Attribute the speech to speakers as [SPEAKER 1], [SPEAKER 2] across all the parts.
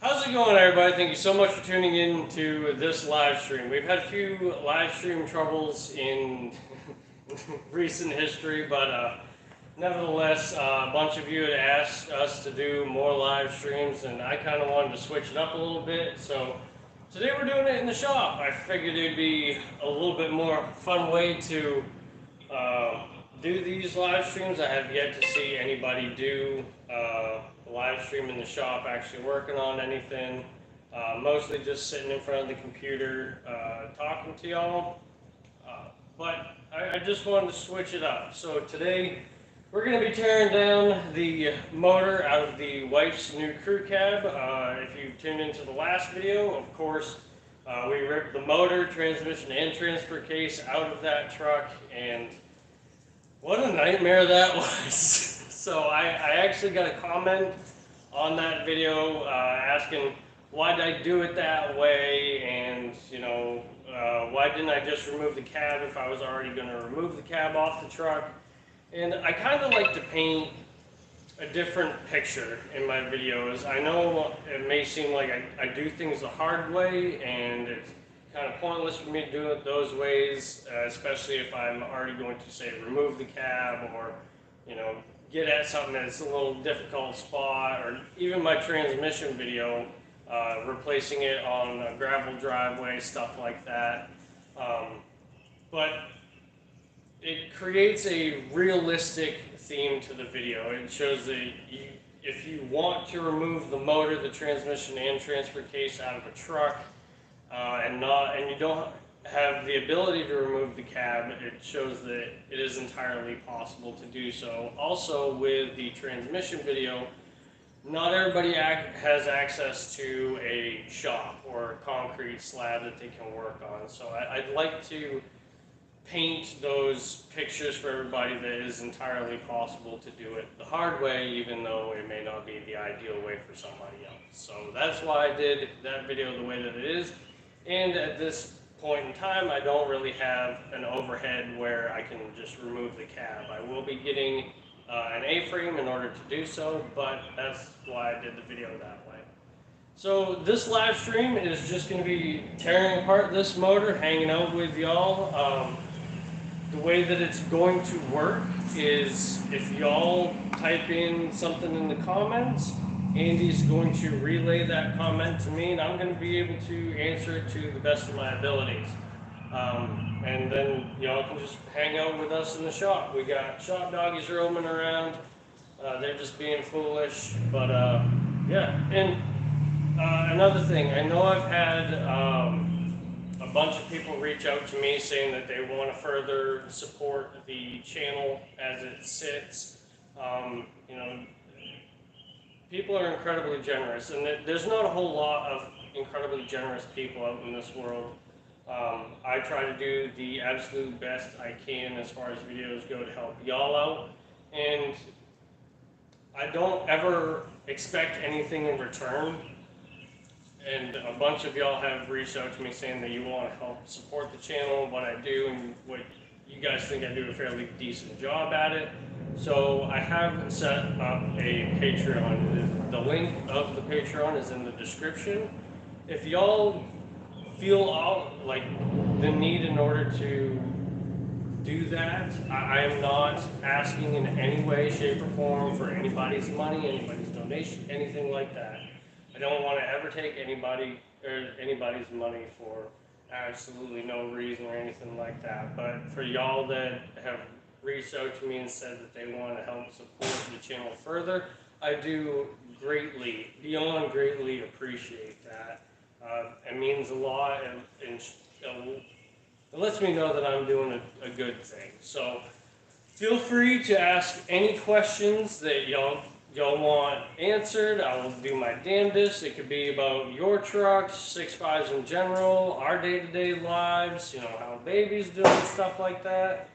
[SPEAKER 1] How's it going, everybody? Thank you so much for tuning in to this live stream. We've had a few live stream troubles in recent history, but nevertheless, a bunch of you had asked us to do more live streams, and I kind of wanted to switch it up a little bit. So today we're doing it in the shop. I figured it'd be a little bit more fun way to do these live streams. I have yet to see anybody do a live stream in the shop actually working on anything. Mostly just sitting in front of the computer talking to y'all. But I just wanted to switch it up. So today we're going to be tearing down the motor out of the wife's new crew cab. If you tuned into the last video, of course, we ripped the motor, transmission, and transfer case out of that truck, and what a nightmare that was. So I actually got a comment on that video asking why did I do it that way, and why didn't I just remove the cab if I was already going to remove the cab off the truck. And I kind of like to paint a different picture in my videos. I know it may seem like I do things the hard way, and it's kind of pointless for me to do it those ways, especially if I'm already going to say remove the cab, or get at something that's a little difficult spot, or even my transmission video, replacing it on a gravel driveway, stuff like that. But it creates a realistic theme to the video. It shows that if you want to remove the motor, the transmission, and transfer case out of a truck, and you don't have the ability to remove the cab, it shows that it is entirely possible to do so. Also, with the transmission video, not everybody has access to a shop or a concrete slab that they can work on. So I'd like to paint those pictures for everybody that it is entirely possible to do it the hard way, even though it may not be the ideal way for somebody else. So that's why I did that video the way that it is. And at this point in time, I don't really have an overhead where I can just remove the cab. I will be getting an A-frame in order to do so, but that's why I did the video that way. So this live stream is just going to be tearing apart this motor, hanging out with y'all. The way that it's going to work is if y'all type in something in the comments, Andy's going to relay that comment to me, and I'm going to be able to answer it to the best of my abilities. And then y'all can just hang out with us in the shop. We got shop doggies roaming around. They're just being foolish. But yeah. And another thing, I know I've had a bunch of people reach out to me saying that they want to further support the channel as it sits. People are incredibly generous, and there's not a whole lot of incredibly generous people out in this world. I try to do the absolute best I can as far as videos go to help y'all out, and I don't ever expect anything in return. And a bunch of y'all have reached out to me saying that you want to help support the channel, what I do, and what you guys think I do a fairly decent job at it. So I have set up a Patreon. The link of the Patreon is in the description. If y'all feel like the need in order to do that, I am not asking in any way, shape, or form for anybody's money, anybody's donation, anything like that. I don't want to ever take anybody's money for absolutely no reason or anything like that. But for y'all that have reached out to me and said that they want to help support the channel further, I do beyond greatly appreciate that. It means a lot, and it lets me know that I'm doing a good thing. So feel free to ask any questions that y'all want answered. I will do my damnedest. It could be about your trucks, 6.5s in general, our day-to-day lives, how baby's doing, stuff like that.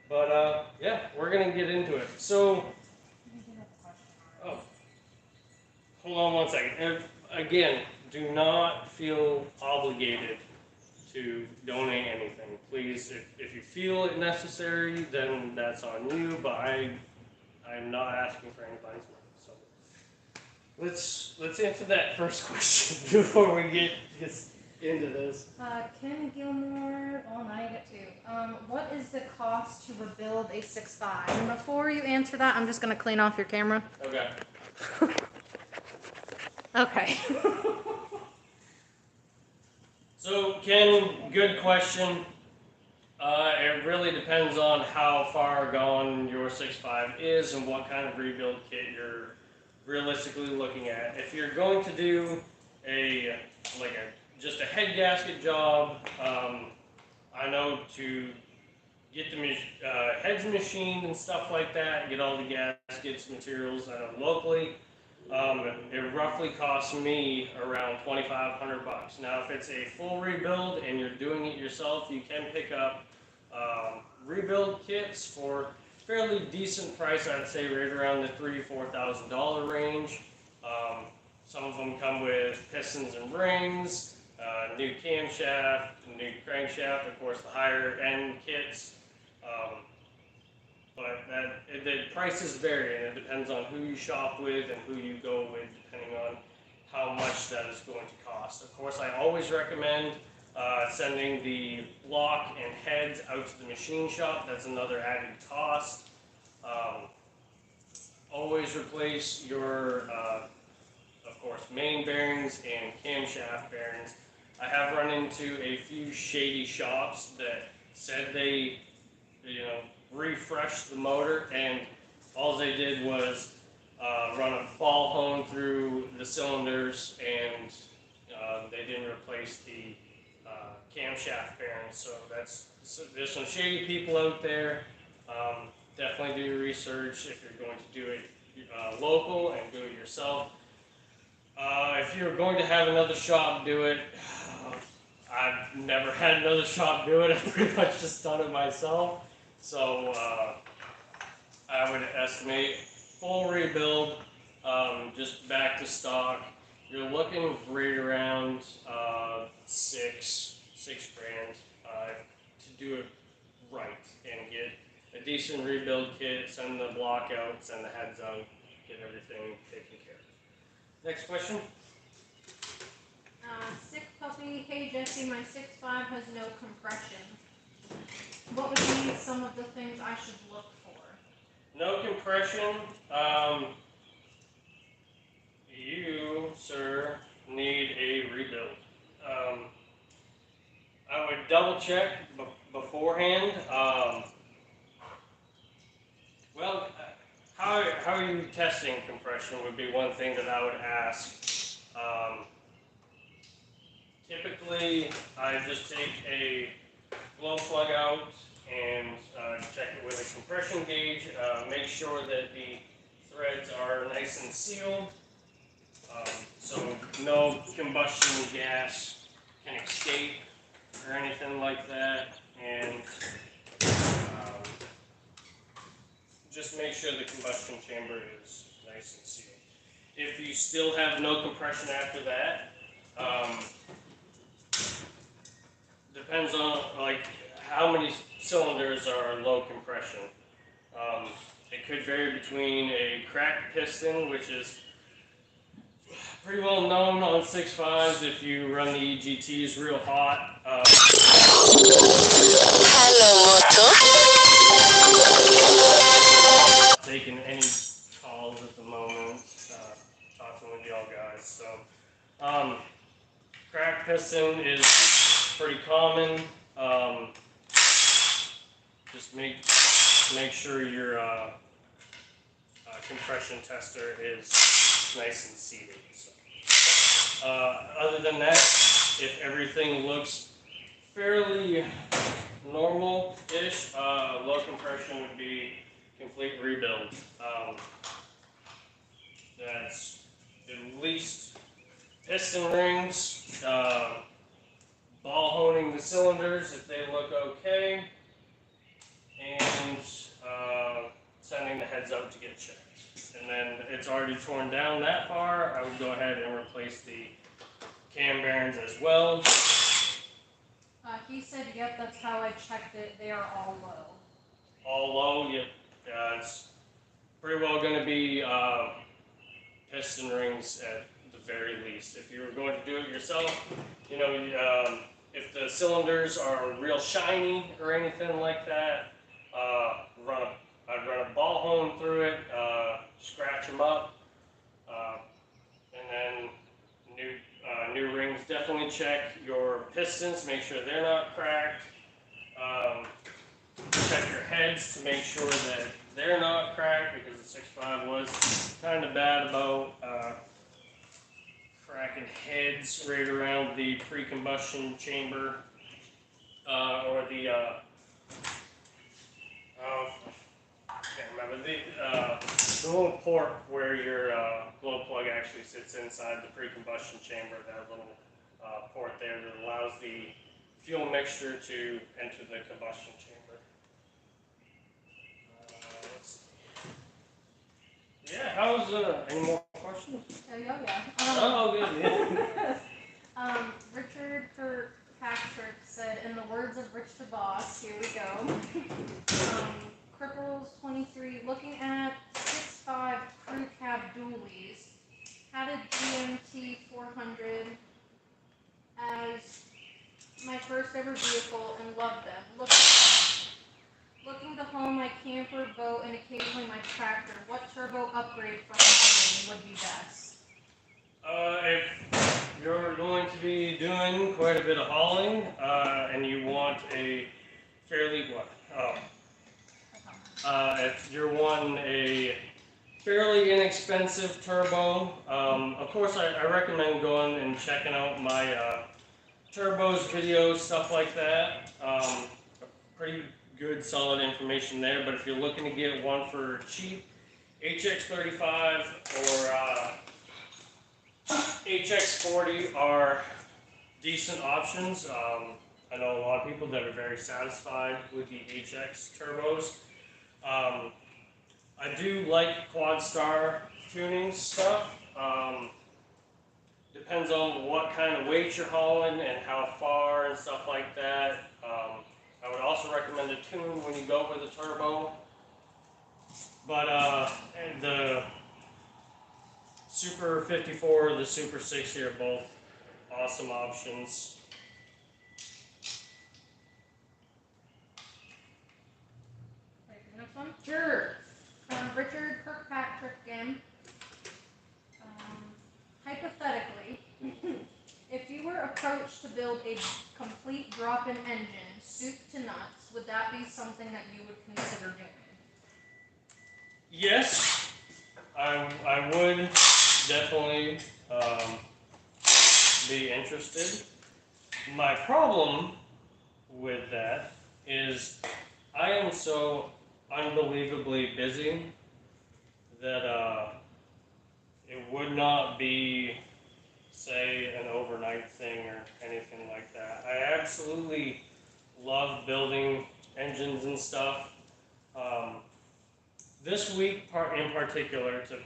[SPEAKER 1] But yeah, we're gonna get into it. So, hold on one second. And again, do not feel obligated to donate anything. Please, if you feel it necessary, then that's on you. But I'm not asking for anybody's money. So Let's answer that first question before we get into this.
[SPEAKER 2] Ken Gilmore. Oh, now you get two. What is the cost to rebuild a 6.5? And before you answer that, I'm just gonna clean off your camera.
[SPEAKER 1] Okay.
[SPEAKER 2] Okay.
[SPEAKER 1] So, Ken, good question. It really depends on how far gone your 6.5 is and what kind of rebuild kit you're realistically looking at. If you're going to do just a head gasket job, I know to get the heads machined and stuff like that, get all the gaskets, materials I know locally. It roughly costs me around $2,500. Now, if it's a full rebuild and you're doing it yourself, you can pick up rebuild kits for fairly decent price. I'd say right around the $3,000 to $4,000 range. Some of them come with pistons and rings, new camshaft, new crankshaft, of course the higher end kits. But the prices vary, and it depends on who you shop with and who you go with, depending on how much that is going to cost. Of course, I always recommend sending the block and heads out to the machine shop. That's another added cost. Always replace your, of course, main bearings and camshaft bearings. I have run into a few shady shops that said they, refreshed the motor, and all they did was run a ball hone through the cylinders, and they didn't replace the camshaft bearings. So there's some shady people out there. Definitely do your research if you're going to do it local and do it yourself. If you're going to have another shop do it, I've never had another shop do it. I've pretty much just done it myself. So I would estimate full rebuild, just back to stock. You're looking right around $6 grand to do it right and get a decent rebuild kit, send the block out, send the heads out, get everything taken care of. Next question.
[SPEAKER 2] Sick puppy. Hey Jesse, my 6.5 has no compression. What would be some of the things I should look for?
[SPEAKER 1] No compression. You, sir, need a rebuild. I would double check beforehand. How are you testing compression would be one thing that I would ask. Typically, I just take a blow plug out and check it with a compression gauge. Make sure that the threads are nice and sealed, so no combustion gas can escape or anything like that. And just make sure the combustion chamber is nice and sealed. If you still have no compression after that, depends on how many cylinders are low compression. It could vary between a cracked piston, which is pretty well known on 6.5s if you run the EGTs real hot.
[SPEAKER 3] Hello, Moto.
[SPEAKER 1] Taking any calls at the moment, talking with y'all guys. So, cracked piston is pretty common. Just make sure your compression tester is nice and seated. So, other than that, if everything looks fairly normal-ish, low compression would be complete rebuild. That's at least piston rings, ball honing the cylinders if they look okay, and sending the heads out to get checked. And then it's already torn down that far, I would go ahead and replace the cam bearings as well.
[SPEAKER 2] He said, yep, that's how I checked it. They are all low.
[SPEAKER 1] All low, yep. It's pretty well going to be piston rings at the very least. If you were going to do it yourself, you know, if the cylinders are real shiny or anything like that, I'd run a ball hone through it, scratch them up, and then new rings. Definitely check your pistons, make sure they're not cracked. Check your heads to make sure that they're not cracked, because the 6.5 was kind of bad about cracking heads right around the pre-combustion chamber, or the I can't remember the little port where your glow plug actually sits inside the pre-combustion chamber. That little port there that allows the fuel mixture to enter the combustion chamber. Yeah, how's any more questions?
[SPEAKER 2] Yeah.
[SPEAKER 1] Oh, good.
[SPEAKER 2] Richard Kirkpatrick said, in the words of Rich the Boss, here we go. Cripples 23, looking at 6.5 crew cab dualies, had a GMT 400 as my first ever vehicle and loved them. Looking to haul my camper, boat, and occasionally my tractor. What turbo upgrade for hauling would be best?
[SPEAKER 1] If you're going to be doing quite a bit of hauling, and you want a fairly if you're wanting a fairly inexpensive turbo, of course I recommend going and checking out my turbos videos, stuff like that. Pretty good, solid information there. But if you're looking to get one for cheap, HX35 or HX40 are decent options. I know a lot of people that are very satisfied with the HX turbos. I do like quad star tuning stuff. Depends on what kind of weight you're hauling and how far and stuff like that. I would also recommend a tune when you go with a turbo. But the Super 54 or the Super 60 are both awesome options.
[SPEAKER 2] Ready for the next one?
[SPEAKER 1] Sure.
[SPEAKER 2] From Richard Kirkpatrick again. Hypothetically, if you were approached to build a complete drop-in engine, soup to nuts, would that be something that you would consider doing?
[SPEAKER 1] Yes, I would definitely be interested. My problem with that is I am so unbelievably busy that it would not be, say, an overnight thing or anything like that. I absolutely love building engines and stuff. This week in particular, to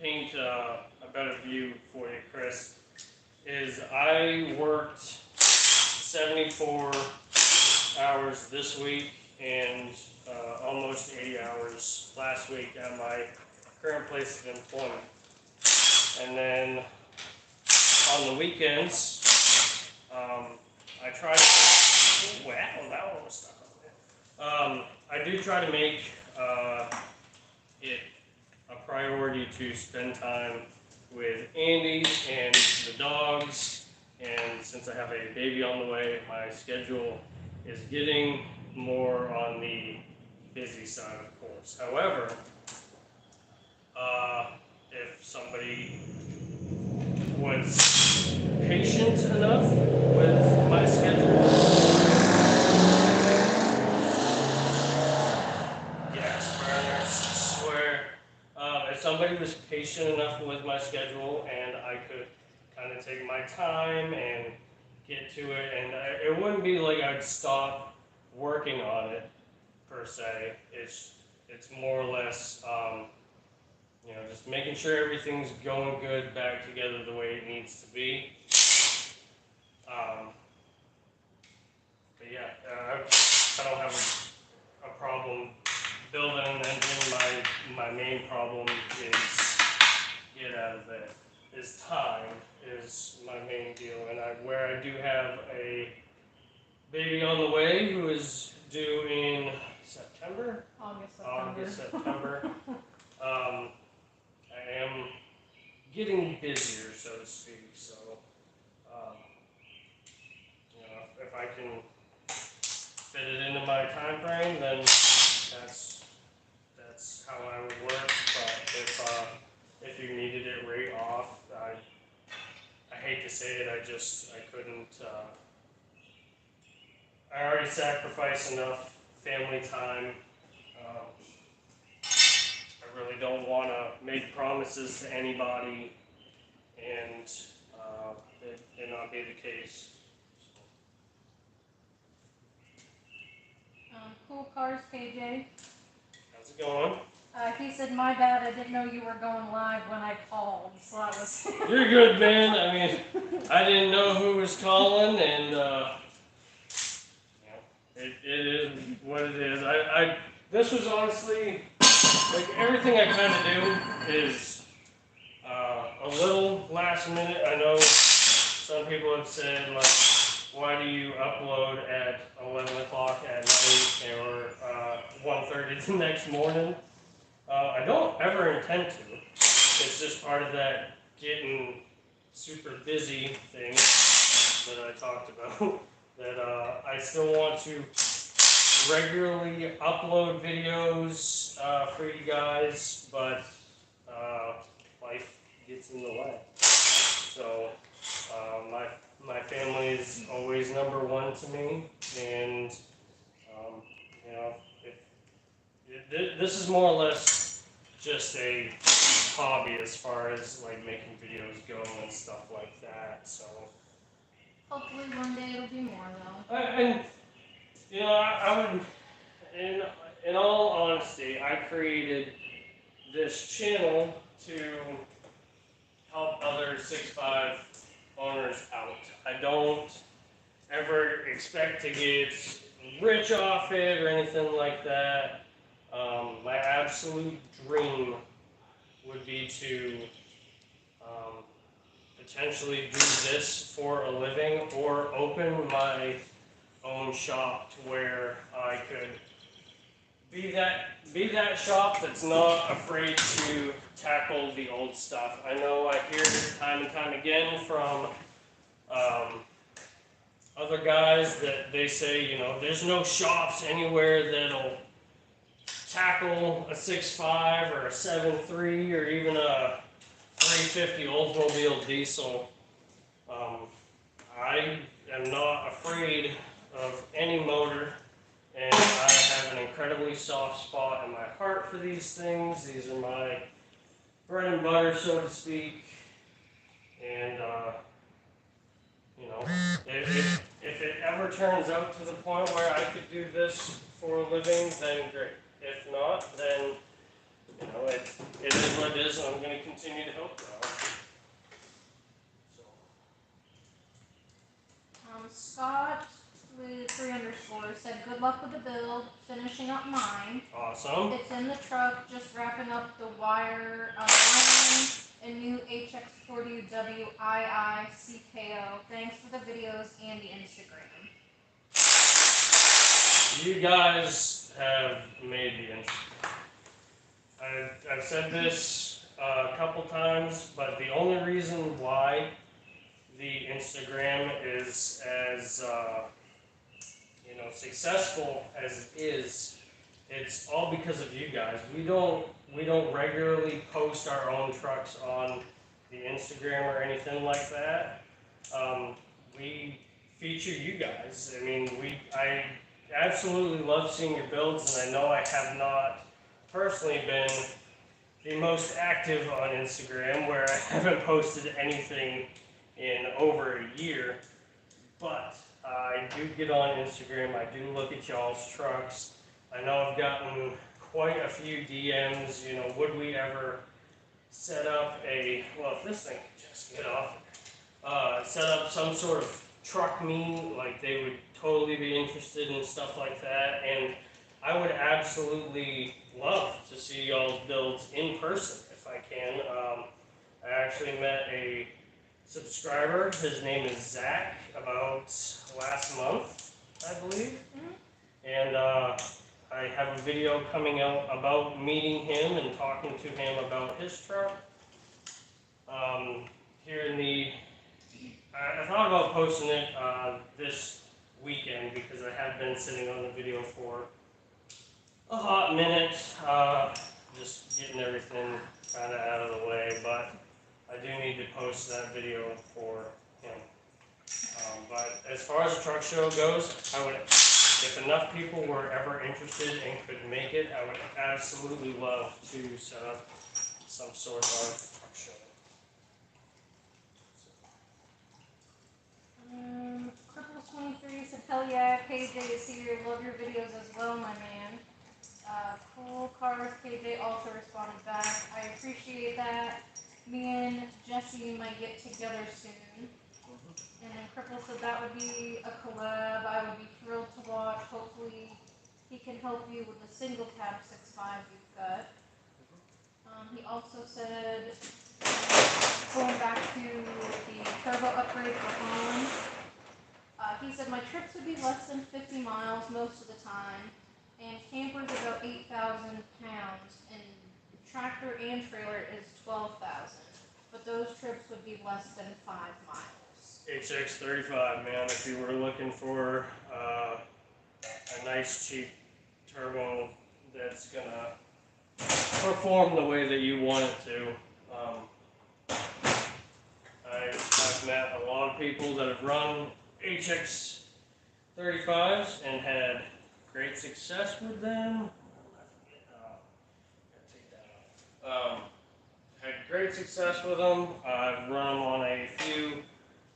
[SPEAKER 1] paint a better view for you, Chris, is I worked 74 hours this week and almost 80 hours last week at my current place of employment. And then on the weekends, I try to, wow, that one was stuck on there. I do try to make it a priority to spend time with Andy and the dogs, and since I have a baby on the way, my schedule is getting more on the busy side, of course. However, if somebody was patient enough with my schedule, yes, burners, swear. If somebody was patient enough with my schedule and I could kind of take my time and get to it, and it wouldn't be like I'd stop working on it per se. It's more or less, just making sure everything's going good back together the way it needs to be. But yeah, I don't have a problem building an engine. My main problem is get out of it is time is my main deal. And where I do have a baby on the way who is due in September. August, September. I am getting busier, so to speak. So, if I can fit it into my time frame, then that's how I would work. But if you needed it right off, I hate to say it, I couldn't. I already sacrificed enough family time. I really don't want to make promises to anybody and it not be the case.
[SPEAKER 2] Cool Cars KJ.
[SPEAKER 1] How's it going?
[SPEAKER 2] He said, my bad, I didn't know you were going live when I called, so that was...
[SPEAKER 1] You're good, man. I mean, I didn't know who was calling, and it is what it is. This was honestly, like, everything I kind of do is a little last minute. I know some people have said, like, why do you upload at 11 o'clock at night or 1:30 the next morning? I don't ever intend to. It's just part of that getting super busy thing that I talked about. That I still want to regularly upload videos for you guys, but life gets in the way. So my family is always number one to me, and this is more or less just a hobby as far as like making videos go and stuff like that. So
[SPEAKER 2] Hopefully one day it'll be more, though.
[SPEAKER 1] and I would, in all honesty, I created this channel to help other 6'5" owners out. I don't ever expect to get rich off it or anything like that. My absolute dream would be to potentially do this for a living or open my own shop to where I could be that shop that's not afraid to tackle the old stuff. I know I hear it time and time again from other guys that they say, there's no shops anywhere that'll tackle a 6'5" or a 7'3" or even a 350 Oldsmobile diesel. I am not afraid of any motor, and I have an incredibly soft spot in my heart for these things. These are my bread and butter, so to speak. And if it ever turns out to the point where I could do this for a living, then great. If not, then it is what it is, and I'm going to continue to help you out.
[SPEAKER 2] Scott with 3 underscores said, good luck with the build, finishing up mine.
[SPEAKER 1] Awesome.
[SPEAKER 2] It's in the truck, just wrapping up the wiring and new HX40WII CKO. Thanks for the videos and the Instagram.
[SPEAKER 1] You guys have made the Instagram. I've said this a couple times, but the only reason why the Instagram is as successful as it is, it's all because of you guys. We don't regularly post our own trucks on the Instagram or anything like that. We feature you guys. I mean, I absolutely love seeing your builds, and I know I have not personally been the most active on Instagram, where I haven't posted anything in over a year, but I do get on Instagram. I do look at y'all's trucks. I know I've gotten quite a few DMs, would we ever set up if this thing could just get off, set up some sort of truck meet, like they would totally be interested in stuff like that, and I would absolutely love to see y'all's builds in person if I can. I actually met a subscriber. His name is Zach, about last month, I believe. And I have a video coming out about meeting him and talking to him about his truck. Here in the, I thought about posting it this weekend because I have been sitting on the video for a hot minute, just getting everything kind of out of the way, but I do need to post that video for him. But as far as the truck show goes, I would, if enough people were ever interested and could make it, I would absolutely love to set up some sort of truck show.
[SPEAKER 2] Cripples23 said, hell yeah, KJ is here. Love your videos as well, my man. Cool cars, KJ also responded back. I appreciate that. Me and Jesse might get together soon. And then Cripple said that would be a collab I would be thrilled to watch. Hopefully he can help you with the single cab 6.5 you've got. He also said, going back to the turbo upgrade for home, he said my trips would be less than 50 miles most of the time, and camper's about 8,000 pounds, and tractor and trailer is 12,000, but those trips would be less than 5 miles.
[SPEAKER 1] HX35, man, if you were looking for a nice cheap turbo that's gonna perform the way that you want it to. I've met a lot of people that have run HX35s and had great success with them. Had great success with them. I've run them on a few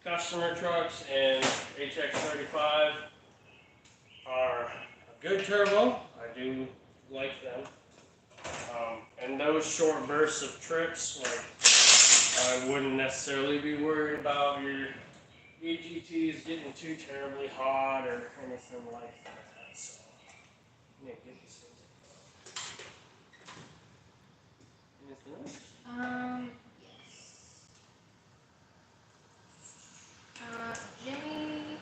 [SPEAKER 1] customer trucks, and HX35 are a good turbo. I do like them. And those short bursts of trips, like, I wouldn't necessarily be worried about your EGTs getting too terribly hot or anything like that. So, yeah, get these things. Anything else?
[SPEAKER 2] Yes. Jimmy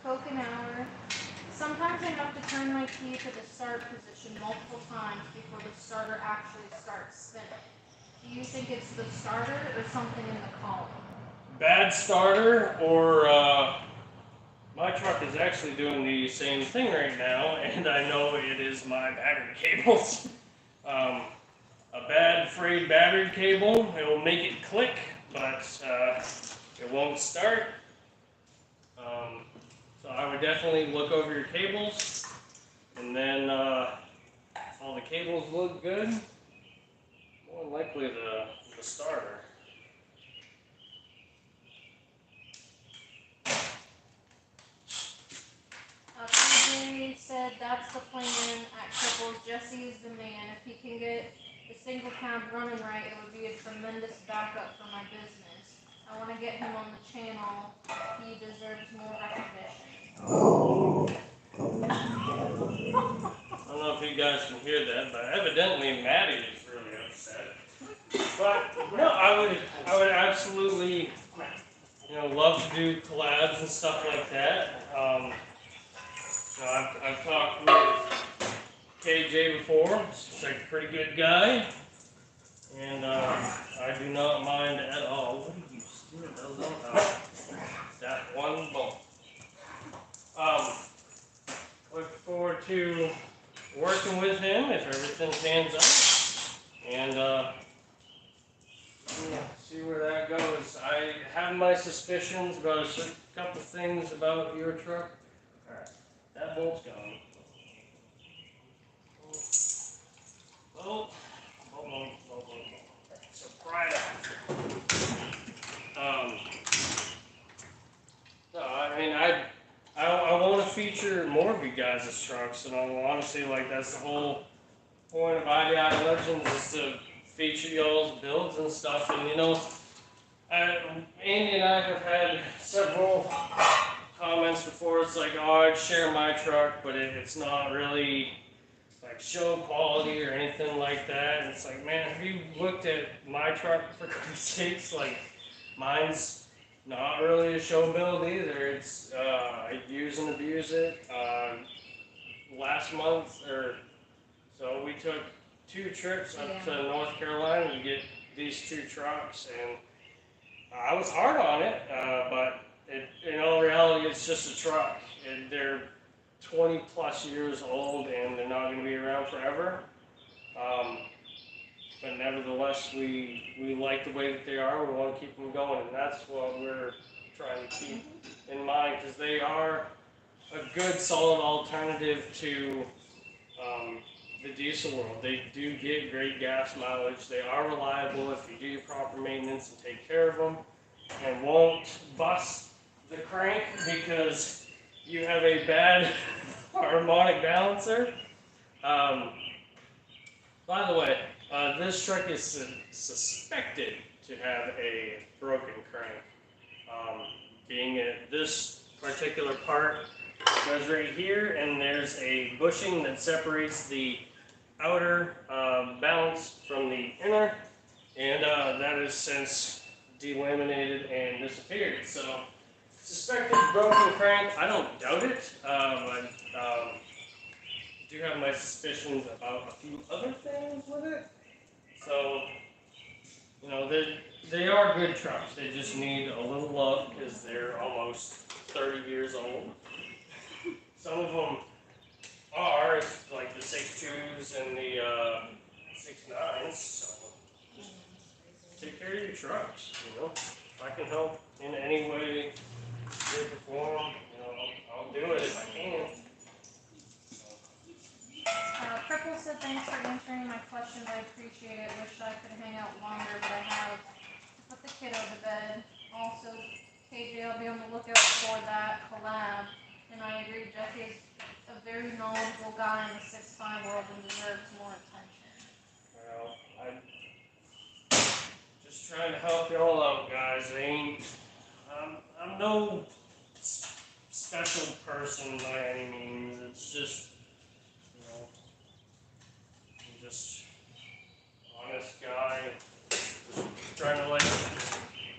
[SPEAKER 2] Kokenauer. Sometimes I have to turn my key to the start position multiple times before the starter actually starts spinning. Do you think it's the starter or something in the column?
[SPEAKER 1] Bad starter, or my truck is actually doing the same thing right now, and I know it is my battery cables. A bad frayed battery cable, it will make it click, but it won't start. So I would definitely look over your cables, and then if all the cables look good, more than likely the starter.
[SPEAKER 2] PJ said that's the plan at Cripples. Jesse is the man. If he can get the single cab running right, it would be a tremendous backup for my business. I want to get him on the channel. He deserves more recognition.
[SPEAKER 1] I don't know if you guys can hear that, but evidently Maddie is really upset. But no, I would absolutely, love to do collabs and stuff like that. I've talked with KJ before. He's like a pretty good guy, and I do not mind at all. What are you stealing those on? That one bump. Look forward to working with him if everything pans out, and see where that goes. I have my suspicions about a couple things about your truck. All right, that bolt's gone. Bolt. So pry it out. No, I mean I want to feature more of you guys' trucks, and honestly, like, that's the whole point of IDI Legends, is to feature y'all's builds and stuff. And Andy and I have had several comments before. It's like, oh, I'd share my truck, but it's not really like like show quality or anything like that. And it's like, man, have you looked at my truck for Christ's sakes? Like, mine's not really a show build either. It's I use and abuse it. Last month or so, we took 2 trips up to North Carolina to get these 2 trucks, and I was hard on it, but in all reality, it's just a truck. And they're 20 plus years old, and they're not going to be around forever. But nevertheless, we like the way that they are. We want to keep them going, and that's what we're trying to keep in mind, because they are a good, solid alternative to the diesel world. They do get great gas mileage. They are reliable if you do your proper maintenance and take care of them, and won't bust the crank because you have a bad harmonic balancer. By the way, this truck is suspected to have a broken crank. Being this particular part goes right here, and there's a bushing that separates the outer balance from the inner, and that has since delaminated and disappeared. So, suspected broken crank. I don't doubt it. I do have my suspicions about a few other things with it. So, you know, they are good trucks. They just need a little love because they're almost 30 years old. Some of them are, it's like the 6.2s and the 6.9s. So, take care of your trucks. You know, if I can help in any way, shape, or form, you know, I'll do it if I can.
[SPEAKER 2] Triple said thanks for answering my questions. I appreciate it. Wish I could hang out longer, but I have to put the kiddo to bed. Also, KJ, I'll be on the lookout for that collab. And I agree, Jeffy is a very knowledgeable guy in the 6.5 world and deserves more attention.
[SPEAKER 1] Well, I'm just trying to help y'all out, guys. I'm no special person by any means. It's just, you know, I'm just honest guy, just trying to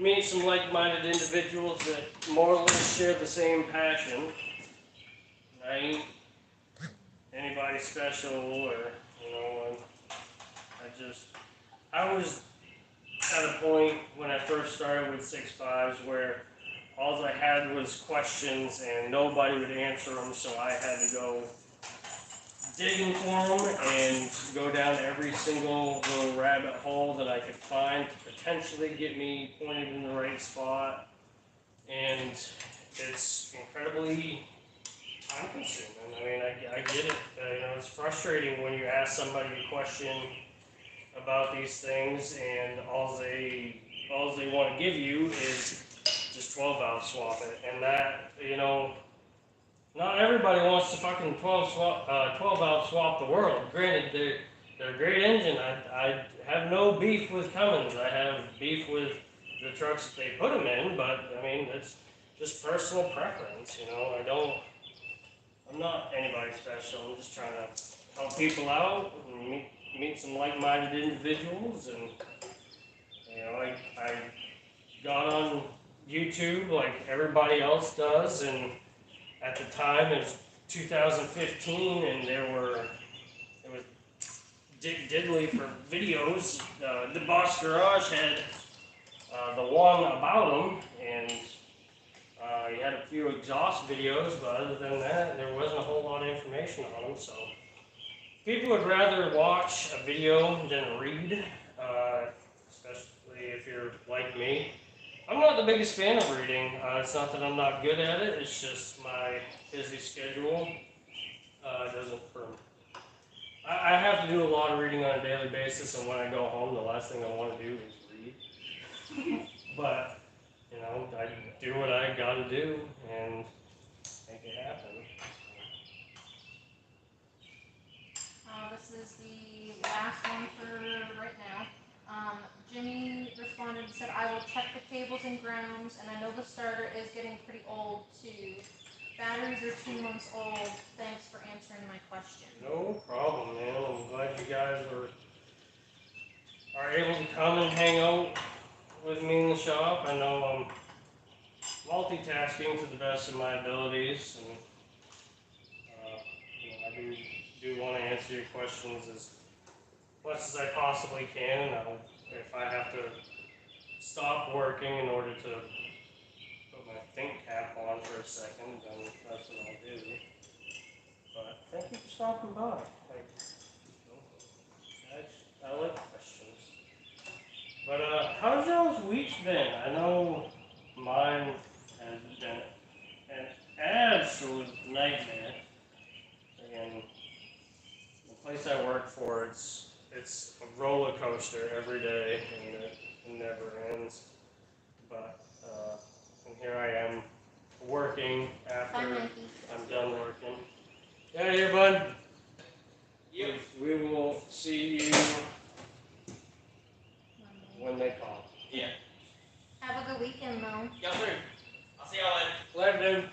[SPEAKER 1] meet some like-minded individuals that more or less share the same passion. I ain't anybody special, or you know, I was at a point when I first started with 6.5s where all I had was questions and nobody would answer them, so I had to go digging for them and go down every single little rabbit hole that I could find to potentially get me pointed in the right spot. And it's incredibly time-consuming. I mean, I get it. You know, it's frustrating when you ask somebody a question about these things and all they want to give you is just 12-valve swap it, and that, you know, not everybody wants to fucking 12-valve swap the world. Granted, they're a great engine. I have no beef with Cummins. I have beef with the trucks that they put them in, but I mean, it's just personal preference, you know. I'm not anybody special. I'm just trying to help people out and meet some like-minded individuals, and you know, I got on YouTube like everybody else does, and at the time it was 2015, and it was Dick Diddley for videos. The Boss Garage had the one about him, and he had a few exhaust videos, but other than that, there wasn't a whole lot of information on him. So people would rather watch a video than read, especially if you're like me. I'm not the biggest fan of reading. It's not that I'm not good at it, it's just my busy schedule doesn't permit. I have to do a lot of reading on a daily basis, and when I go home, the last thing I want to do is read. But, you know, I do what I gotta do and make it happen.
[SPEAKER 2] This is the last one for right now. Jimmy responded and said, I will check the cables and grounds, and I know the starter is getting pretty old too. Batteries are 2 months old. Thanks for answering my question.
[SPEAKER 1] No problem, man. I'm glad you guys are able to come and hang out with me in the shop. I know I'm multitasking to the best of my abilities, and I do want to answer your questions as much as I possibly can. If I have to stop working in order to put my think cap on for a second, then that's what I'll do. But thank you for stopping by. I like questions. But how's y'all's week been? I know mine has been an absolute nightmare. And the place I work for, it's a roller coaster every day, and it never ends. But and here I am working after I'm done working. Yeah, here, bud. Yep. We will see you when they call.
[SPEAKER 4] Yeah.
[SPEAKER 2] Have a good weekend, though.
[SPEAKER 4] Y'all too. I'll see y'all later.
[SPEAKER 1] Later, dude.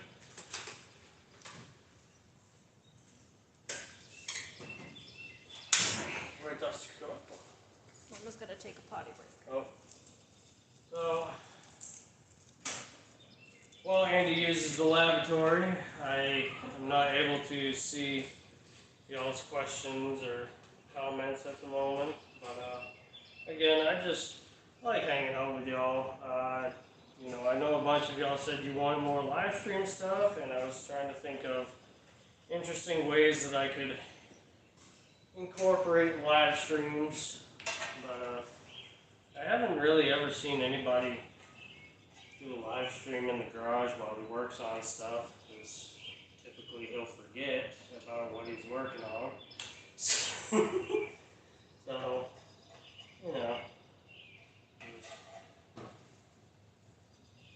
[SPEAKER 1] Where does it go?
[SPEAKER 2] Mama's gonna take a potty break.
[SPEAKER 1] Oh. So, while Andy uses the lavatory, I am not able to see y'all's questions or comments at the moment. But again, I like hanging out with y'all. I know a bunch of y'all said you want more live stream stuff, and I was trying to think of interesting ways that I could incorporate live streams. But I haven't really ever seen anybody do a live stream in the garage while he works on stuff, because typically he'll forget about what he's working on. So,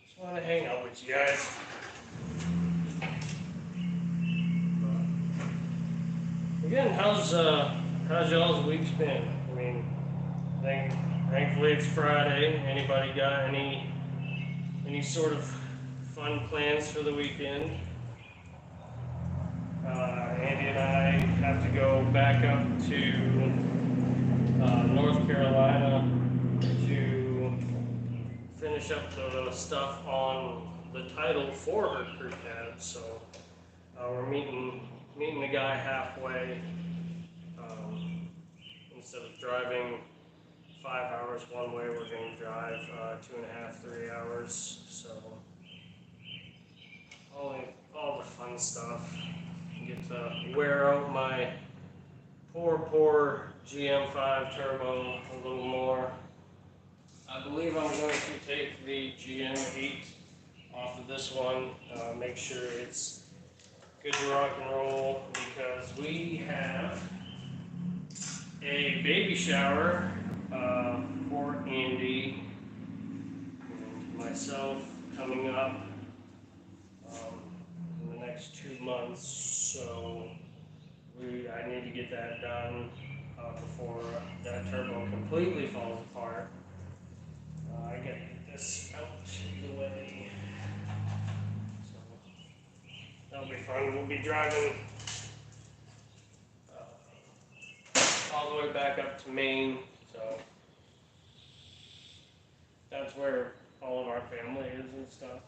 [SPEAKER 1] just want to hang out with you guys. Again, how's y'all's week's been? I mean, thankfully it's Friday. Anybody got any sort of fun plans for the weekend? Andy and I have to go back up to North Carolina to finish up the stuff on the title for her crew cab. So we're meeting the guy halfway. Instead of driving 5 hours one way, we're going to drive 2.5, 3 hours. So all the fun stuff. Get to wear out my poor GM5 turbo a little more. I believe I'm going to take the GM8 off of this one, make sure it's good to rock and roll, because we have a baby shower for Andy and myself coming up in the next 2 months. So I need to get that done before that turbo completely falls apart. I gotta get this out of the way. So that'll be fun. We'll be driving all the way back up to Maine. So that's where all of our family is and stuff.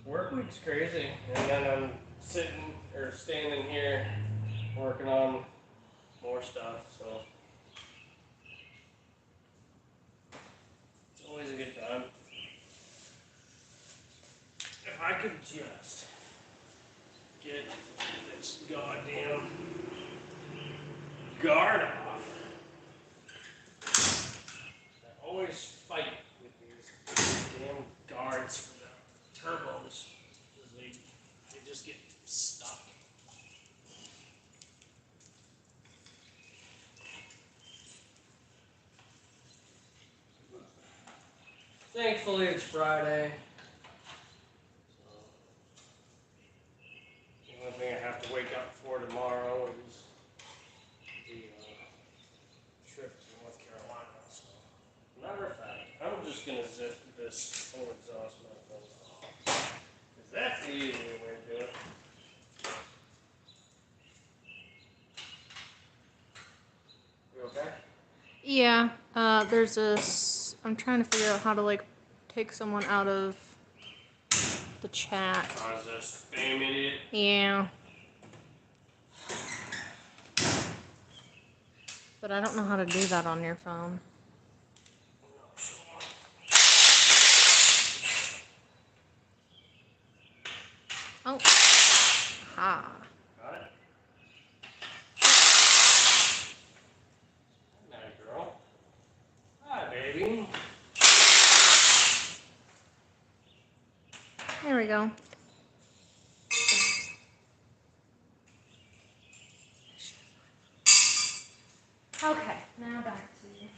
[SPEAKER 1] Work week's crazy, and then I'm standing here working on more stuff, so it's always a good time. If I could just get this goddamn guard off. I always fight with these damn guards for the turbos, because they just get stuck. Thankfully it's Friday. So the only thing I have to wake up for tomorrow is the trip to North Carolina. So, matter of fact, I'm just gonna zip this this whole exhaust manifold off. Because that's the easier way to do it. You okay?
[SPEAKER 2] Yeah, there's this. I'm trying to figure out how to like take someone out of the chat.
[SPEAKER 1] I was just spam idiot.
[SPEAKER 2] Yeah. But I don't know how to do that on your phone. Oh. Ha.
[SPEAKER 1] Got it? Nice girl. Hi, baby.
[SPEAKER 2] There we go. Okay, now back to you.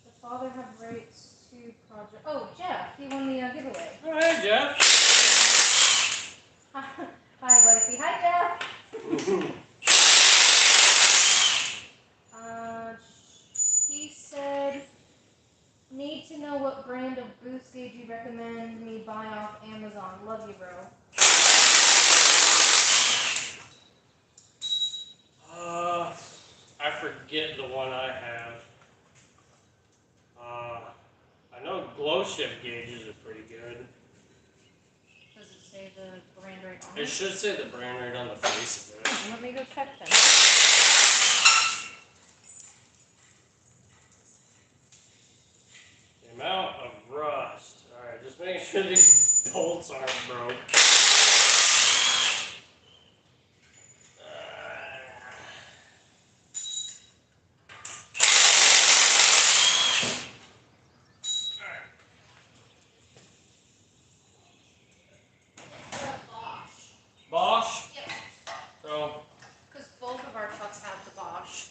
[SPEAKER 2] The father had rights to project. Oh, Jeff, he won the giveaway.
[SPEAKER 1] Oh, hey, Jeff.
[SPEAKER 2] Hi, wifey. Hi, Jeff. He said, need to know what brand of boost gauge you recommend me buy off Amazon. Love you, bro.
[SPEAKER 1] I forget the one I have. I know Glowshift gauges are pretty good.
[SPEAKER 2] Does it say the brand right on
[SPEAKER 1] It should say the brand right on the face of it.
[SPEAKER 2] Let me go check then.
[SPEAKER 1] The amount of rust. Alright, just making sure these bolts aren't broke. Bosch?
[SPEAKER 2] Yep.
[SPEAKER 1] So,
[SPEAKER 2] Because both of our trucks have the Bosch.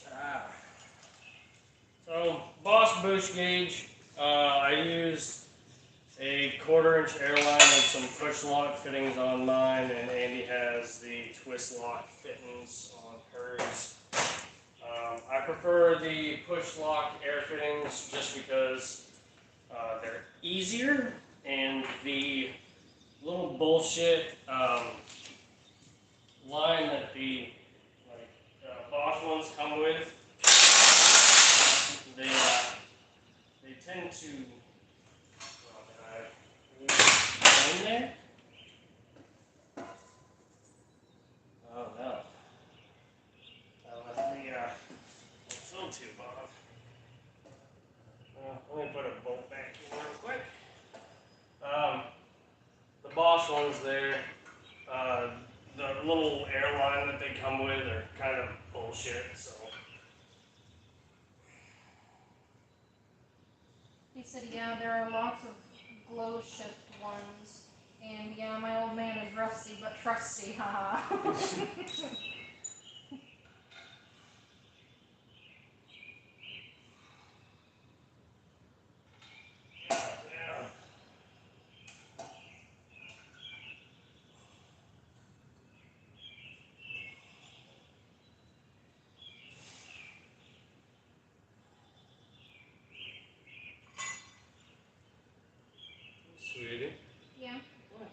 [SPEAKER 1] so Bosch boost gauge. I used a 1/4-inch airline and some push lock fittings on mine, and Andy has the twist lock fittings on hers. I prefer the push lock air fittings just because they're easier, and the little bullshit line that the Bosch ones come with, they tend to. Well, did I in there? Oh no! I left the fill tube on. Let me put a bolt back in real quick. The Bosch ones there, the little airline that they come with are kind of bullshit. So.
[SPEAKER 2] He said, yeah, there are lots of Glowshift ones. And yeah, my old man is rusty but trusty, haha.
[SPEAKER 1] Yeah. Sweetie.
[SPEAKER 2] Yeah?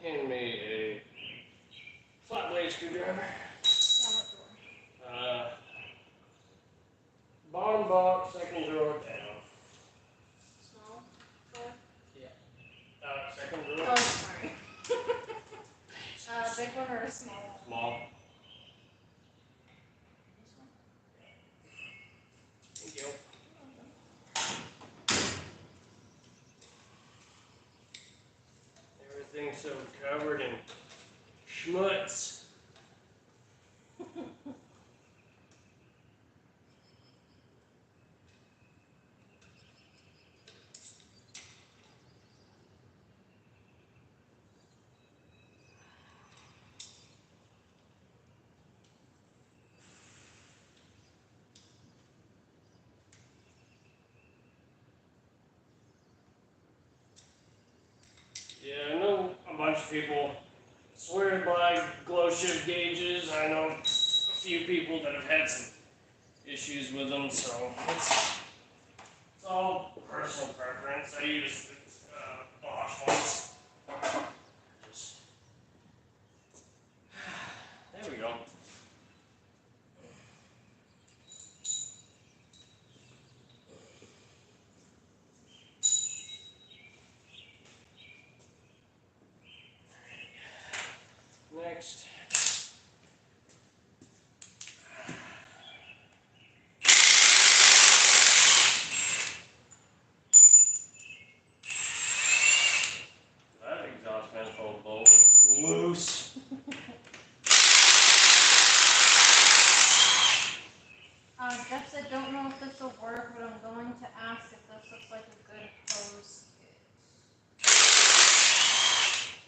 [SPEAKER 1] Hand me a flat blade screwdriver.
[SPEAKER 2] Yeah, what door?
[SPEAKER 1] Bottom box, second drawer down.
[SPEAKER 2] Small door?
[SPEAKER 1] Second drawer.
[SPEAKER 2] Oh, sorry. Big one or a small one?
[SPEAKER 1] Small.
[SPEAKER 2] This one?
[SPEAKER 1] Thank you. Everything's so covered in schmutz. Yeah, I know a bunch of people swear by Glowshift gauges. I know a few people that have had some issues with them, so it's all personal preference. I use Bosch ones. Just, there we go. Next. That exhaust manifold bolt is loose.
[SPEAKER 2] Jeff said, don't know if this will work, but I'm going to ask if this looks like a good hose kit.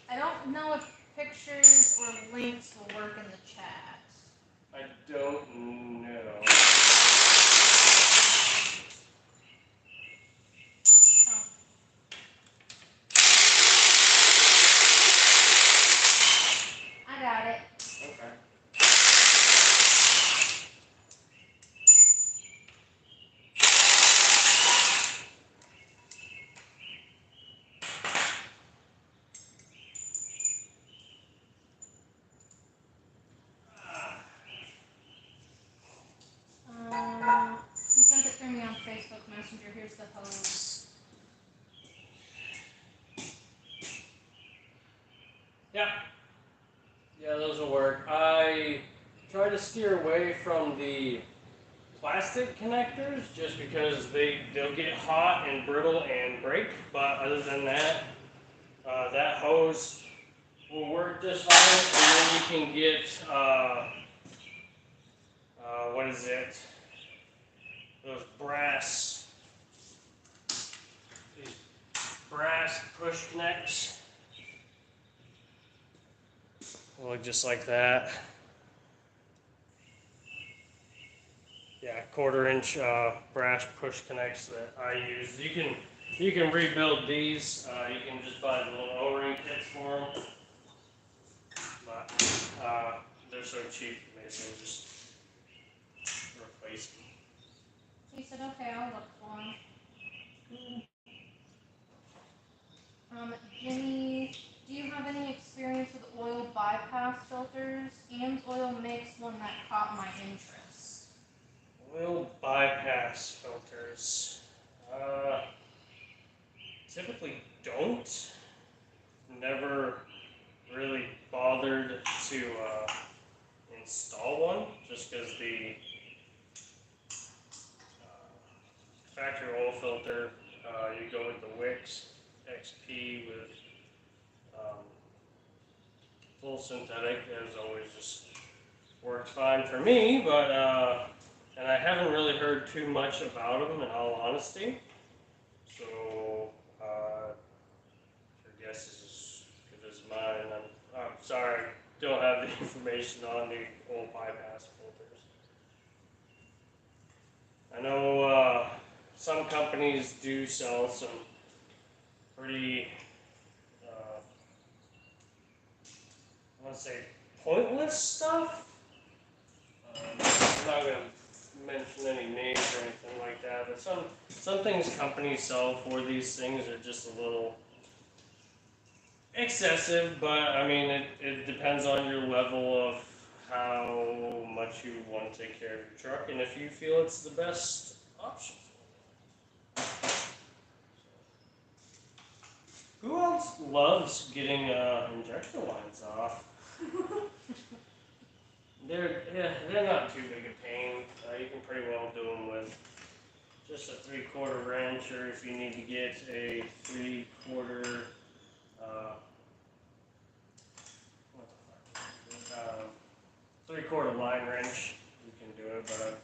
[SPEAKER 2] I don't know if pictures or links will work in the chat.
[SPEAKER 1] I don't know.
[SPEAKER 2] Oh. I got it.
[SPEAKER 1] Okay.
[SPEAKER 2] He sent it through me on Facebook Messenger. Here's the hose.
[SPEAKER 1] Yeah. Yeah, those will work. I try to steer away from the plastic connectors just because they'll get hot and brittle and break. But other than that, that hose will work just fine. And then you can get what is it? Those these brass push connects. Look just like that. Yeah, 1/4 inch brass push connects that I use. You can rebuild these. You can just buy the little O-ring kits for them. But they're so cheap, you may as well just replace them.
[SPEAKER 2] He said, okay, I'll look for him. Jimmy, do you have any experience with oil bypass filters? AMSOIL makes one that caught my interest.
[SPEAKER 1] Oil bypass filters. Typically don't. Never really bothered to install one just because the factory oil filter, you go with the Wix XP with full synthetic, as always, just works fine for me, but and I haven't really heard too much about them in all honesty, so your guess is as good as mine. I'm sorry, don't have the information on the oil bypass filters. I know some companies do sell some pretty, I want to say, pointless stuff. I'm not going to mention any names or anything like that, but some things companies sell for these things are just a little excessive, but I mean, it depends on your level of how much you want to take care of your truck and if you feel it's the best option. Who else loves getting injector lines off? They're not too big a pain. You can pretty well do them with just a 3/4 wrench, or if you need to get a 3/4 3/4 line wrench, you can do it. But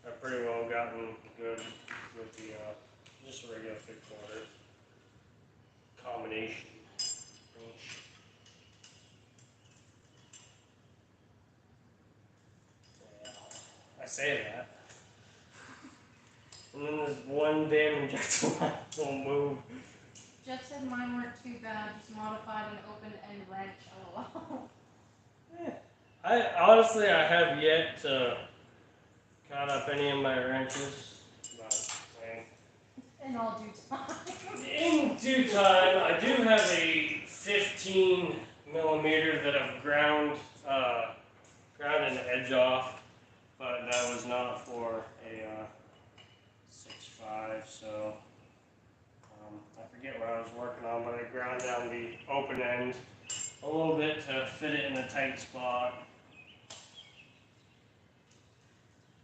[SPEAKER 1] I've pretty well gotten good with the just a regular 3/4 combination wrench. Yeah, I say that. And then there's one damn injector line that won't move.
[SPEAKER 2] Jeff said mine weren't too bad, just modified an open-end wrench. LOL.
[SPEAKER 1] I honestly, I have yet to caught up any of my wrenches, but
[SPEAKER 2] In all due time.
[SPEAKER 1] in due time, I do have a 15 millimeter that I've ground an edge off, but that was not for a 6.5, so I forget what I was working on, but I ground down the open end a little bit to fit it in a tight spot.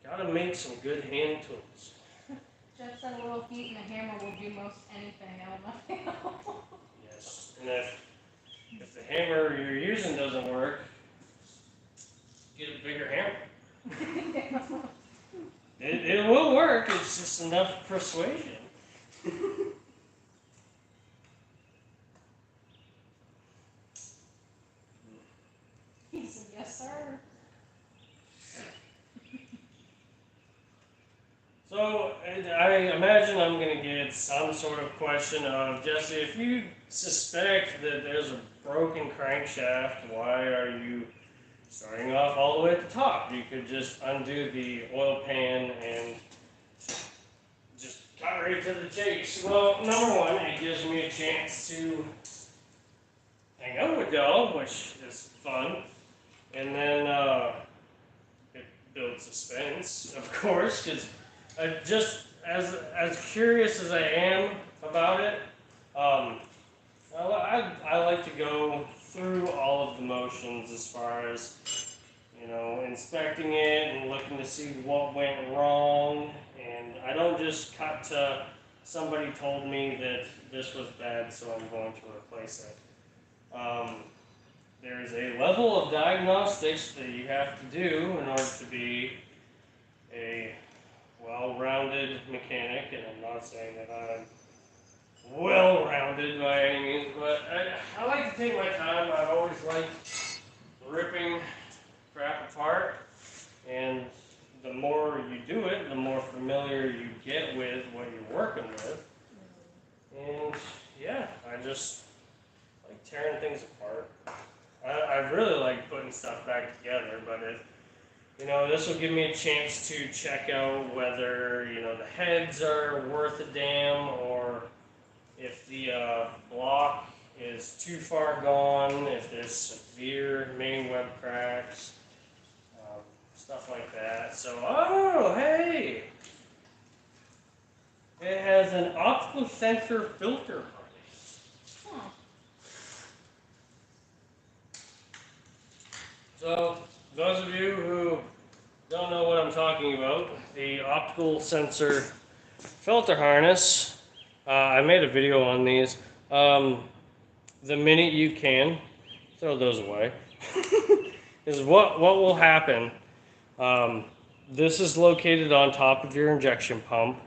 [SPEAKER 1] Gotta make some good hand tools.
[SPEAKER 2] Jeff said a little heat and a hammer will do most anything, LMFAO.
[SPEAKER 1] Yes, and if the hammer you're using doesn't work, get a bigger hammer. It will work, it's just enough persuasion.
[SPEAKER 2] He said, yes, sir.
[SPEAKER 1] So, I imagine I'm going to get some sort of question of, Jesse, if you suspect that there's a broken crankshaft, why are you starting off all the way at the top? You could just undo the oil pan and just cut right to the chase. Well, number one, it gives me a chance to hang out with y'all, which is fun. And then it builds suspense, of course, because just as curious as I am about it, I like to go through all of the motions as far as, you know, inspecting it and looking to see what went wrong. And I don't just cut to somebody told me that this was bad, so I'm going to replace it. There's a level of diagnostics that you have to do in order to be a well-rounded mechanic, and I'm not saying that I'm well-rounded by any means, but I like to take my time. I've always liked ripping crap apart, and the more you do it, the more familiar you get with what you're working with. And yeah, I just like tearing things apart. I really like putting stuff back together, but you know, this will give me a chance to check out whether, you know, the heads are worth a damn, or if the block is too far gone, if there's severe main web cracks, stuff like that. So, oh, hey! It has an optical sensor filter harness.
[SPEAKER 2] Huh.
[SPEAKER 1] So, those of you who don't know what I'm talking about, the optical sensor filter harness, I made a video on these. The minute you can, throw those away, is what will happen. This is located on top of your injection pump,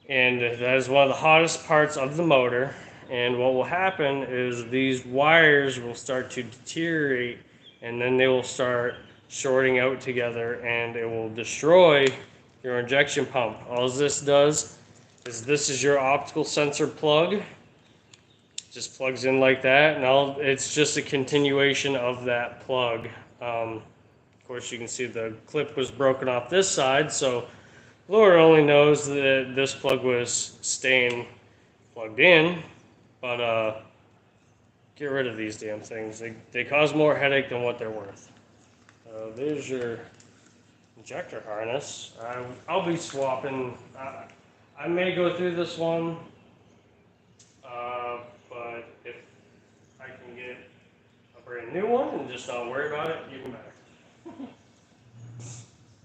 [SPEAKER 1] and that is one of the hottest parts of the motor. And what will happen is these wires will start to deteriorate, and then they will start shorting out together, and it will destroy your injection pump. All this does is this is your optical sensor plug. Just plugs in like that, and it's just a continuation of that plug. Of course, you can see the clip was broken off this side, so Lord only knows that this plug was staying plugged in, but get rid of these damn things. They cause more headache than what they're worth. There's your injector harness. I'll be swapping. I may go through this one, but if I can get a brand new one and just not worry about it, even better.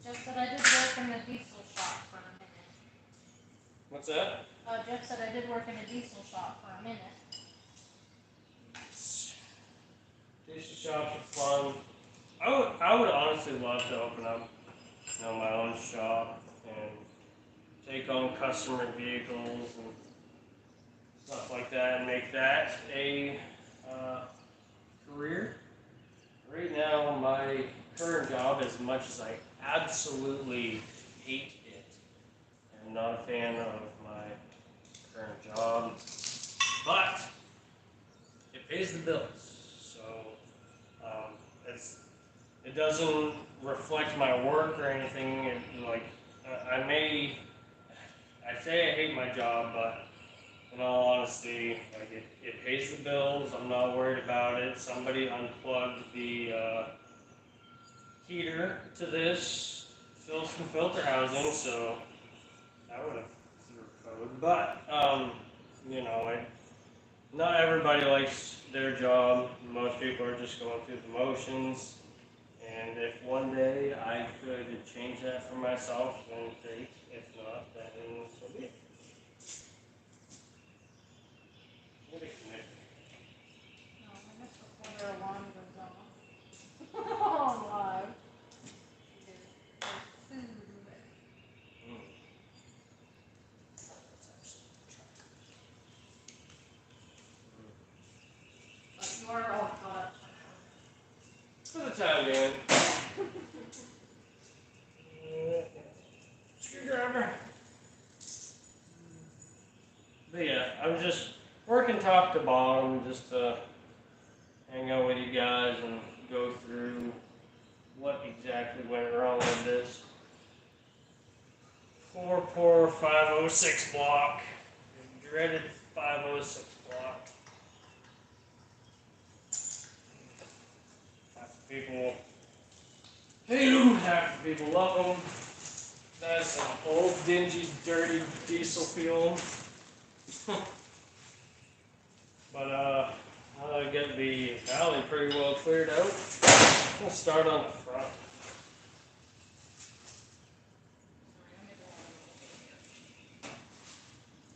[SPEAKER 2] Jeff said I did work in a diesel shop for a minute.
[SPEAKER 1] What's that?
[SPEAKER 2] Jeff said I did work in a diesel shop for a minute.
[SPEAKER 1] Diesel shops are fun. I would honestly love to open up, you know, my own shop and take on customer vehicles and stuff like that, and make that a career. Right now, my current job, as much as I absolutely hate it, I'm not a fan of my current job, but it pays the bills. So it doesn't reflect my work or anything. Like I say I hate my job, but in all honesty, like it pays the bills. I'm not worried about it. Somebody unplugged the heater to this, fill some filter housing, so that would have threw code. But you know, not everybody likes their job. Most people are just going through the motions. And if one day I could change that for myself, then great. If not, then so be it. What a commitment.
[SPEAKER 2] No, I missed before their alarm goes off. On live. There's food. But you are all caught up.
[SPEAKER 1] For the time being. Screwdriver. But yeah, I'm just working top to bottom just to hang out with you guys and go through what exactly went wrong with this. Poor 506 block. The dreaded 506 block. Half the people hate them, half the people love them. That's an old, dingy, dirty diesel fuel. But I got the valley pretty well cleared out. We'll start on the front.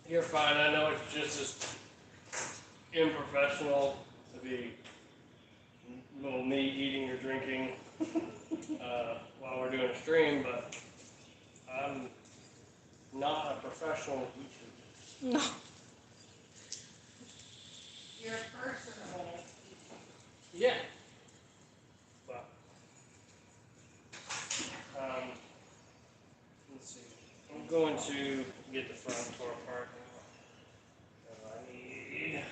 [SPEAKER 1] You're fine. I know it's just as unprofessional to be little me eating or drinking while we're doing a stream, but I'm not a professional eater.
[SPEAKER 2] No. You're personable.
[SPEAKER 1] Yeah. But let's see. I'm going to get the front door apart now. I need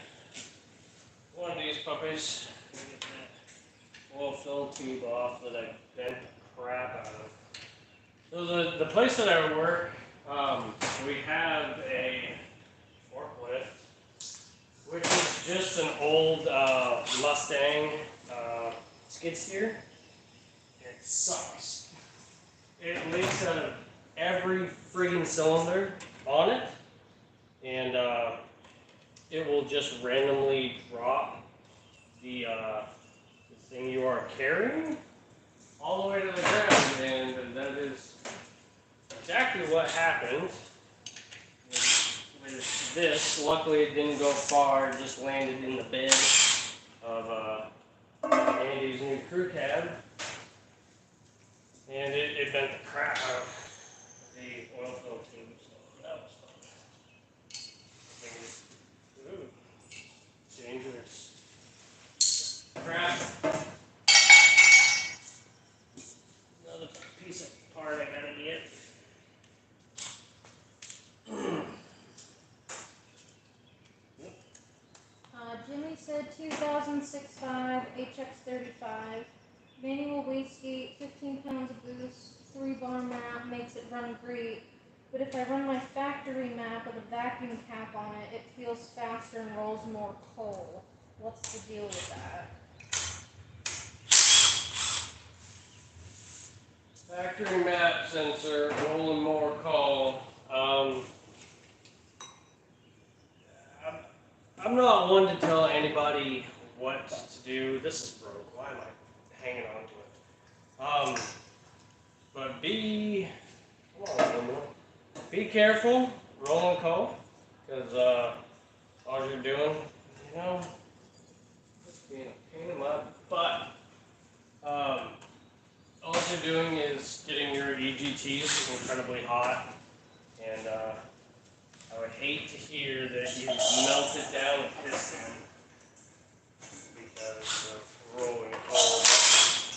[SPEAKER 1] one of these puppies. Get that oil fill tube off that I bent the crap out of. So the place that I work, we have a forklift, which is just an old Mustang skid steer. It sucks. It leaks out of every friggin' cylinder on it, and it will just randomly drop the thing you are carrying all the way to the ground, and that is exactly what happened with this. Luckily, it didn't go far; it just landed in the bed of Andy's new crew cab, and it bent the crap out of the oil fill tube. So that was fun. Ooh, dangerous crap. Another piece of part I gotta get.
[SPEAKER 2] Jimmy said 2006-5 HX35. Manual wastegate, 15 pounds of boost, 3-bar map makes it run great. But if I run my factory map with a vacuum cap on it, it feels faster and rolls more coal. What's the deal with that?
[SPEAKER 1] Factory map sensor, rolling more coal. I'm not one to tell anybody what to do. This is broke. Why am I hanging on to it? But be careful rolling coal, because all you're doing, you know, just being a pain in my butt. All you're doing is getting your EGTs incredibly hot, and I would hate to hear that you melted down a piston because of rolling coal.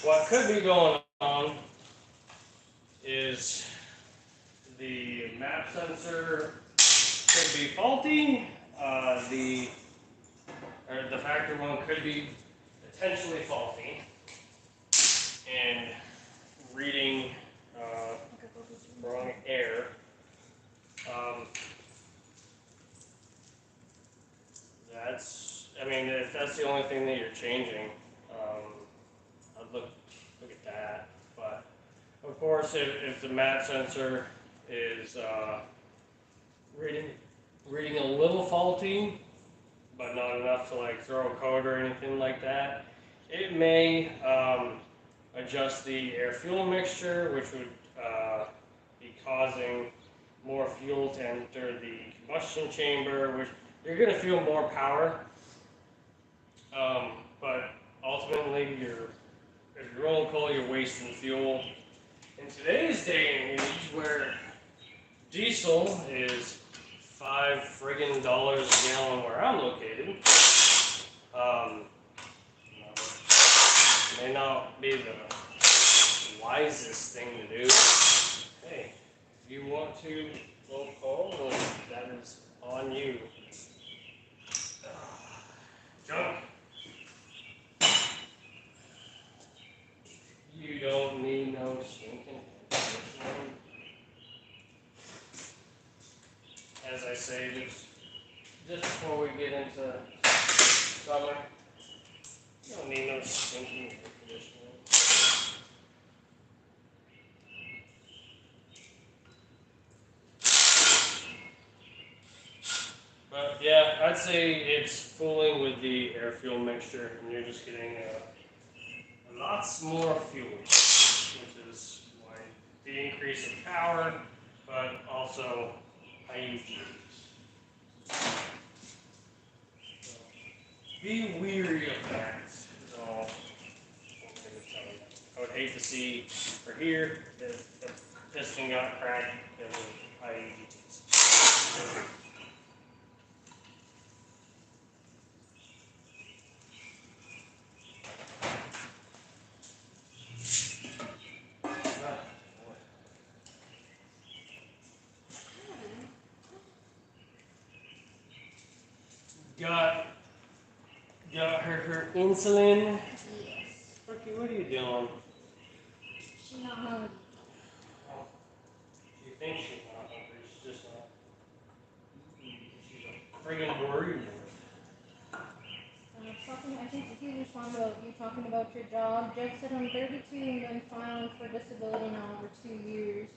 [SPEAKER 1] What could be going on is the map sensor could be faulty. The factory one could be potentially faulty, and reading wrong air. If that's the only thing that you're changing, I'd look at that. But of course, if the mat sensor is reading a little faulty, but not enough to like throw a code or anything like that, it may adjust the air-fuel mixture, which would be causing more fuel to enter the combustion chamber, which you're going to feel more power. But ultimately, if you're rolling coal, you're wasting fuel. In today's day and age, where diesel is $5 friggin' a gallon where I'm located, may not be the wisest thing to do. Hey, if you want to roll coal, then that is on you. Junk. You don't need no stinking conditioner. As I say, just before we get into summer, you don't need no stinking air conditioning. But yeah, I'd say it's fooling with the air-fuel mixture, and you're just getting lots more fuel, which is why the increase in power, but also high UPs. So be weary of that. Is all I'm going to tell you. I would hate to see or hear that the piston got cracked because of high UPs. Got her insulin.
[SPEAKER 2] Yes.
[SPEAKER 1] Turkey, what are you doing?
[SPEAKER 2] She's not hungry.
[SPEAKER 1] Oh, you think she's not hungry, she's just not. She's a friggin' worry
[SPEAKER 2] I think he was talking about you talking about your job. Jeff said I'm 32 and been filing for disability now over 2 years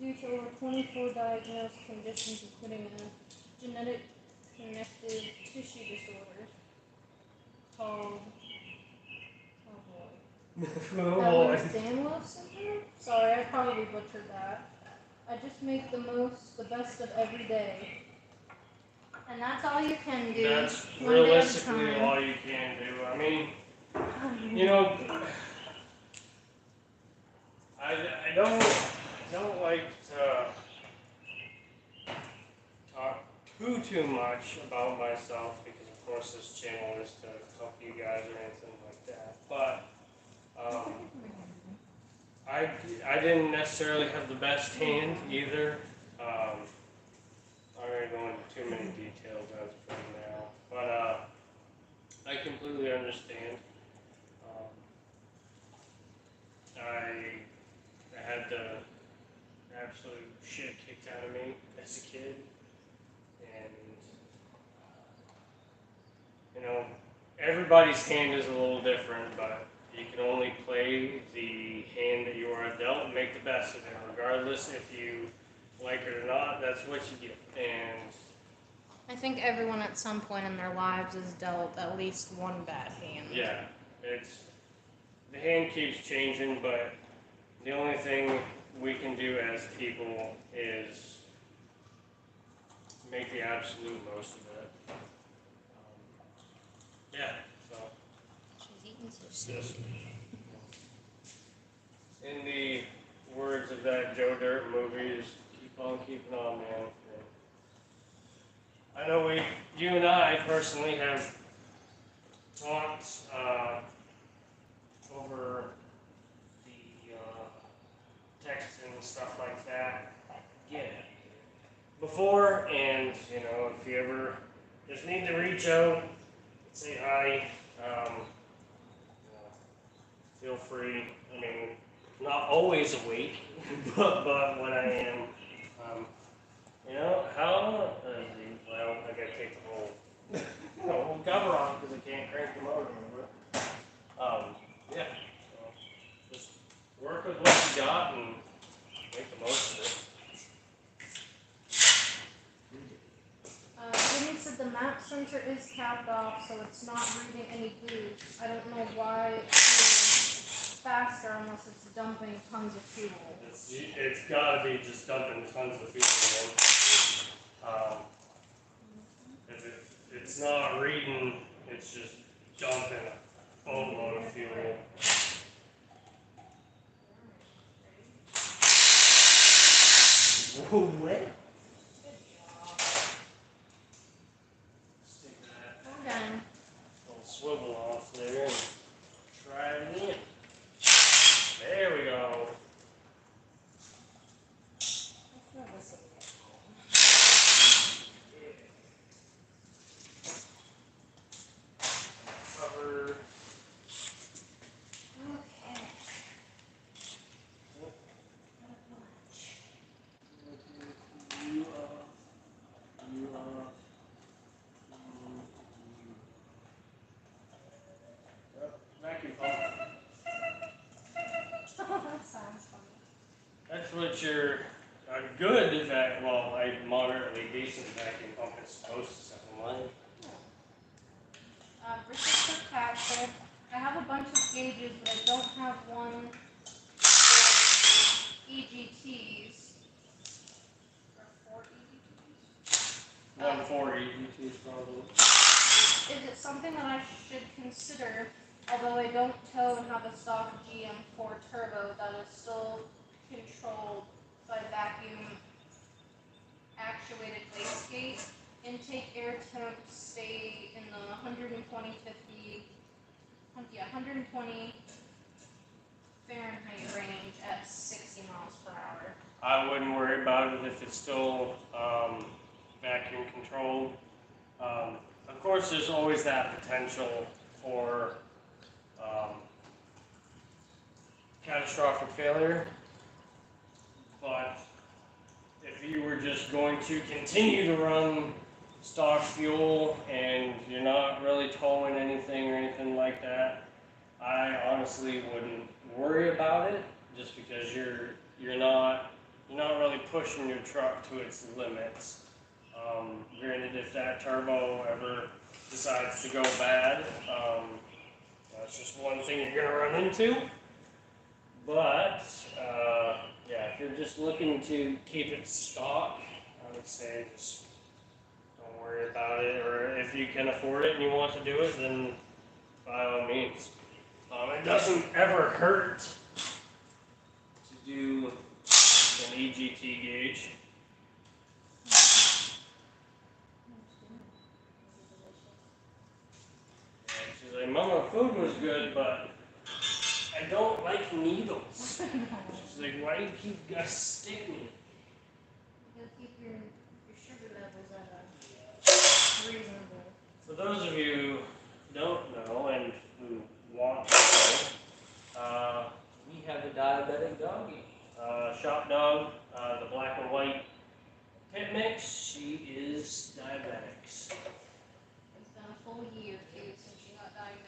[SPEAKER 2] due to over 24 diagnosed conditions, including a genetic connective tissue disorder called
[SPEAKER 1] Oh boy.
[SPEAKER 2] Ehlers-Danlos syndrome. Sorry, I probably butchered that. I just make the best of every day. And that's all you can do.
[SPEAKER 1] That's
[SPEAKER 2] one day at a
[SPEAKER 1] realistically
[SPEAKER 2] time.
[SPEAKER 1] all you can do. I mean, you know, I don't like to talk too much about myself because of course this channel is to help you guys or anything like that. But I didn't necessarily have the best hand either. I'm not going to go into too many details as of now, but I completely understand. I had the absolute shit kicked out of me as a kid, and you know, everybody's hand is a little different, but you can only play the hand that you are dealt and make the best of it, regardless if you like it or not. That's what you get, and
[SPEAKER 2] I think everyone at some point in their lives is dealt at least one bad hand.
[SPEAKER 1] yeah, the hand keeps changing, but the only thing we can do as people is make the absolute most of it. Yeah, so.
[SPEAKER 2] She's eating so
[SPEAKER 1] Just, in the words of that Joe Dirt movie, just keep on keeping on, man. I know you and I personally have talked over the text and stuff like that again before, and you know, if you ever just need to reach out, say hi. feel free. I mean, not always awake, but when I am, you know, how, well, I gotta take the whole, the whole cover off because I can't crank the motor over. Yeah, so just work with what you got and make the most of it.
[SPEAKER 2] Jimmy said the map sensor is capped off, so it's not reading any boost. I don't know why it's faster unless it's dumping tons of fuel.
[SPEAKER 1] It's gotta be just dumping tons of fuel in. If it's not reading, it's just dumping a boatload of fuel. Whoa, what? Stick that
[SPEAKER 2] Okay.
[SPEAKER 1] little swivel off there and try it again. There we go. Cover.
[SPEAKER 2] Okay.
[SPEAKER 1] You off. You off. Vacuum pump.
[SPEAKER 2] That sounds funny.
[SPEAKER 1] That's what your good well, a moderately decent vacuum pump is supposed to sound like.
[SPEAKER 2] Richard Kirkpatrick. I have a bunch of gauges, but I don't have one for EGTs. Or 4 EGTs?
[SPEAKER 1] 140 EGTs probably.
[SPEAKER 2] Is it something that I should consider, although I don't tow and have a stock GM4 turbo that is still controlled by vacuum actuated wastegate? Intake air temps stay in the 120 Fahrenheit range at 60 miles per hour.
[SPEAKER 1] I wouldn't worry about it if it's still vacuum controlled. Of course, there's always that potential for catastrophic failure, but if you were just going to continue to run stock fuel and you're not really towing anything or anything like that, I honestly wouldn't worry about it, just because you're not really pushing your truck to its limits. Granted, if that turbo ever decides to go bad, that's just one thing you're gonna run into. But yeah, if you're just looking to keep it stock, I would say just don't worry about it. Or if you can afford it and you want to do it, then by all means. It doesn't ever hurt to do an EGT gauge. She's like, Mama, food was good, but I don't like needles. She's like, why do you keep guys sticking me?
[SPEAKER 2] You gotta keep your sugar levels at a reasonable.
[SPEAKER 1] For those of you who don't know and who want to know, we have a diabetic doggy. Shop dog, the black and white pit mix. She is diabetic.
[SPEAKER 2] It's been a full year too since she got diagnosed.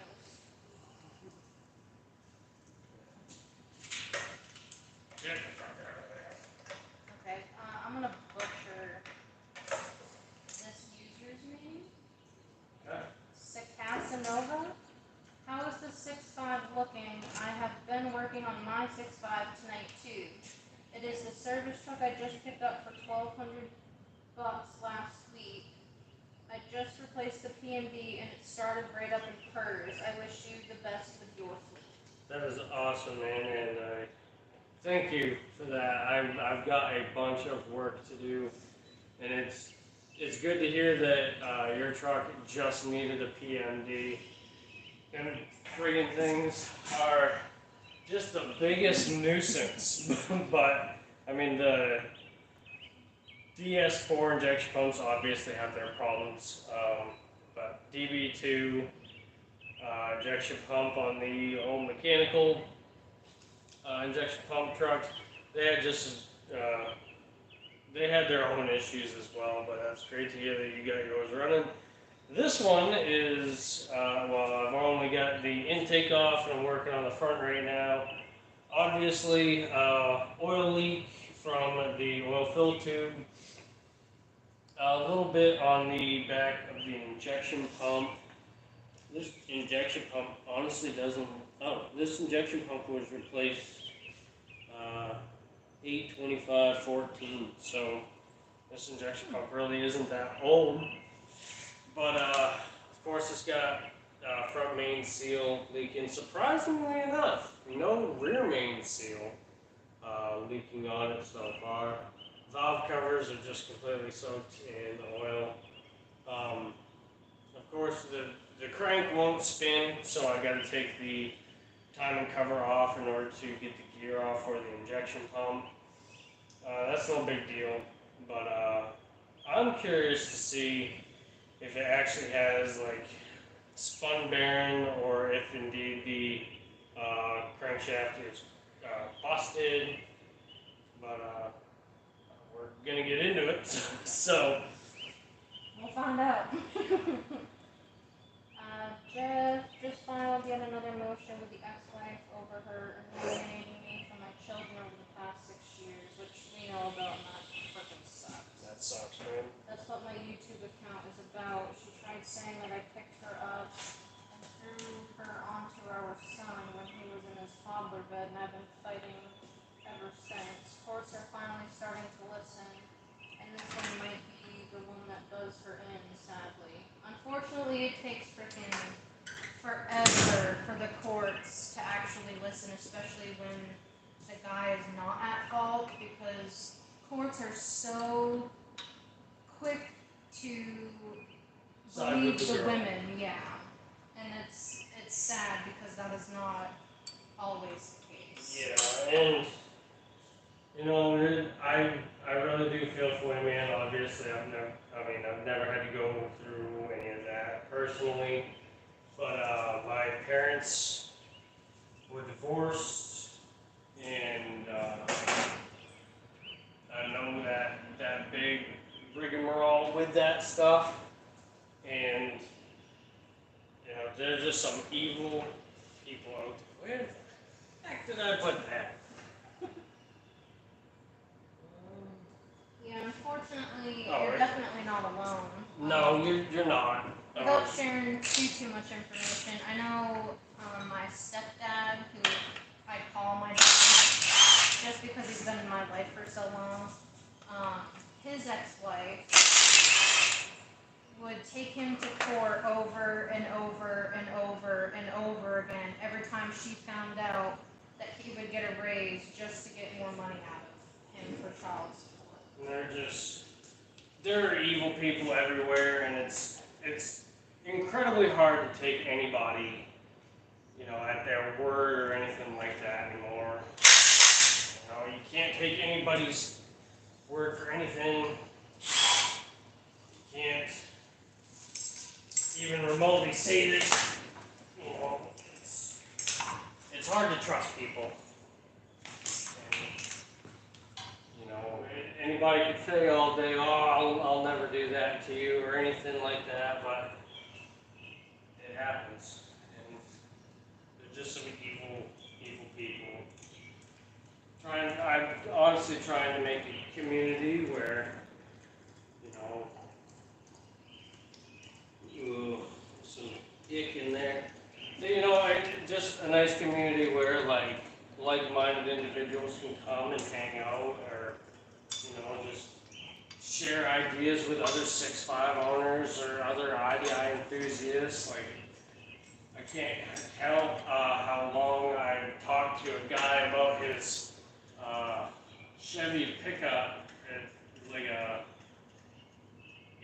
[SPEAKER 2] Okay, I'm gonna butcher this user's name. Casanova. How is the 6.5 looking? I have been working on my 6.5 tonight too. It is the service truck I just picked up for $1,200 last week. I just replaced the PNB and it started right up in purrs. I wish you the best with your fleet.
[SPEAKER 1] That is awesome, man, and thank you for that. I've got a bunch of work to do, and it's good to hear that your truck just needed a PMD. And friggin' things are just the biggest nuisance. But I mean, the DS4 injection pumps obviously have their problems, but DB2 injection pump on the old mechanical injection pump truck. They had just they had their own issues as well, but that's great to hear that you got yours running. This one is, well, I've only got the intake off and I'm working on the front right now. Obviously, oil leak from the oil fill tube. A little bit on the back of the injection pump. This injection pump honestly doesn't, oh, this injection pump was replaced 8/25/14, so this injection pump really isn't that old. But of course it's got front main seal leaking. Surprisingly enough, no rear main seal leaking on it so far. Valve covers are just completely soaked in oil. Of course the crank won't spin, so I got to take the timing cover off in order to get the gear off for the injection pump. That's no big deal, but I'm curious to see if it actually has like spun bearing or if indeed the crankshaft is busted. But we're gonna get into it, so
[SPEAKER 2] We'll find out. Just filed yet another motion with the ex-wife over her eliminating me from my children over the past 6 years, which we know about, and that freaking sucks.
[SPEAKER 1] that sucks, man.
[SPEAKER 2] That's what my YouTube account is about. She tried saying that I picked her up and threw her onto our son when he was in his toddler bed, and I've been fighting ever since. Courts are finally starting to listen, and this one might be the one that does her in, sadly. Unfortunately, it takes freaking forever for the courts to actually listen, especially when the guy is not at fault, because courts are so quick to believe the women, yeah. And it's sad because that is not always the case.
[SPEAKER 1] Yeah, and you know, I really do feel for women. Obviously, I've never had to go through any of that personally. But my parents were divorced, and I know that big rigmarole with that stuff. And you know, there's just some evil people out there. Where the heck did I put that?
[SPEAKER 2] Yeah, unfortunately,
[SPEAKER 1] Oh,
[SPEAKER 2] you're
[SPEAKER 1] right.
[SPEAKER 2] definitely not alone.
[SPEAKER 1] No, you're not.
[SPEAKER 2] Without sharing too much information, I know my stepdad, who I call my dad, just because he's been in my life for so long, his ex-wife would take him to court over and over and over and over again every time she found out that he would get a raise just to get more money out of him for child support.
[SPEAKER 1] There are evil people everywhere, and it's incredibly hard to take anybody, you know, at their word or anything like that anymore. You know, you can't take anybody's word for anything. You can't even remotely say that, you know, it's hard to trust people. You know, anybody could say all day, oh, I'll never do that to you or anything like that, but it happens. And there's just some evil people. I'm honestly trying to make a community where, you know, some ick in there. You know, just a nice community where like-minded individuals can come and hang out, or you know, just share ideas with other 6.5 owners or other IDI enthusiasts. Like, I can't count how long I talked to a guy about his Chevy pickup, like a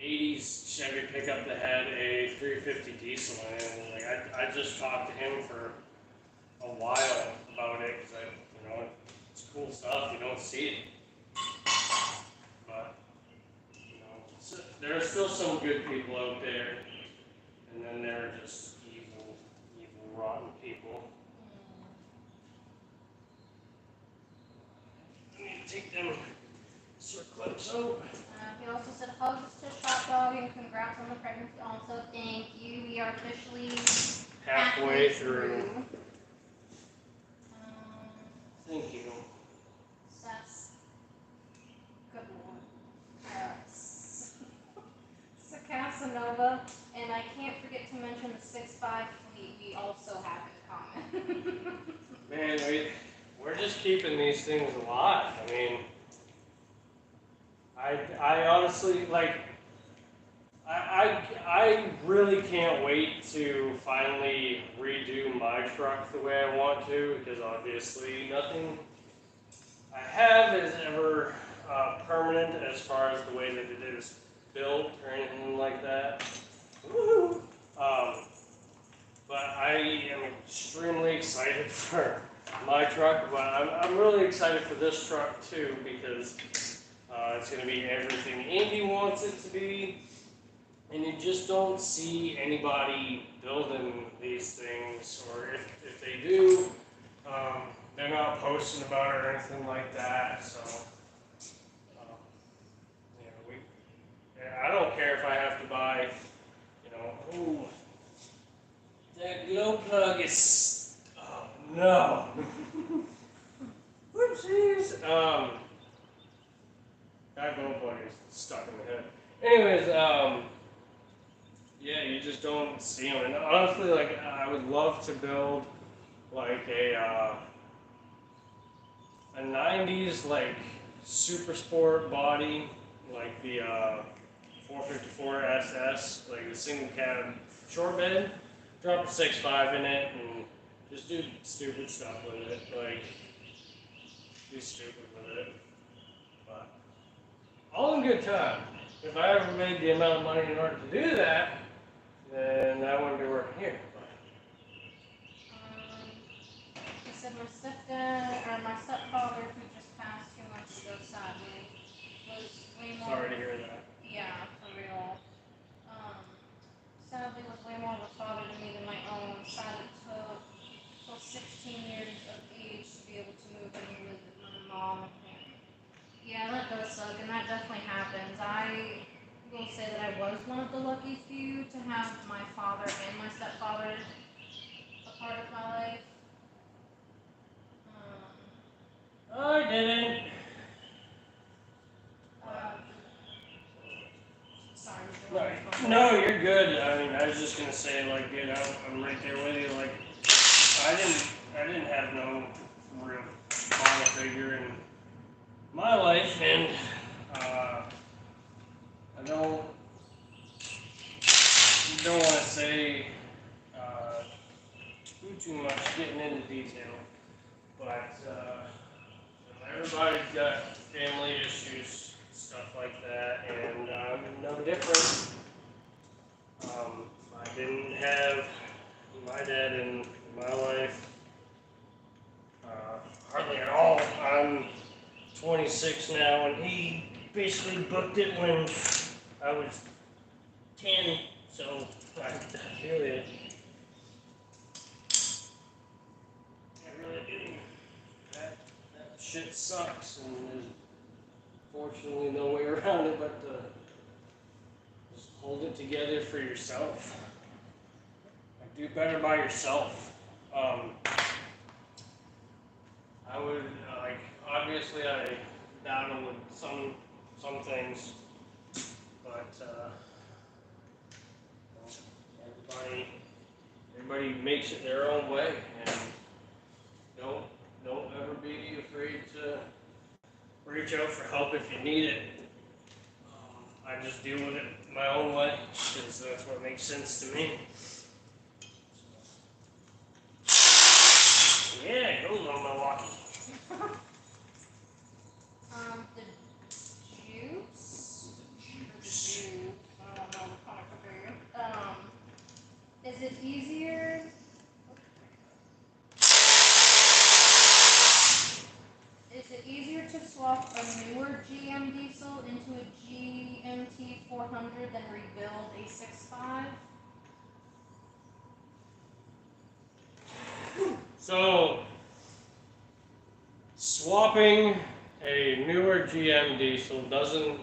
[SPEAKER 1] 80s Chevy pickup that had a 350 diesel in it. And like, I just talked to him for a while about it because you know, it's cool stuff. You don't see it, but you know, there are still some good people out there, and then there are just evil rotten people. I need to take them circlips out.
[SPEAKER 2] He also said hugs to Shop Dog and congrats on the pregnancy. Also, thank you. We are officially
[SPEAKER 1] Halfway through. Thank you.
[SPEAKER 2] Seth's. Good lord. Casanova, and I can't forget to mention the 6'5" fleet we also have in common.
[SPEAKER 1] Man, we're just keeping these things alive. I mean, I honestly, like, I really can't wait to finally redo my truck the way I want to, because obviously nothing I have is ever permanent as far as the way that it is built or anything like that. Woo-hoo. But I am extremely excited for my truck, but I'm really excited for this truck too, because it's going to be everything Andy wants it to be, and you just don't see anybody building these things, or if they do, they're not posting about it or anything like that, so I don't care if I have to buy, ooh, that glow plug is, oh no. Whoopsies. That glow plug is stuck in the head. Anyways, yeah, you just don't see them. And honestly, like, I would love to build like a 90s like super sport body, like the 454 SS, like a single cab short bed, drop a 6'5" in it, and just do stupid stuff with it, like, do stupid with it, but all in good time. If I ever made the amount of money in order to do that, then I wouldn't be working here.
[SPEAKER 2] He said my stepfather, who just passed 2 months ago, sadly, was way more.
[SPEAKER 1] Sorry to hear that.
[SPEAKER 2] Yeah, for real. Sadly, was way more of a father to me than my own. Sadly, took till 16 years of age to be able to move in and live with my mom. And yeah, that does suck, and that definitely happens. I will say that I was one of the lucky few to have my father and my stepfather a part of my life.
[SPEAKER 1] I didn't.
[SPEAKER 2] Sorry.
[SPEAKER 1] No, you're good. I mean, I was just gonna say, like, dude, I'm right there with you. Like, I didn't have no real father figure in my life, and I don't want to say too much, getting into detail, but everybody's got family issues, stuff like that, and I'm no different. I didn't have my dad in my life hardly at all. I'm 26 now, and he basically booked it when I was 10, so I feel it. I really do. That shit sucks, and there's fortunately no way around it but to just hold it together for yourself. Like, do better by yourself. I would, like, obviously I battle with some things, but everybody makes it their own way, and don't ever be afraid to reach out for help if you need it. I just deal with it my own way, because that's what makes sense to me. Yeah, go on, Milwaukee.
[SPEAKER 2] The juice. I don't know the comic book. Is it easier? Is it easier to swap a newer GM diesel into a GMT 400 than rebuild a 6.5?
[SPEAKER 1] So, swapping a newer GM diesel doesn't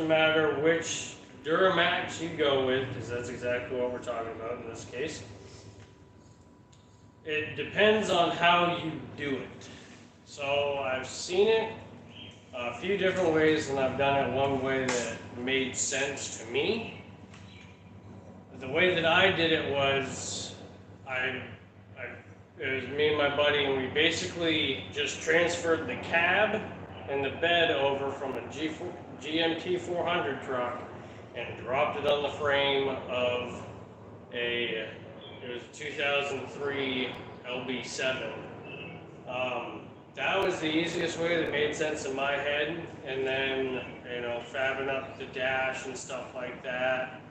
[SPEAKER 1] matter which Duramax you go with, because that's exactly what we're talking about in this case. It depends on how you do it. So I've seen it a few different ways, and I've done it one way that made sense to me. The way that I did it was, it was me and my buddy, and we basically just transferred the cab and the bed over from a GMT 400 truck and dropped it on the frame of it was a 2003 LB7. That was the easiest way that made sense in my head, and then, fabbing up the dash and stuff like that.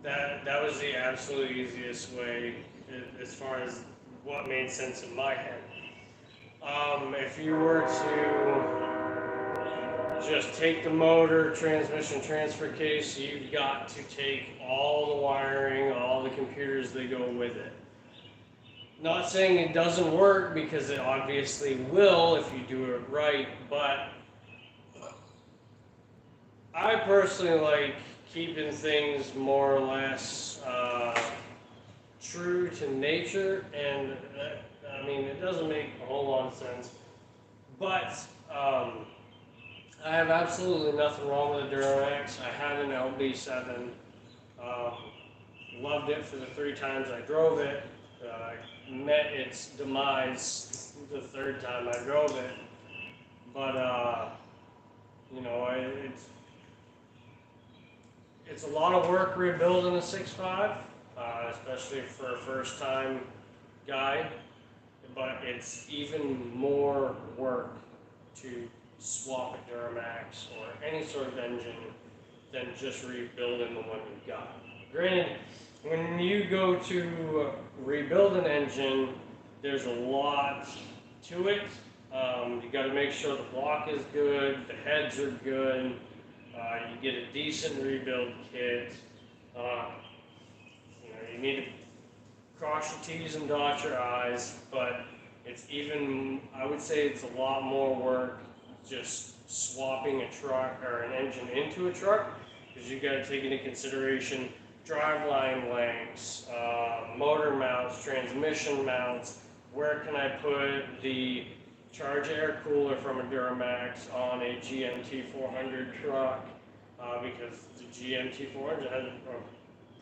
[SPEAKER 1] That was the absolute easiest way as far as what made sense in my head. If you were to just take the motor, transmission, transfer case, you've got to take all the wiring, all the computers that go with it. Not saying it doesn't work, because it obviously will if you do it right, but I personally like keeping things more or less true to nature, and it doesn't make a whole lot of sense, but I have absolutely nothing wrong with the Duramax. I had an LB7, loved it for the 3 times I drove it. Met its demise the 3rd time I drove it, but it's a lot of work rebuilding a 6.5, especially for a first-time guy, but it's even more work to swap a Duramax or any sort of engine than just rebuilding the one you've got. Granted, when you go to rebuild an engine, there's a lot to it. You got to make sure the block is good, the heads are good, you get a decent rebuild kit. You need to cross your T's and dot your I's, but I would say it's a lot more work just swapping a truck or an engine into a truck, because you got to take into consideration driveline lengths, motor mounts, transmission mounts. Where can I put the charge air cooler from a Duramax on a GMT 400 truck? Because the GMT 400 has a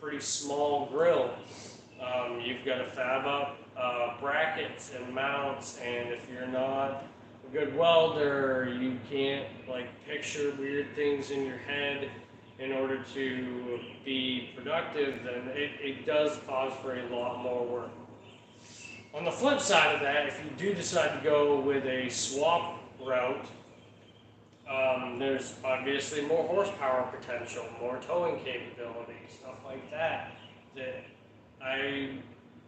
[SPEAKER 1] pretty small grill. You've got to fab up brackets and mounts, and if you're not a good welder, you can't picture weird things in your head in order to be productive, then it does cause for a lot more work. On the flip side of that, if you do decide to go with a swap route, there's obviously more horsepower potential, more towing capability, stuff like that, that I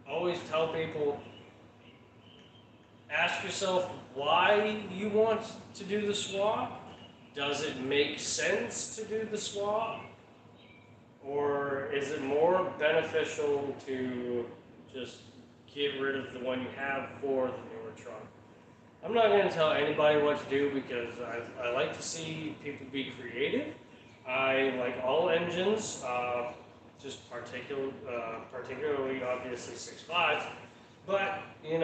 [SPEAKER 1] always tell people, ask yourself why you want to do the swap. Does it make sense to do the swap? Or is it more beneficial to just get rid of the one you have for the newer truck? I'm not going to tell anybody what to do, because I like to see people be creative. I like all engines, just particularly obviously 6.5s. But, you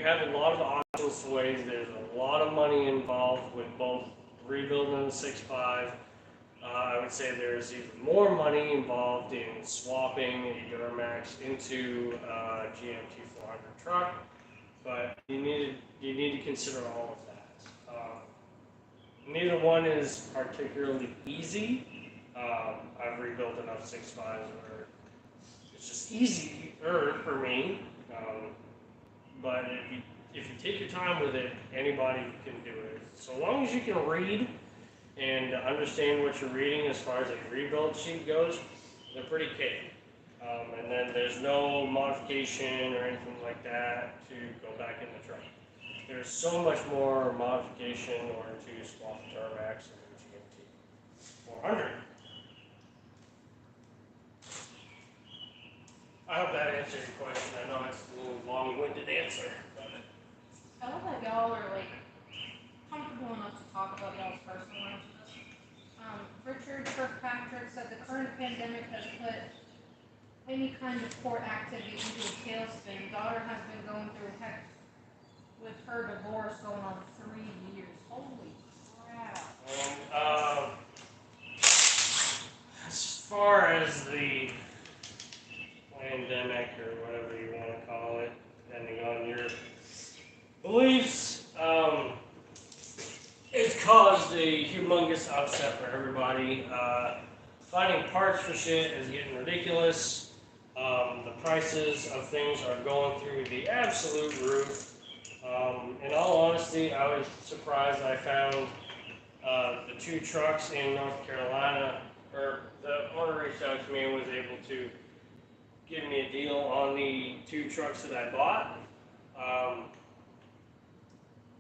[SPEAKER 1] have a lot of options to ways. There's a lot of money involved with both rebuilding the 6.5. I would say there's even more money involved in swapping a Duramax into a GMT 400 truck, but you need to consider all of that. Neither one is particularly easy. I've rebuilt enough 6.5s where it's just easier for me, but if you take your time with it, anybody can do it. So long as you can read and understand what you're reading as far as a rebuild sheet goes, they're pretty capable. And then there's no modification or anything like that to go back in the truck. There's so much more modification in order to swap the Duramax and the GMT 400. I hope that answered your question. I know it's a little long-winded answer. answer.
[SPEAKER 2] I love that y'all are like comfortable enough to talk about y'all's personal lives with us. Richard Kirkpatrick said the current pandemic has put any kind of court activity into a tailspin. Daughter has been going through heck with her divorce going on 3 years. Holy crap.
[SPEAKER 1] And as far as the pandemic or whatever you want to call it, depending on your beliefs, it's caused a humongous upset for everybody. Finding parts for shit is getting ridiculous. The prices of things are going through the absolute roof. In all honesty, I was surprised I found the 2 trucks in North Carolina, or the owner reached out to me and was able to give me a deal on the 2 trucks that I bought.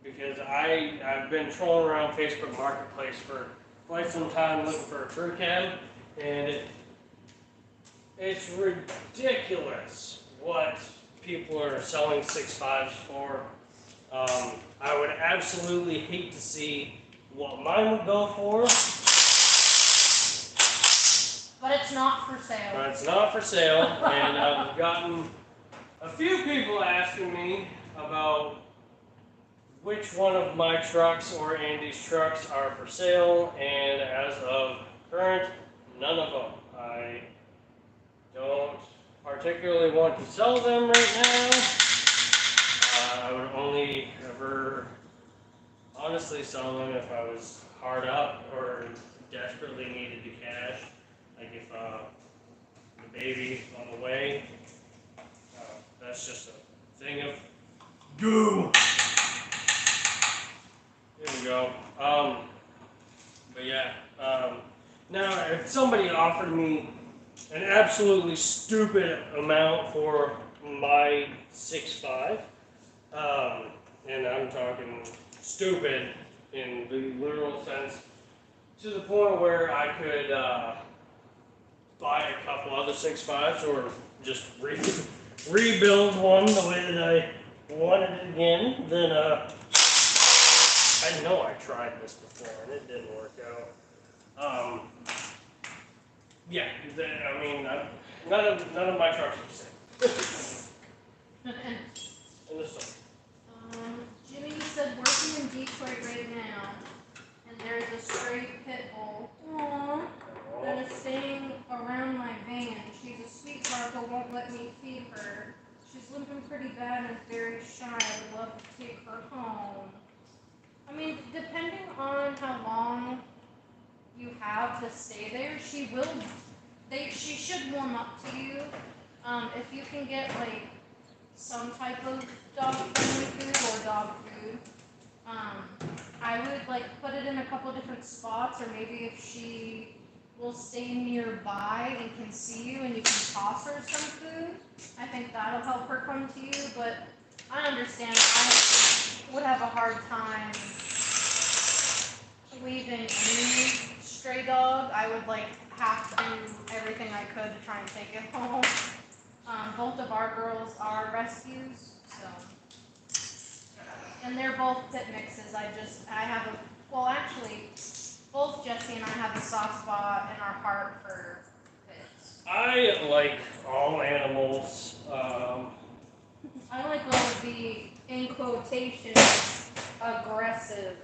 [SPEAKER 1] Because I've been trolling around Facebook Marketplace for quite some time looking for a crew cab, and it's ridiculous what people are selling 6.5s for. I would absolutely hate to see what mine would go for.
[SPEAKER 2] But it's not for sale.
[SPEAKER 1] But it's not for sale, and I've gotten a few people asking me about which one of my trucks or Andy's trucks are for sale, and as of current, none of them. I don't particularly want to sell them right now. I would only ever honestly sell them if I was hard up or desperately needed the cash. Like if the baby on the way, that's just a thing of goo. There we go. But yeah. Now, if somebody offered me an absolutely stupid amount for my 6.5, and I'm talking stupid in the literal sense, to the point where I could buy a couple other 6.5s or just rebuild one the way that I wanted it again, then I know I tried this before and it didn't work out. Yeah, I mean, none of my trucks are the same. In the store.
[SPEAKER 2] Jimmy said working in Detroit right now, and there's a stray pit bull. Aww. That is staying around my van. She's a sweetheart but won't let me feed her. She's limping pretty bad and is very shy. I would love to take her home. I mean, depending on how long you have to stay there, she should warm up to you. If you can get like some type of dog-friendly food or dog food, I would like put it in a couple different spots, or maybe if she will stay nearby and can see you and you can toss her some food, I think that'll help her come to you. But I understand I would have a hard time leaving any stray dog. I would like have to do everything I could to try and take it home. Both of our girls are rescues, so, and they're both pit mixes. Actually, both Jesse and I have a soft spot in our heart for pits.
[SPEAKER 1] I like all animals.
[SPEAKER 2] I like what would be, in quotations, aggressive.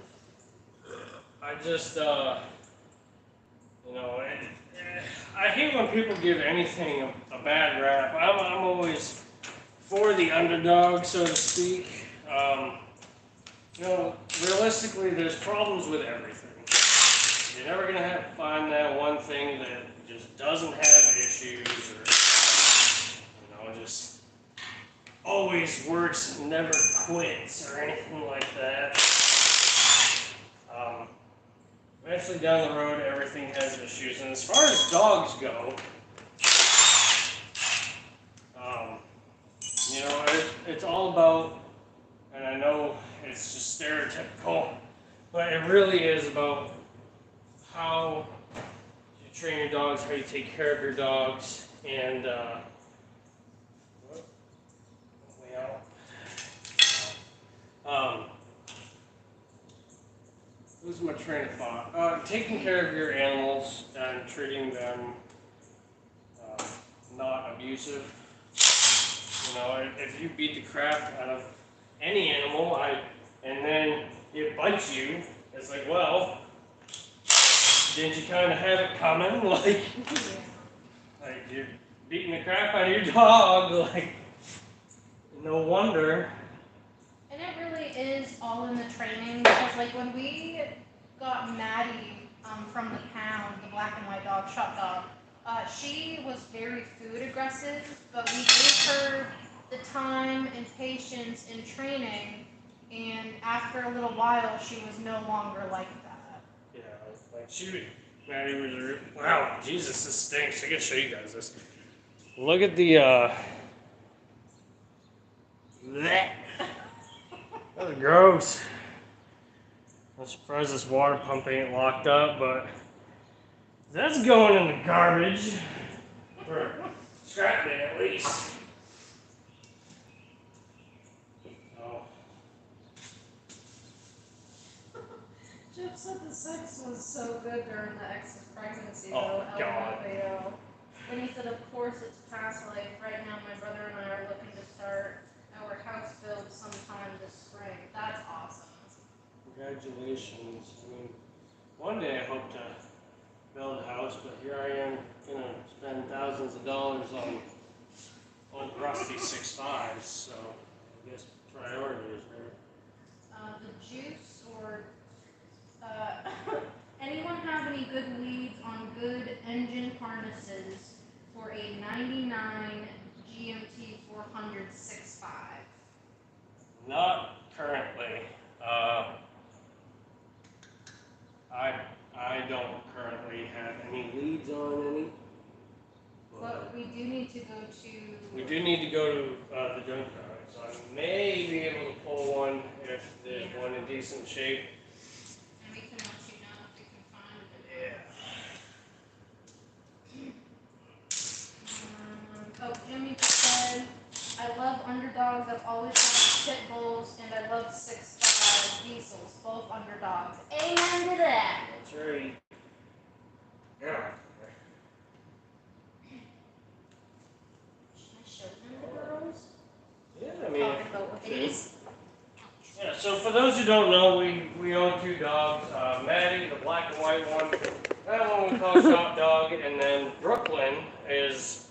[SPEAKER 1] I just, I hate when people give anything a bad rap. I'm always for the underdog, so to speak. Realistically, there's problems with everything. You're never going to find that one thing that just doesn't have issues or, just always works, never quits or anything like that. Eventually down the road, everything has issues. And as far as dogs go, it's all about, and I know it's just stereotypical, but it really is about how you train your dogs, how you take care of your dogs, and Lose my train of thought. Taking care of your animals and treating them not abusive. You know, if you beat the crap out of any animal, and then it bites you, it's like, well, didn't you kind of have it coming? Like you're beating the crap out of your dog. Like, no wonder.
[SPEAKER 2] And it really is all in the training because, like, when we got Maddie from the pound, the black and white dog, shop dog, she was very food aggressive, but we gave her the time and patience in training, and after a little while, she was no longer like that.
[SPEAKER 1] Yeah, like Maddie was, wow, Jesus, this stinks. I gotta show you guys this. Look at the, That's gross. I'm surprised this water pump ain't locked up, but that's going in the garbage. Or scrap bin at least. Oh.
[SPEAKER 2] Jeff said the sex was so good during the ex's pregnancy,
[SPEAKER 1] Oh,
[SPEAKER 2] though.
[SPEAKER 1] God.
[SPEAKER 2] LMFAO. And he said, of course, it's past life. Right now, my brother and I are looking to start our house build sometime this spring. That's awesome.
[SPEAKER 1] Congratulations. I mean, one day I hope to build a house, but here I am gonna spend thousands of dollars on old rusty 6.5s, so I guess priorities, right?
[SPEAKER 2] The juice or anyone have any good leads on good engine harnesses for a 99 GMT 400 6.5?
[SPEAKER 1] Not currently. I don't currently have any leads on any.
[SPEAKER 2] But we do need to go to.
[SPEAKER 1] We do need to go to the junkyard, so I may be able to pull one if there's one in decent shape.
[SPEAKER 2] And we can let you know if we can find it.
[SPEAKER 1] Yeah.
[SPEAKER 2] Jimmy just said, I love underdogs. I've always loved pit bulls, and I love 6.5 diesels, both underdogs. Amen to that.
[SPEAKER 1] That's right. Yeah.
[SPEAKER 2] Should I show them the girls?
[SPEAKER 1] Yeah, I mean.
[SPEAKER 2] Talking about ladies.
[SPEAKER 1] Yeah, so for those who don't know, we own two dogs. Maddie, the black and white one, that one we call Shop Dog, and then Brooklyn is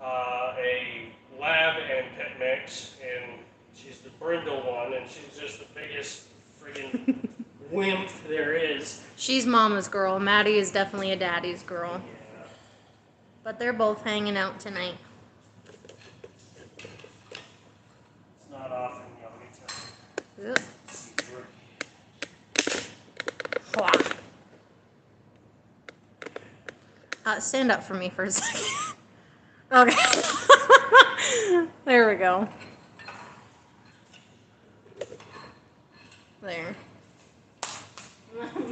[SPEAKER 1] a lab and pit mix, and she's the brindle one, and she's just the biggest friggin' wimp there is.
[SPEAKER 2] She's mama's girl. Maddie is definitely a daddy's girl.
[SPEAKER 1] Yeah.
[SPEAKER 2] But they're both hanging out tonight.
[SPEAKER 1] It's not often you'll get to
[SPEAKER 2] Ugh.
[SPEAKER 1] see Brookie.
[SPEAKER 2] Stand up for me for a second. Okay. There we go. There.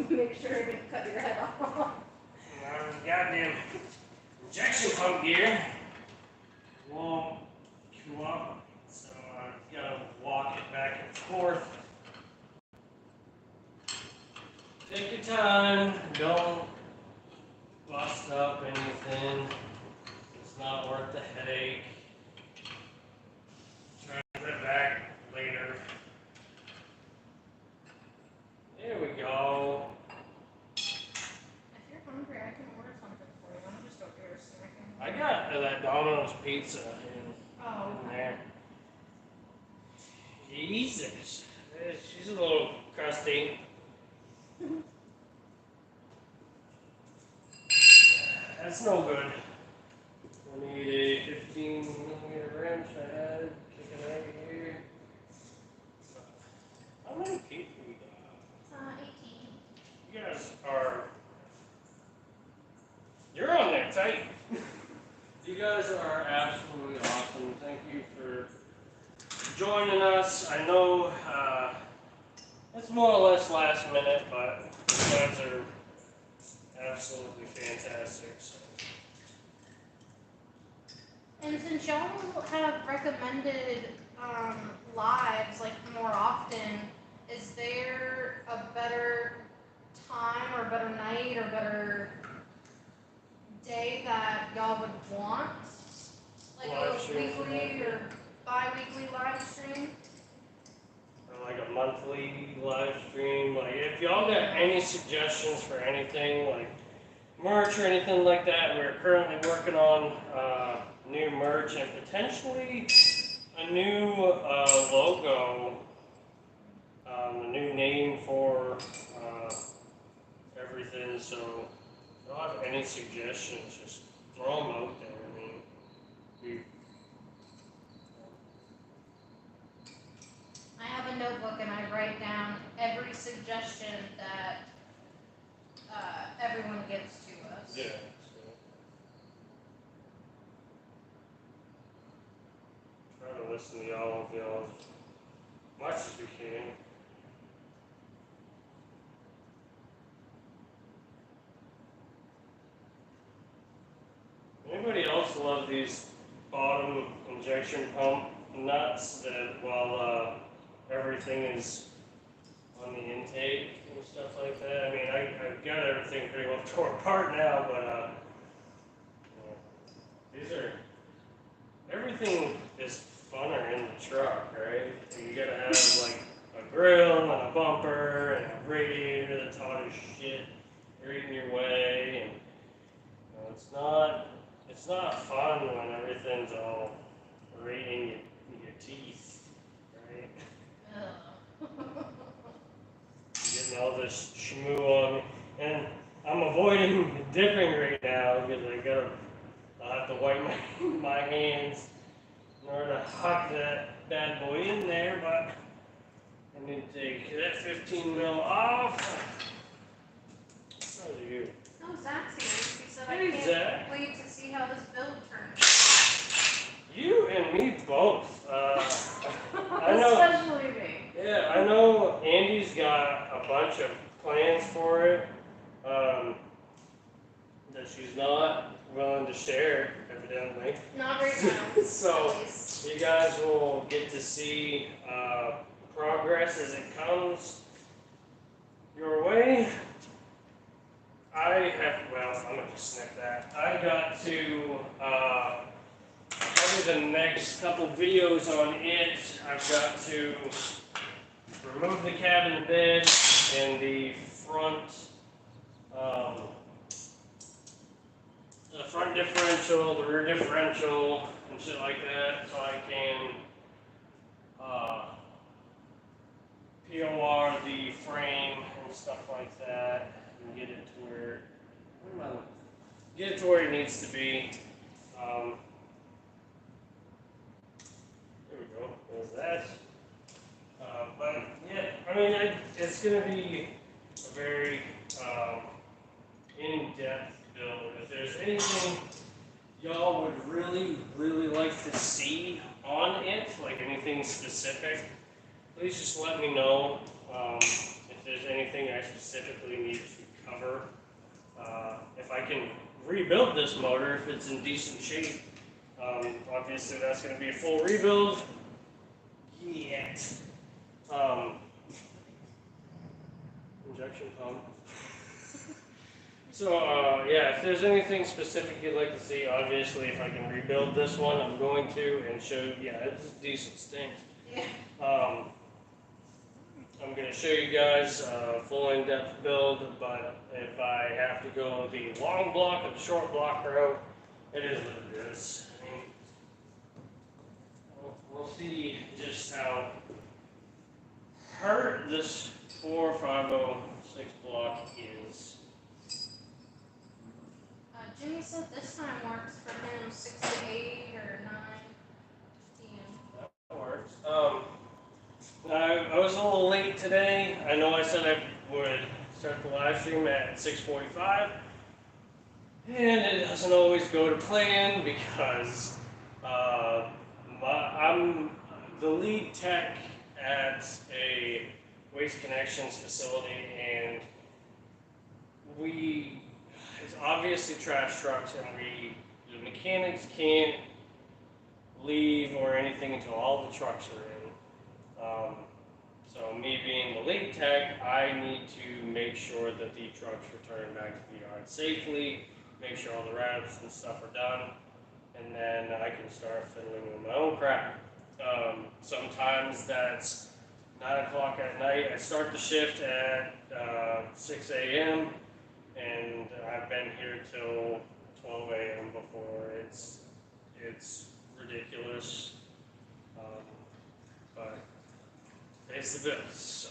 [SPEAKER 2] Make sure I didn't cut your head off.
[SPEAKER 1] Goddamn injection pump gear won't come up, so I've got to walk it back and forth. Take your time, don't bust up anything. It's not worth the headache. Try to put it back later. There we go.
[SPEAKER 2] If you're hungry, I can order something for you. I'm just over here snacking.
[SPEAKER 1] I got that Domino's pizza in there. Jesus. She's a little crusty. That's no good. I need a 15mm wrench. I had kicking out of here. How many people we got?
[SPEAKER 2] 18.
[SPEAKER 1] You guys are. You're on there tight. You guys are absolutely awesome. Thank you for joining us. I know it's more or less last minute, but you guys are absolutely fantastic. So.
[SPEAKER 2] And since y'all have recommended lives like more often, is there a better time or better night or better day that y'all would want? Like
[SPEAKER 1] Live
[SPEAKER 2] a
[SPEAKER 1] stream for
[SPEAKER 2] weekly
[SPEAKER 1] that,
[SPEAKER 2] or bi-weekly live stream?
[SPEAKER 1] or like a monthly live stream. Like, if y'all got any suggestions for anything, like merch or anything like that, we're currently working on new merch and potentially a new logo, a new name for everything. So, if y'all have any suggestions, just throw them out there. I mean, we
[SPEAKER 2] I have a notebook and I write down every suggestion that everyone gives to us.
[SPEAKER 1] yeah. So, try to listen to y'all as much as we can. Anybody else love these bottom injection pump nuts that while everything is on the intake and stuff like that? I mean, I've got everything pretty well torn apart now, but these are, everything is funner in the truck, right? You gotta have like a grill and a bumper and a radiator that's hot as shit, you're in your way, and it's not fun when everything's all right in your teeth, right?
[SPEAKER 2] Ugh.
[SPEAKER 1] Getting all this shmoo on me, and I'm avoiding dipping right now because I'll have to wipe my hands in order to huck that bad boy in there, but I need to take that 15 mil off. How's you?
[SPEAKER 2] No, Zach's here. He said I
[SPEAKER 1] Hey,
[SPEAKER 2] can't
[SPEAKER 1] Zach.
[SPEAKER 2] wait to see how this build turns.
[SPEAKER 1] You and me both. I know.
[SPEAKER 2] Especially me.
[SPEAKER 1] Yeah, I know Andy's got a bunch of plans for it that she's not willing to share, evidently.
[SPEAKER 2] Not right now.
[SPEAKER 1] So,
[SPEAKER 2] at least.
[SPEAKER 1] you guys will get to see progress as it comes your way. I'm going to snip that. I got to, probably the next couple videos on it, I've got to remove the cab and the bed and the front differential, the rear differential, and shit like that, so I can POR the frame and stuff like that, and get it to where it needs to be. There we go. There's that. But yeah, I mean, it's going to be a very in-depth build. If there's anything y'all would really, really like to see on it, like anything specific, please just let me know. If there's anything I specifically need to cover. If I can rebuild this motor, if it's in decent shape, obviously that's going to be a full rebuild. Yet. Injection pump. So, yeah, if there's anything specific you'd like to see, obviously, if I can rebuild this one, I'm going to, and show, yeah, it's a decent stink.
[SPEAKER 2] Yeah.
[SPEAKER 1] I'm going to show you guys a full in-depth build, but if I have to go the long block or the short block route, it is what it is. I mean, we'll see just how hurt this 4506 block is.
[SPEAKER 2] Jimmy said this time works for him 6 to 8 or 9 p.m.
[SPEAKER 1] That works. I was a little late today. I know I said I would start the live stream at 6:45, and it doesn't always go to plan because I'm the lead tech at a Waste Connections facility, and it's obviously trash trucks, and the mechanics can't leave or anything until all the trucks are in. So me being the lead tech, I need to make sure that the trucks return back to the yard safely, make sure all the routes and stuff are done, and then I can start fiddling with my own crap. Sometimes that's 9 o'clock at night. I start the shift at 6 a.m. and I've been here till 12 a.m. before. It's ridiculous, but pays the bills. So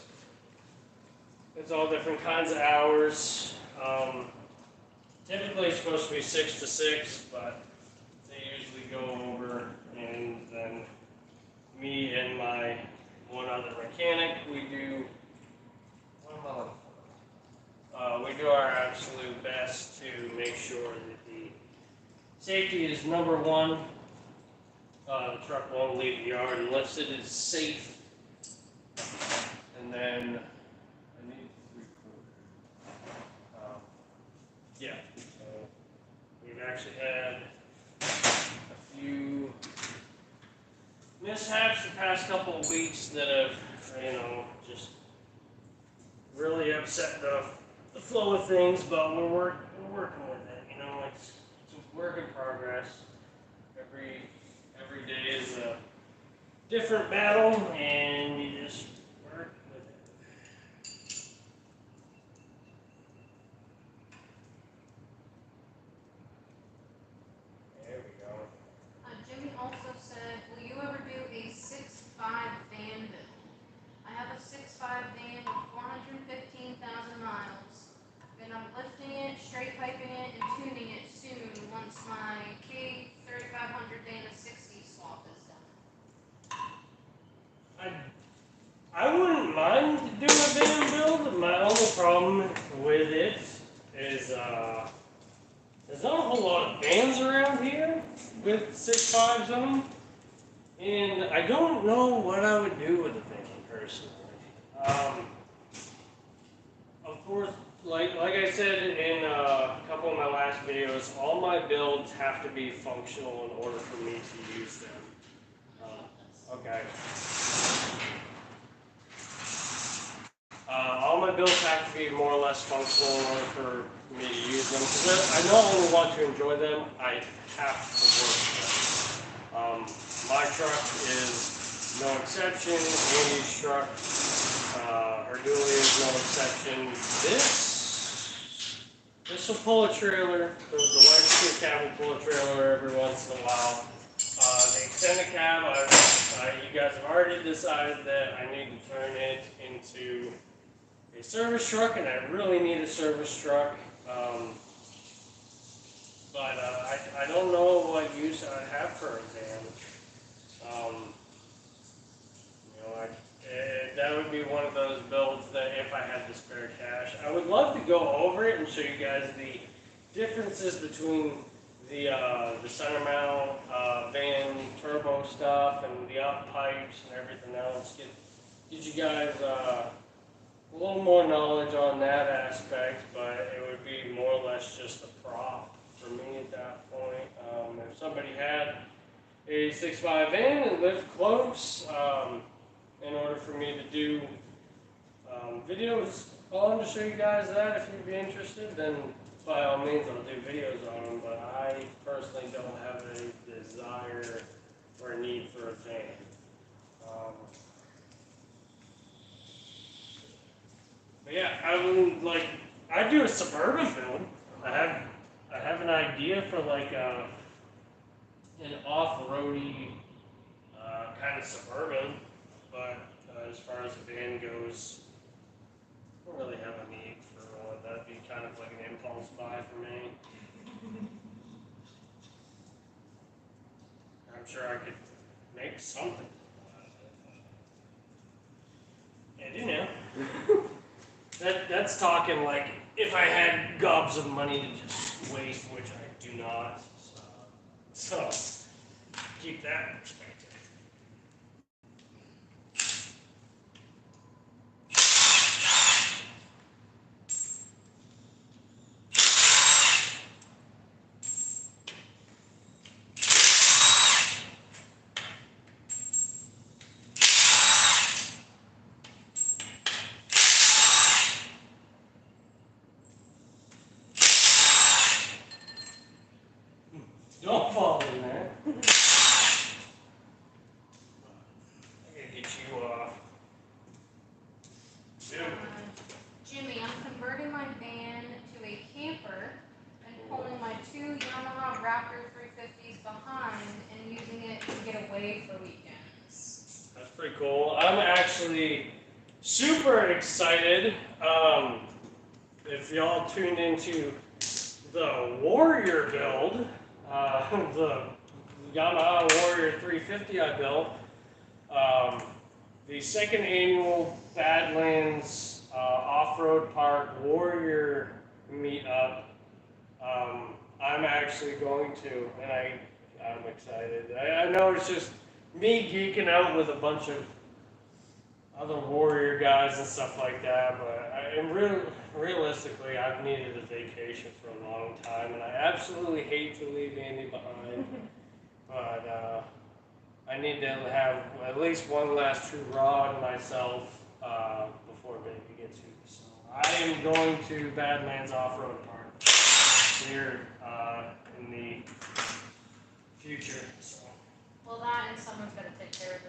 [SPEAKER 1] it's all different kinds of hours. Typically it's supposed to be 6 to 6, but they usually go over, and then me and my one other mechanic, we do our absolute best to make sure that the safety is number one. The truck won't leave the yard unless it is safe. And then I need 3/4. Yeah. So we've actually had a few mishaps the past couple of weeks that have, just really upset the flow of things. But we're working with it. It's a work in progress. Every day is a different battle, and you just work with it. There we go.
[SPEAKER 2] Jimmy also said, will you ever do a 6.5 van build? I have a 6.5 van with 415,000 miles. Been uplifting it, straight piping it, and tuning it soon once my K3500 Dana 60 swap is done.
[SPEAKER 1] I wouldn't mind doing a van build. My only problem with it is there's not a whole lot of vans around here with 6.5s in them, and I don't know what I would do with a van personally. Of course, like I said in a couple of my last videos, all my builds have to be functional in order for me to use them. Okay. All my builds have to be more or less functional in order for me to use them. Because I not only want to enjoy them, I have to work with them. My truck is no exception. Andy's truck, or dually, is no exception. This will pull a trailer. The white screw cab will pull a trailer every once in a while. The extended cab, you guys have already decided that I need to turn it into a service truck, and I really need a service truck. But I don't know what use I have for a van. That would be one of those builds that if I had the spare cash, I would love to go over it and show you guys the differences between the center mount van turbo stuff and the up pipes and everything else. Get you guys a little more knowledge on that aspect, but it would be more or less just a prop for me at that point. If somebody had a 6.5 van and lived close, in order for me to do videos on to show you guys that, if you'd be interested, then by all means I'll do videos on them, but I personally don't have a desire or a need for a van. But yeah, I'd do a suburban build. I have an idea for like an off-roady kind of suburban, but as far as the van goes, I don't really have a need for one. That'd be kind of like an impulse buy for me. I'm sure I could make something. Yeah, that's talking like if I had gobs of money to just waste, which I do not. So keep that in perspective. Don't fall in there. I gotta get you off.
[SPEAKER 2] Jimmy, I'm converting my van to a camper and pulling my 2 Yamaha Raptor 350s behind and using it to get away for weekends.
[SPEAKER 1] That's pretty cool. I'm actually super excited. If y'all tuned into the Warrior build, the Yamaha Warrior 350 I built, the second annual Badlands Off-Road Park Warrior meetup, I'm actually going to, and I'm excited. I know it's just me geeking out with a bunch of other Warrior guys and stuff like that, but realistically, I've needed a vacation for a long time, and I absolutely hate to leave Andy behind, but I need to have at least one last true rod myself before baby gets here. So I am going to Badlands Off-Road Park here in the future. So.
[SPEAKER 2] Well, that and someone's got to take care of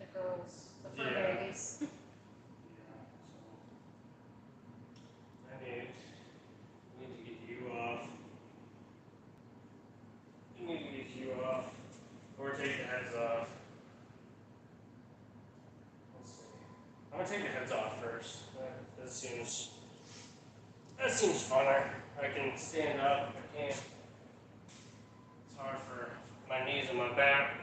[SPEAKER 2] the girls, the fur babies.
[SPEAKER 1] I need to get you off. I need to get you off. Or take the heads off. Let's see. I'm gonna take the heads off first. That seems funner. I can stand up. I can't. It's hard for my knees and my back.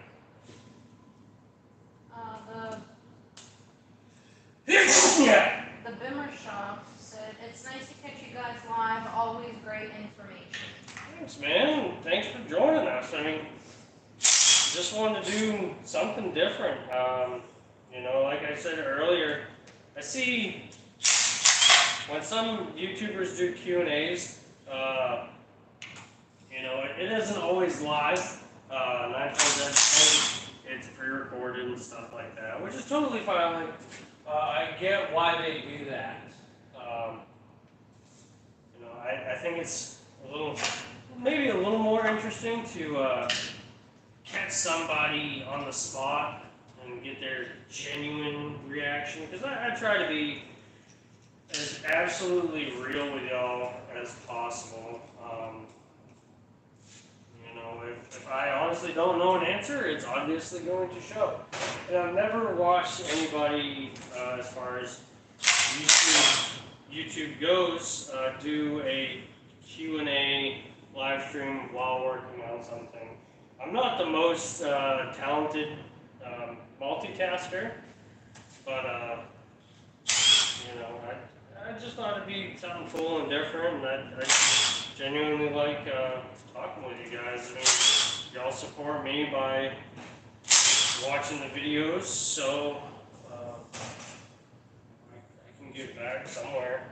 [SPEAKER 1] Yeah.
[SPEAKER 2] The Bimmer Shop said, it's nice to catch you guys live, always great information.
[SPEAKER 1] Thanks, man. Thanks for joining us. I mean, just wanted to do something different. Like I said earlier, I see when some YouTubers do Q&As, it isn't always live. 9 times out of 10, it's pre-recorded and stuff like that, which is totally fine. I get why they do that. I think it's maybe a little more interesting to catch somebody on the spot and get their genuine reaction, because I try to be as absolutely real with y'all as possible. If I honestly don't know an answer, it's obviously going to show. And I've never watched anybody, as far as YouTube goes, do a Q&A live stream while working on something. I'm not the most talented multitasker, but I just thought it'd be something cool and different, and I genuinely like talking with you guys. I mean, y'all support me by watching the videos, so I can give back somewhere.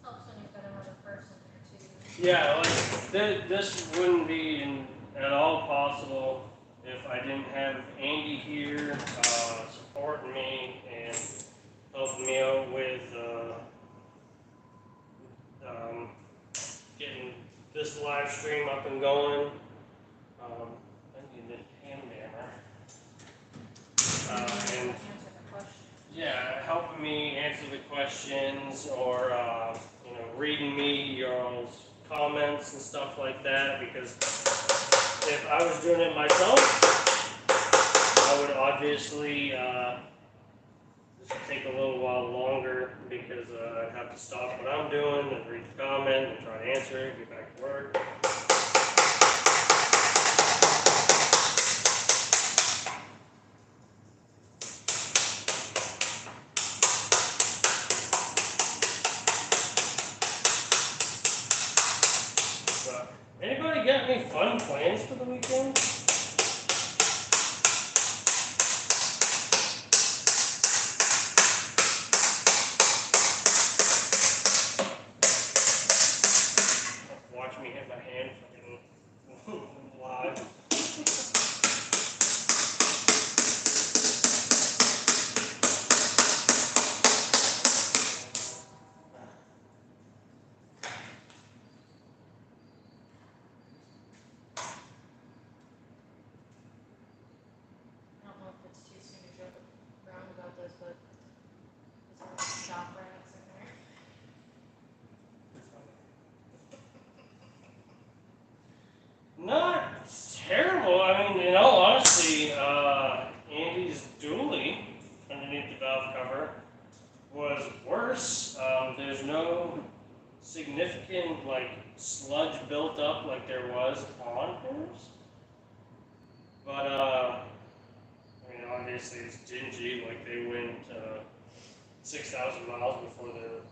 [SPEAKER 2] Helps when you've got another person there too.
[SPEAKER 1] Yeah, like this wouldn't be at all possible if I didn't have Andy here supporting me and helping me out with getting this live stream up and going. I need the hand jammer. And yeah, helping me answer the questions, or reading me y'all's comments and stuff like that, because if I was doing it myself, I would obviously this would take a little while longer, because I'd have to stop what I'm doing and read the comment and try to answer it, get back to work. Anybody got any fun plans for the weekend? Watch me hit my hand fucking live.
[SPEAKER 2] a shop right next to there.
[SPEAKER 1] Not terrible. I mean, in all honesty, Andy's dually underneath the valve cover was worse. There's no significant like sludge built up like there was on hers. But I mean, obviously it's dingy. Like they went 6,000 miles before the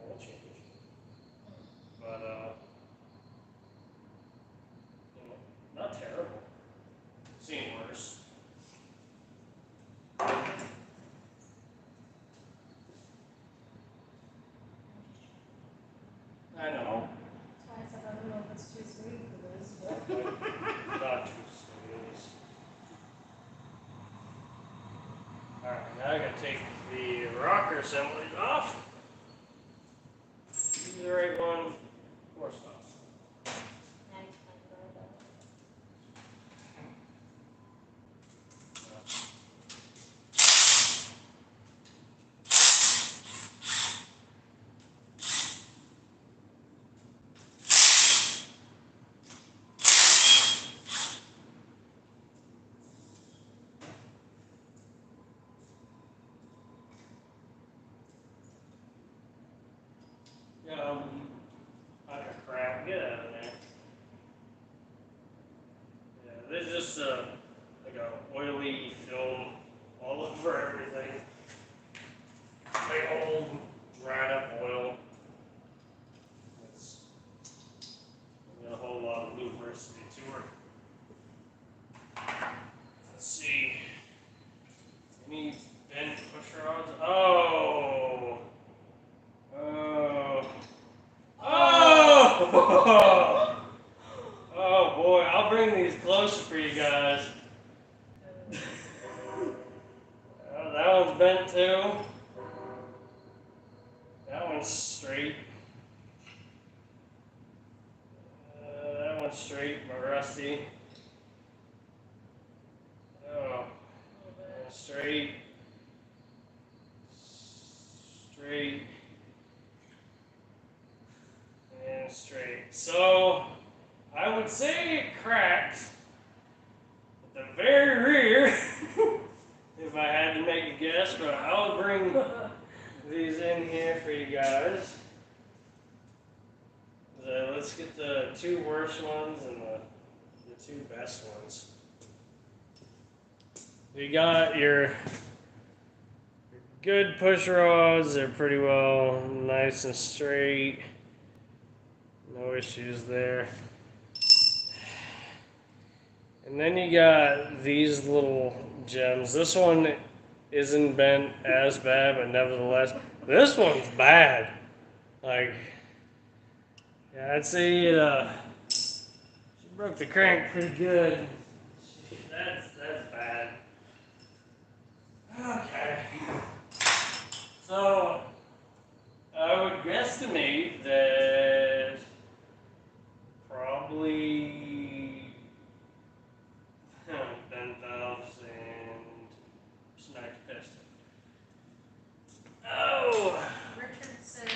[SPEAKER 1] oil change. But you know, not terrible. Seen worse. I know.
[SPEAKER 2] That's why I said I don't know if it's too sweet for this, but.
[SPEAKER 1] Not too serious. Alright, now I gotta take the rocker assemblies off. Use the right one. Of course not. Yeah, I got crap. Get out of there. Yeah, there's just like a oily film all over everything. Like old dried up oil. It's got a whole lot of lubricity to her. Let's see. Any bent push rods? Oh! Oh! Oh! Oh boy, I'll bring these closer for you guys. That one's bent too. That one's straight. That one's straight but rusty. Oh, straight. Straight. And straight. So, I would say it cracked at the very rear, if I had to make a guess, but I'll bring these in here for you guys. Let's get the two worst ones and the two best ones. You got your good push rods, they're pretty well nice and straight. No issues there. And then you got these little gems. This one isn't bent as bad, but nevertheless, this one's bad. Like, yeah, I'd say it, she broke the crank pretty good. That's bad. Okay. So, I would guesstimate that probably bent valves and smacked piston. Oh!
[SPEAKER 2] Richard said,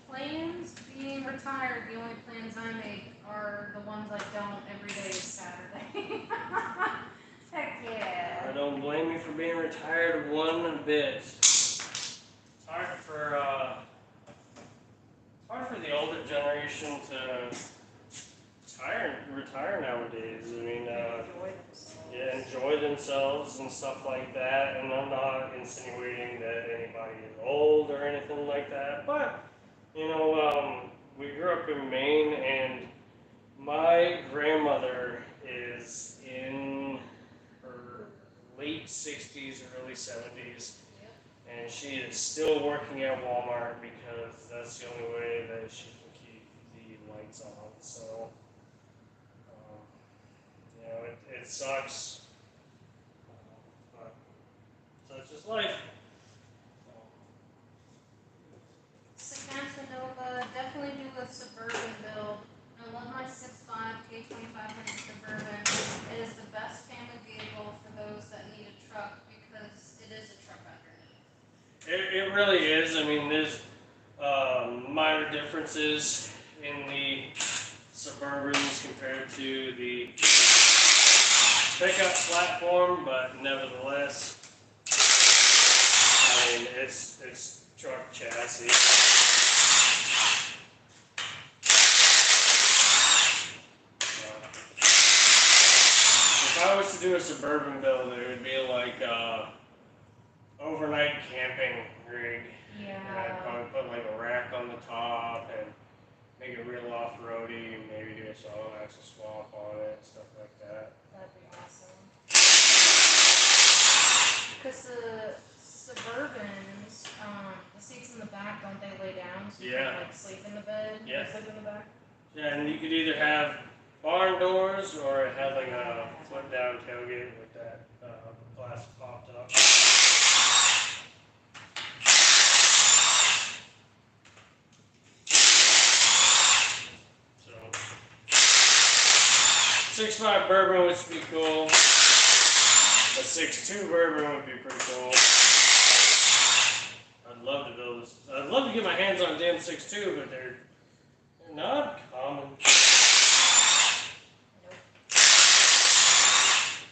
[SPEAKER 2] plans being retired, the only plans I make are the ones I don't every day is Saturday. Heck yeah.
[SPEAKER 1] I don't blame you for being retired one bit. It's hard for the older generation to retire nowadays. I mean,
[SPEAKER 2] Enjoy themselves.
[SPEAKER 1] yeah, enjoy themselves and stuff like that. And I'm not insinuating that anybody is old or anything like that, but you know, we grew up in Maine, and my grandmother is in her late 60s, early 70s, and she is still working at Walmart because that's the only way that she can keep the lights on. So, you know, it sucks, but such is life.
[SPEAKER 2] Nova, definitely do a Suburban build. I love my 6.5 K2500 Suburban. It is the best family vehicle for those that need a truck because it is a truck underneath.
[SPEAKER 1] It really is. I mean, there's minor differences in the Suburbans compared to the pickup platform, but nevertheless, I mean, it's truck chassis. If I was to do a Suburban build, it would be like overnight camping rig.
[SPEAKER 2] Yeah.
[SPEAKER 1] And I'd probably put like a rack on the top and make it real off-roady, and maybe do a solid axle swap on it, stuff like that.
[SPEAKER 2] That'd be awesome. Because the Suburbans, the seats in the back, don't they lay down? So you
[SPEAKER 1] Yeah.
[SPEAKER 2] can like sleep in the bed?
[SPEAKER 1] Yeah.
[SPEAKER 2] Sleep in the back?
[SPEAKER 1] Yeah, and you could either have barn doors or it had like a flip-down tailgate with that glass popped up. So, 6.5 bourbon would be cool. A 6.2 bourbon would be pretty cool. I'd love to build this. I'd love to get my hands on a damn 6.2, but they're not common.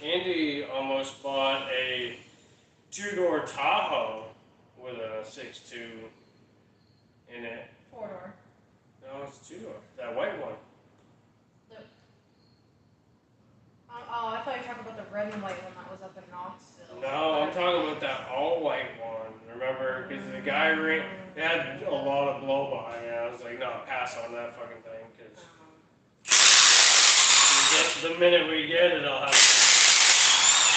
[SPEAKER 1] Andy almost bought a 2-door Tahoe with a 6.2 in it.
[SPEAKER 2] 4-door.
[SPEAKER 1] No, it's 2-door. That white one.
[SPEAKER 2] Oh, I thought you were talking about the red and white one that was up in Knoxville.
[SPEAKER 1] No, I'm talking about that all white one. Remember? Because the guy had a lot of blow by, and I was like, no, pass on that fucking thing. Because the minute we get it, I'll have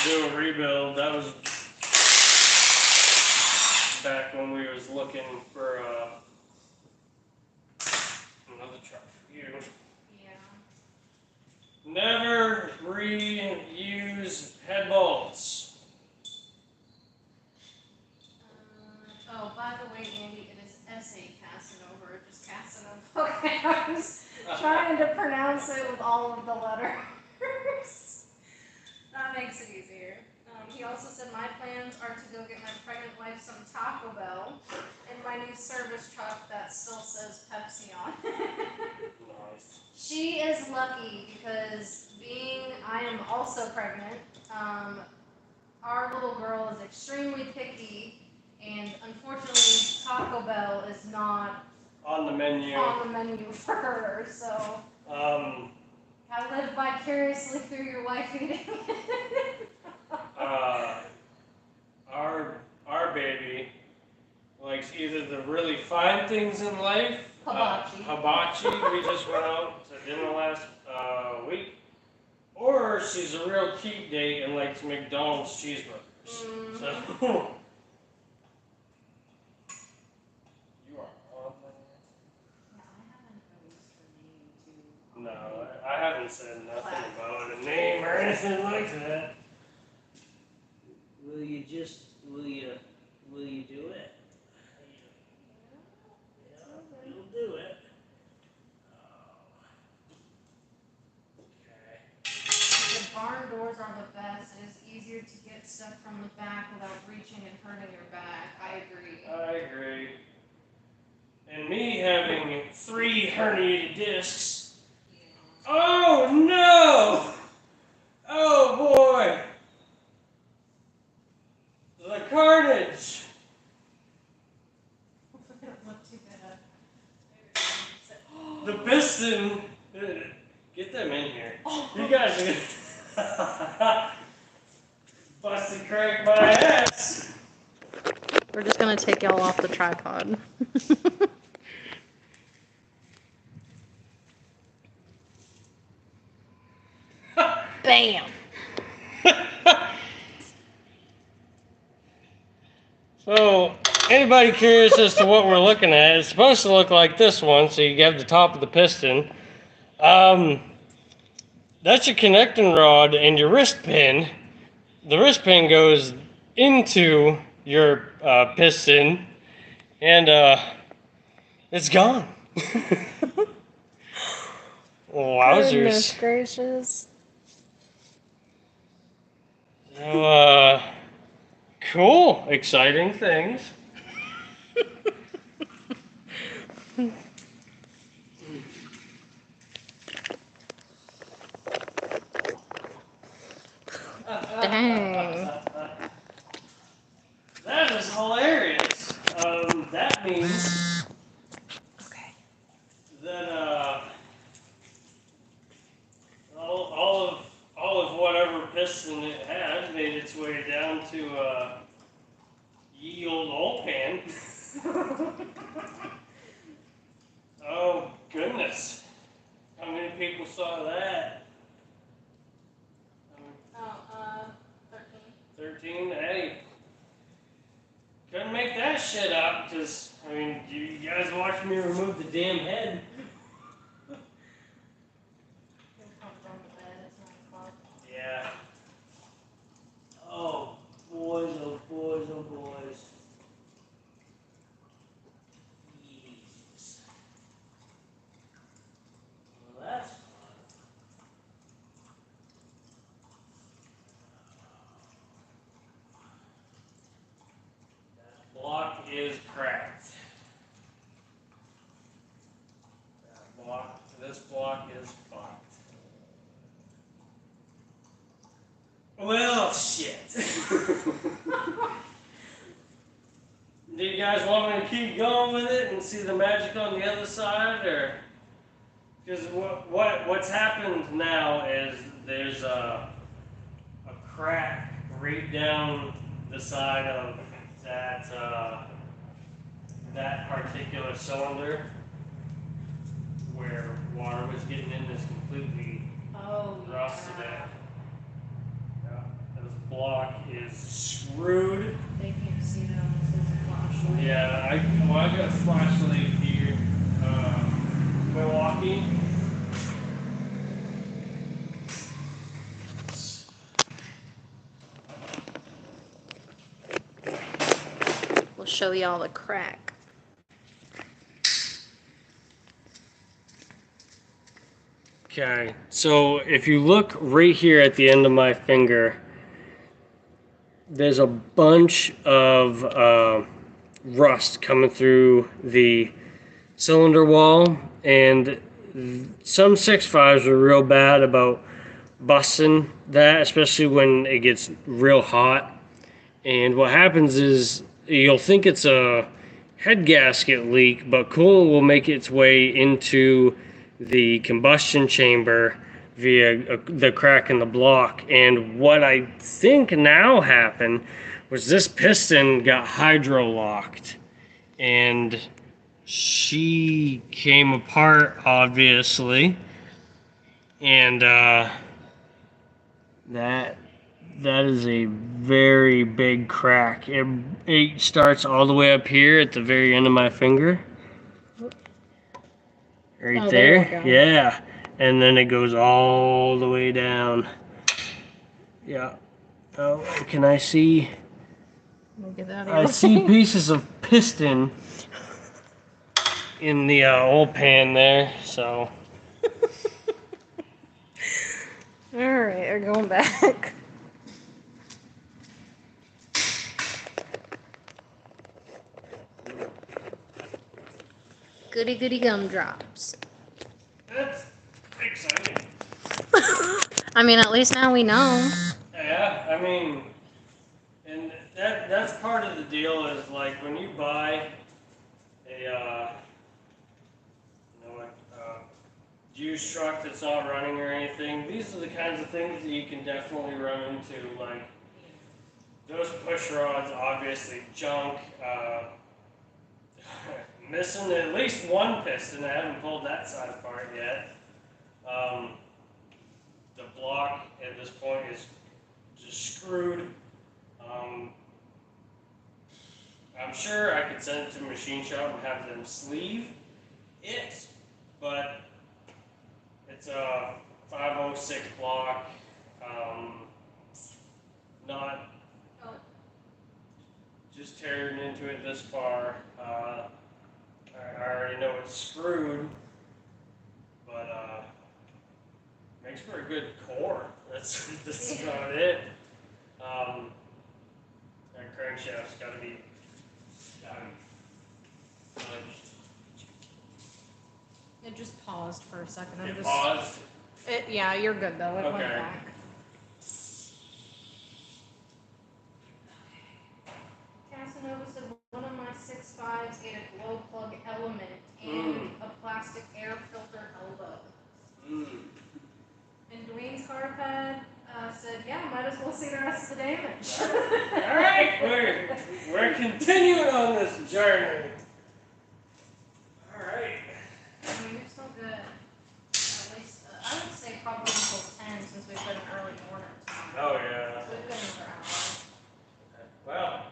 [SPEAKER 1] to do a rebuild. That was back when we was looking for another truck for you.
[SPEAKER 2] Yeah.
[SPEAKER 1] Never reuse head bolts.
[SPEAKER 2] Oh, by the way, Andy, it is S.A. Casanova, just Casanova. Okay, I was trying to pronounce it with all of the letters. That makes it easier. He also said, my plans are to go get my pregnant wife some Taco Bell in my new service truck that still says Pepsi on it.
[SPEAKER 1] Nice.
[SPEAKER 2] She is lucky because I am also pregnant, our little girl is extremely picky, and unfortunately Taco Bell is not
[SPEAKER 1] On the menu.
[SPEAKER 2] for her, so I live vicariously through your wife eating it.
[SPEAKER 1] Our baby likes either the really fine things in life, hibachi. We just went out to dinner last week, or she's a real cheap date and likes McDonald's cheeseburgers. So you are on there. No, I haven't said nothing about a name or anything like that.
[SPEAKER 5] Will you do it? Yeah, you'll do it.
[SPEAKER 1] Okay.
[SPEAKER 2] The barn doors are the best. It is easier to get stuff from the back without reaching and hurting your back. I agree.
[SPEAKER 1] And me having 3 herniated discs. Oh no! Oh boy! The carnage! The piston! Get them in here. You guys are gonna busted crank my ass!
[SPEAKER 2] We're just gonna take y'all off the tripod. Bam!
[SPEAKER 1] So, anybody curious as to what we're looking at, it's supposed to look like this one, so you have the top of the piston. That's your connecting rod and your wrist pin. The wrist pin goes into your piston, and it's gone. Wowzers.
[SPEAKER 2] Goodness gracious.
[SPEAKER 1] So, cool, exciting things.
[SPEAKER 2] Dang.
[SPEAKER 1] That is hilarious. That means
[SPEAKER 2] Okay.
[SPEAKER 1] that all of whatever piston it had made its way down to ye old oil pan. Oh goodness! How many people saw that?
[SPEAKER 2] Oh, 13.
[SPEAKER 1] 13. Hey, couldn't make that shit up because I mean, you guys watched me remove the damn head. Yeah. Oh boys, oh boys, oh boys. Jesus. Well, that's fun. That block is cracked. This block is fucked. Well, shit. Do you guys want me to keep going with it and see the magic on the other side, or? Because what's happened now is there's a crack right down the side of that particular cylinder where water was getting in. This completely rusted out. Yeah, this block is screwed.
[SPEAKER 2] They can't see that unless there's a flashlight.
[SPEAKER 1] Yeah, I got a flashlight here. Milwaukee.
[SPEAKER 2] We'll show y'all the crack.
[SPEAKER 1] Okay, so if you look right here at the end of my finger, there's a bunch of rust coming through the cylinder wall, and some 6.5s are real bad about busting that, especially when it gets real hot. And what happens is you'll think it's a head gasket leak, but coolant will make its way into the combustion chamber via the crack in the block. And what I think now happened was this piston got hydro locked, and she came apart, obviously, and that is a very big crack. It starts all the way up here at the very end of my finger. Right
[SPEAKER 2] Oh,
[SPEAKER 1] there.
[SPEAKER 2] there we go.
[SPEAKER 1] Yeah. And then it goes all the way down. Yeah. Oh, can I see?
[SPEAKER 2] We'll get that
[SPEAKER 1] I see pieces of piston in the oil pan there, so.
[SPEAKER 2] Alright, we're going back. Goody goody gumdrops.
[SPEAKER 1] That's exciting.
[SPEAKER 2] I mean, at least now we know.
[SPEAKER 1] Yeah, I mean, and that's part of the deal is like when you buy a used truck that's not running or anything, these are the kinds of things that you can definitely run into. Like those push rods, obviously junk. Missing at least one piston. I haven't pulled that side apart yet. The block at this point is just screwed. I'm sure I could send it to a machine shop and have them sleeve it, but it's a 506 block. Not just tearing into it this far. I already know it's screwed, but makes for a good core. That's about it. That crankshaft's got to be
[SPEAKER 2] just paused for a second.
[SPEAKER 1] It paused?
[SPEAKER 2] Yeah, you're good though. It went
[SPEAKER 1] Okay.
[SPEAKER 2] back. Casanova said one of my 6.5s ate a glow plug element and a plastic air filter elbow. And Dwayne's card pad said, yeah, might as well see the rest of the damage.
[SPEAKER 1] Alright, we're continuing on this journey. Alright.
[SPEAKER 2] I mean, you're still good. At least, I would say probably until 10 since we've been an early morning time.
[SPEAKER 1] Oh, yeah.
[SPEAKER 2] We've been another hour.
[SPEAKER 1] Well,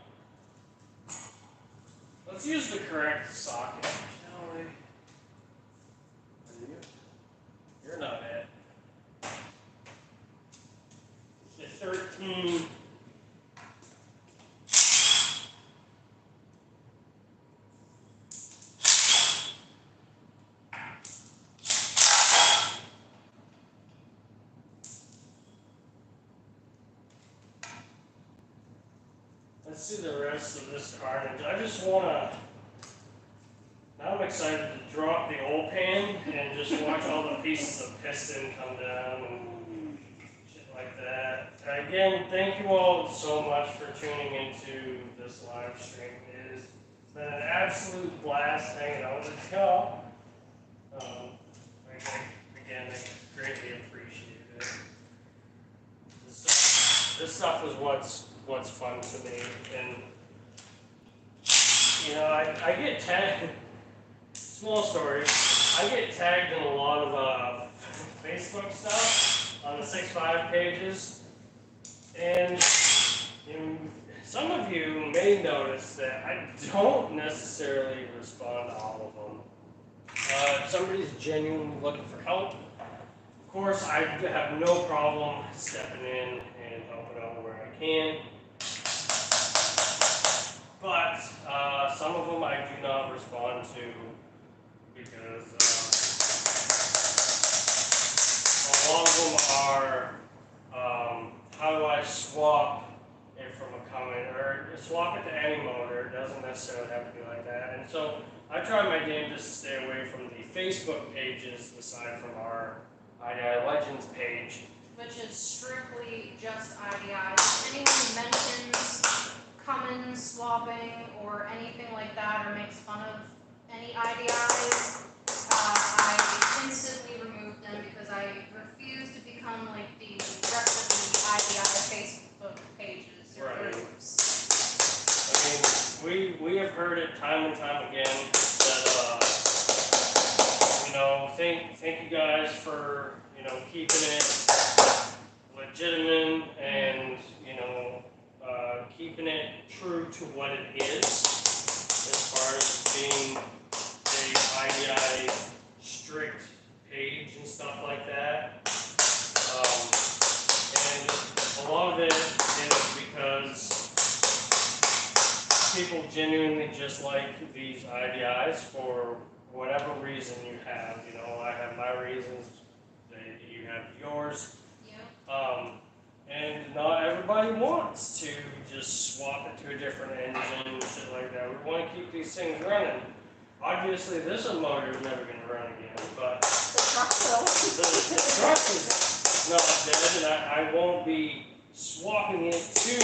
[SPEAKER 1] let's use the correct socket, shall we? You're not it. The 13. Let's see the rest of this carnage. I just wanna. Now I'm excited to drop the old pan and just watch all the pieces of piston come down and shit like that. Again, thank you all so much for tuning into this live stream. It has been an absolute blast hanging out with y'all. Again, I greatly appreciate it. This stuff is what's fun to me, and you know, I get tagged. Small story. I get tagged in a lot of Facebook stuff on the 6.5 pages, and some of you may notice that I don't necessarily respond to all of them. If somebody's genuinely looking for help, of course, I have no problem stepping in and helping out where I can. But some of them I do not respond to because a lot of them are how do I swap it from a comment or swap it to any motor. It doesn't necessarily have to be like that. And so I try my damn just to stay away from the Facebook pages aside from our IDI Legends page.
[SPEAKER 2] Which is strictly just IDIs. If anyone who mentions Cummins swapping or anything like that or makes fun of any IDIs, I instantly remove them because I refuse to become like the rest of the IDI Facebook pages or
[SPEAKER 1] Right.
[SPEAKER 2] groups.
[SPEAKER 1] I mean, we have heard it time and time again that thank you guys for keeping it legitimate and keeping it true to what it is as far as being a IDI strict page and stuff like that. And a lot of it is because people genuinely just like these IDIs for whatever reason you have. I have my reasons, you have yours.
[SPEAKER 2] Yeah.
[SPEAKER 1] And not everybody wants to just swap it to a different engine and shit like that. We want to keep these things running. Obviously, this motor is never going to run again, but the truck is not dead, and I won't be swapping it to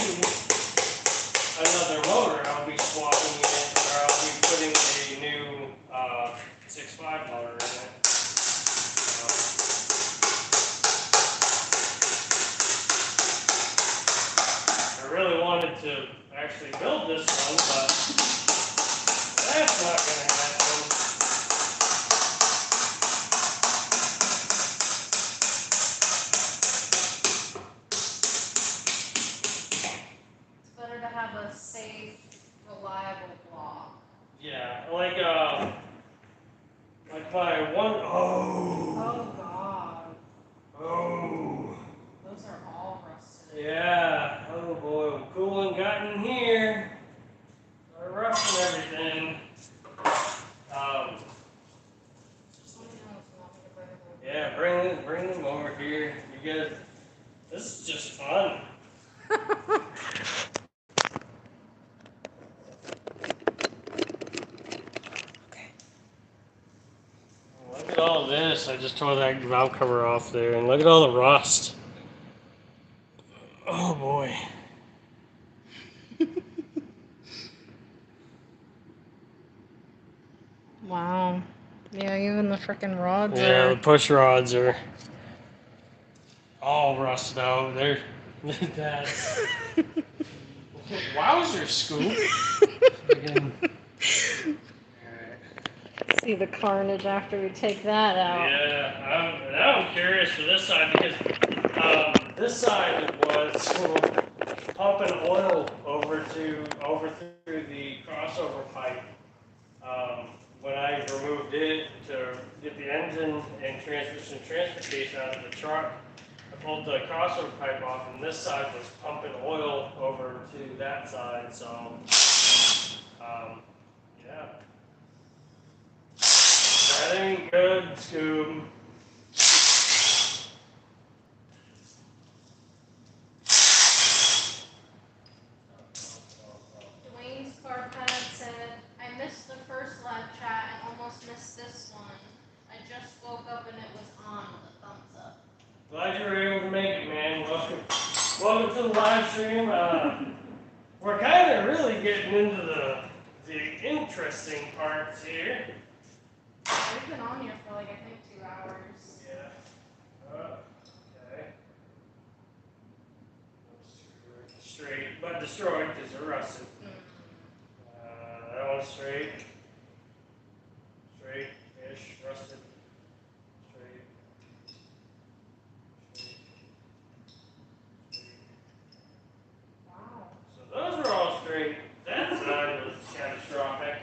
[SPEAKER 1] another motor. I'll be swapping it, or I'll be putting a new 6.5 motor in it. I really wanted to actually build this one, but that's not going to happen.
[SPEAKER 2] It's better to have a safe, reliable block.
[SPEAKER 1] Yeah, like my one,
[SPEAKER 2] Oh God.
[SPEAKER 1] oh,
[SPEAKER 2] Those are all rusted.
[SPEAKER 1] yeah, oh boy, when coolant got in here, started rusting everything. Yeah, bring them over here. You guys, this is just fun. Look at all this. I just tore that valve cover off there, and look at all the rust. Oh boy.
[SPEAKER 2] Wow. Yeah, even the frickin' rods
[SPEAKER 1] Yeah,
[SPEAKER 2] are.
[SPEAKER 1] the push rods are all rusted out. They're that's wowzer, Scoop. Again.
[SPEAKER 2] See the carnage after we take that out.
[SPEAKER 1] Yeah, now I'm curious for this side because this side was pumping oil over through the crossover pipe. When I removed it to get the engine and transportation out of the truck, I pulled the crossover pipe off, and this side was pumping oil over to that side. So, yeah, that ain't good, Scoob.
[SPEAKER 2] Dwayne's car pad said, I missed the first live chat and almost missed this one. I just woke up and it was on with a thumbs up.
[SPEAKER 1] Glad you were able to make it, man. Welcome to the live stream. We're kind of really getting into the interesting parts here.
[SPEAKER 2] We've been on here for like, I think, 2 hours.
[SPEAKER 1] Yeah. Okay. Straight, but destroyed because they're rusted. That one's straight. Straight-ish, rusted. Straight.
[SPEAKER 2] Wow.
[SPEAKER 1] So those are all straight. That side was catastrophic.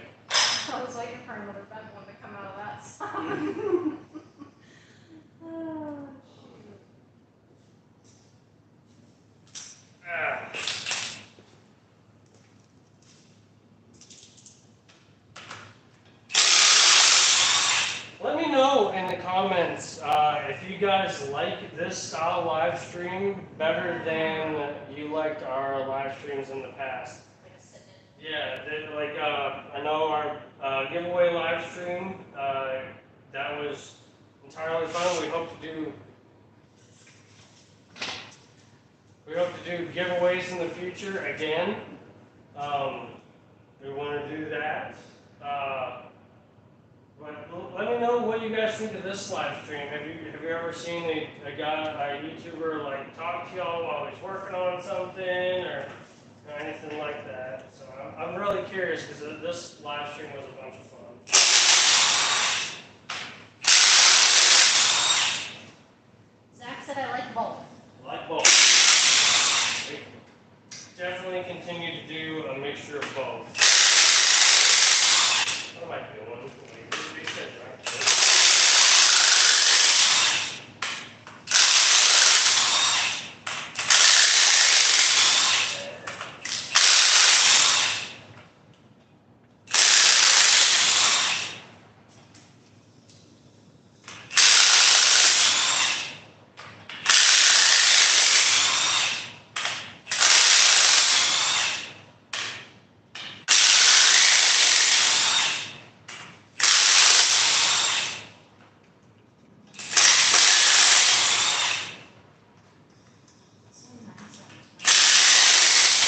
[SPEAKER 2] I was waiting for another bent one to come out of that side. Oh, shoot.
[SPEAKER 1] Ah. Let me know in the comments if you guys like this style live stream better than you liked our live streams in the past.
[SPEAKER 2] Like a sit-in.
[SPEAKER 1] Yeah, I know our giveaway live stream, that was entirely fun. We hope to do giveaways in the future again. We want to do that. But let me know what you guys think of this live stream. Have you ever seen a YouTuber like talk to y'all while he's working on something or anything like that? So I'm really curious because this live stream was a bunch of fun.
[SPEAKER 2] Zach said I like both.
[SPEAKER 1] I like both. We definitely continue to do a mixture of both. What am I doing?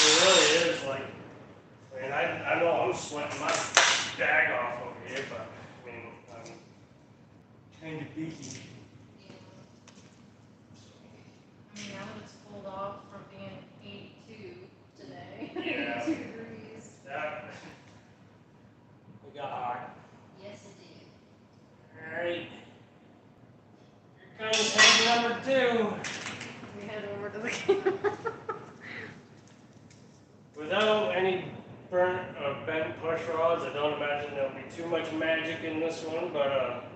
[SPEAKER 1] It really is like, I mean, I know I'm sweating my bag off over here, but I mean, I'm kind of beaky.
[SPEAKER 2] I mean, now that it's cooled off from being 82 today.
[SPEAKER 1] Yeah.
[SPEAKER 2] 82 degrees.
[SPEAKER 1] Yeah. We got hot.
[SPEAKER 2] Yes, it did.
[SPEAKER 1] Alright. Here comes head number 2.
[SPEAKER 2] We head over to the camera.
[SPEAKER 1] Without any bent push rods, I don't imagine there'll be too much magic in this one, but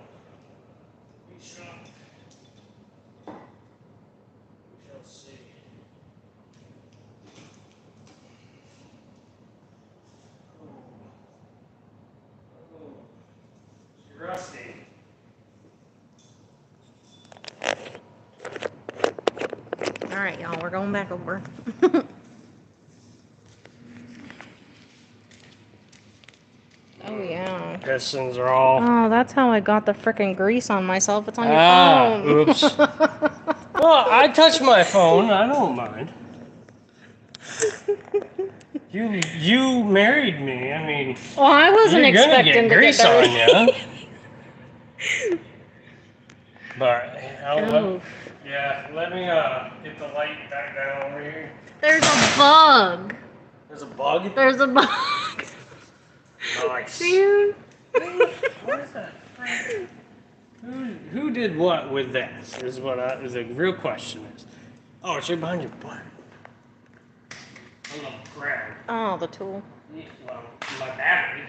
[SPEAKER 1] we shall see. It's rusty.
[SPEAKER 2] All right, y'all, we're going back over. Oh, yeah.
[SPEAKER 1] pistons are all...
[SPEAKER 6] Oh, that's how I got the frickin' grease on myself. It's on your phone.
[SPEAKER 1] Oops. Well, I touch my phone. I don't mind. You married me. I mean,
[SPEAKER 6] Well, I wasn't
[SPEAKER 1] you're gonna
[SPEAKER 6] expecting
[SPEAKER 1] get
[SPEAKER 6] to
[SPEAKER 1] grease
[SPEAKER 6] get
[SPEAKER 1] on
[SPEAKER 6] dirty.
[SPEAKER 1] you. But
[SPEAKER 6] Oh.
[SPEAKER 1] let me get the light back down over here.
[SPEAKER 6] There's a bug.
[SPEAKER 1] There's a bug.
[SPEAKER 6] There's a bug.
[SPEAKER 1] Nice.
[SPEAKER 6] Dude.
[SPEAKER 1] What is that? Who did what with that? Is the real question is. Oh, it's right behind your butt. On the ground.
[SPEAKER 6] Oh, the tool.
[SPEAKER 1] Well, my battery,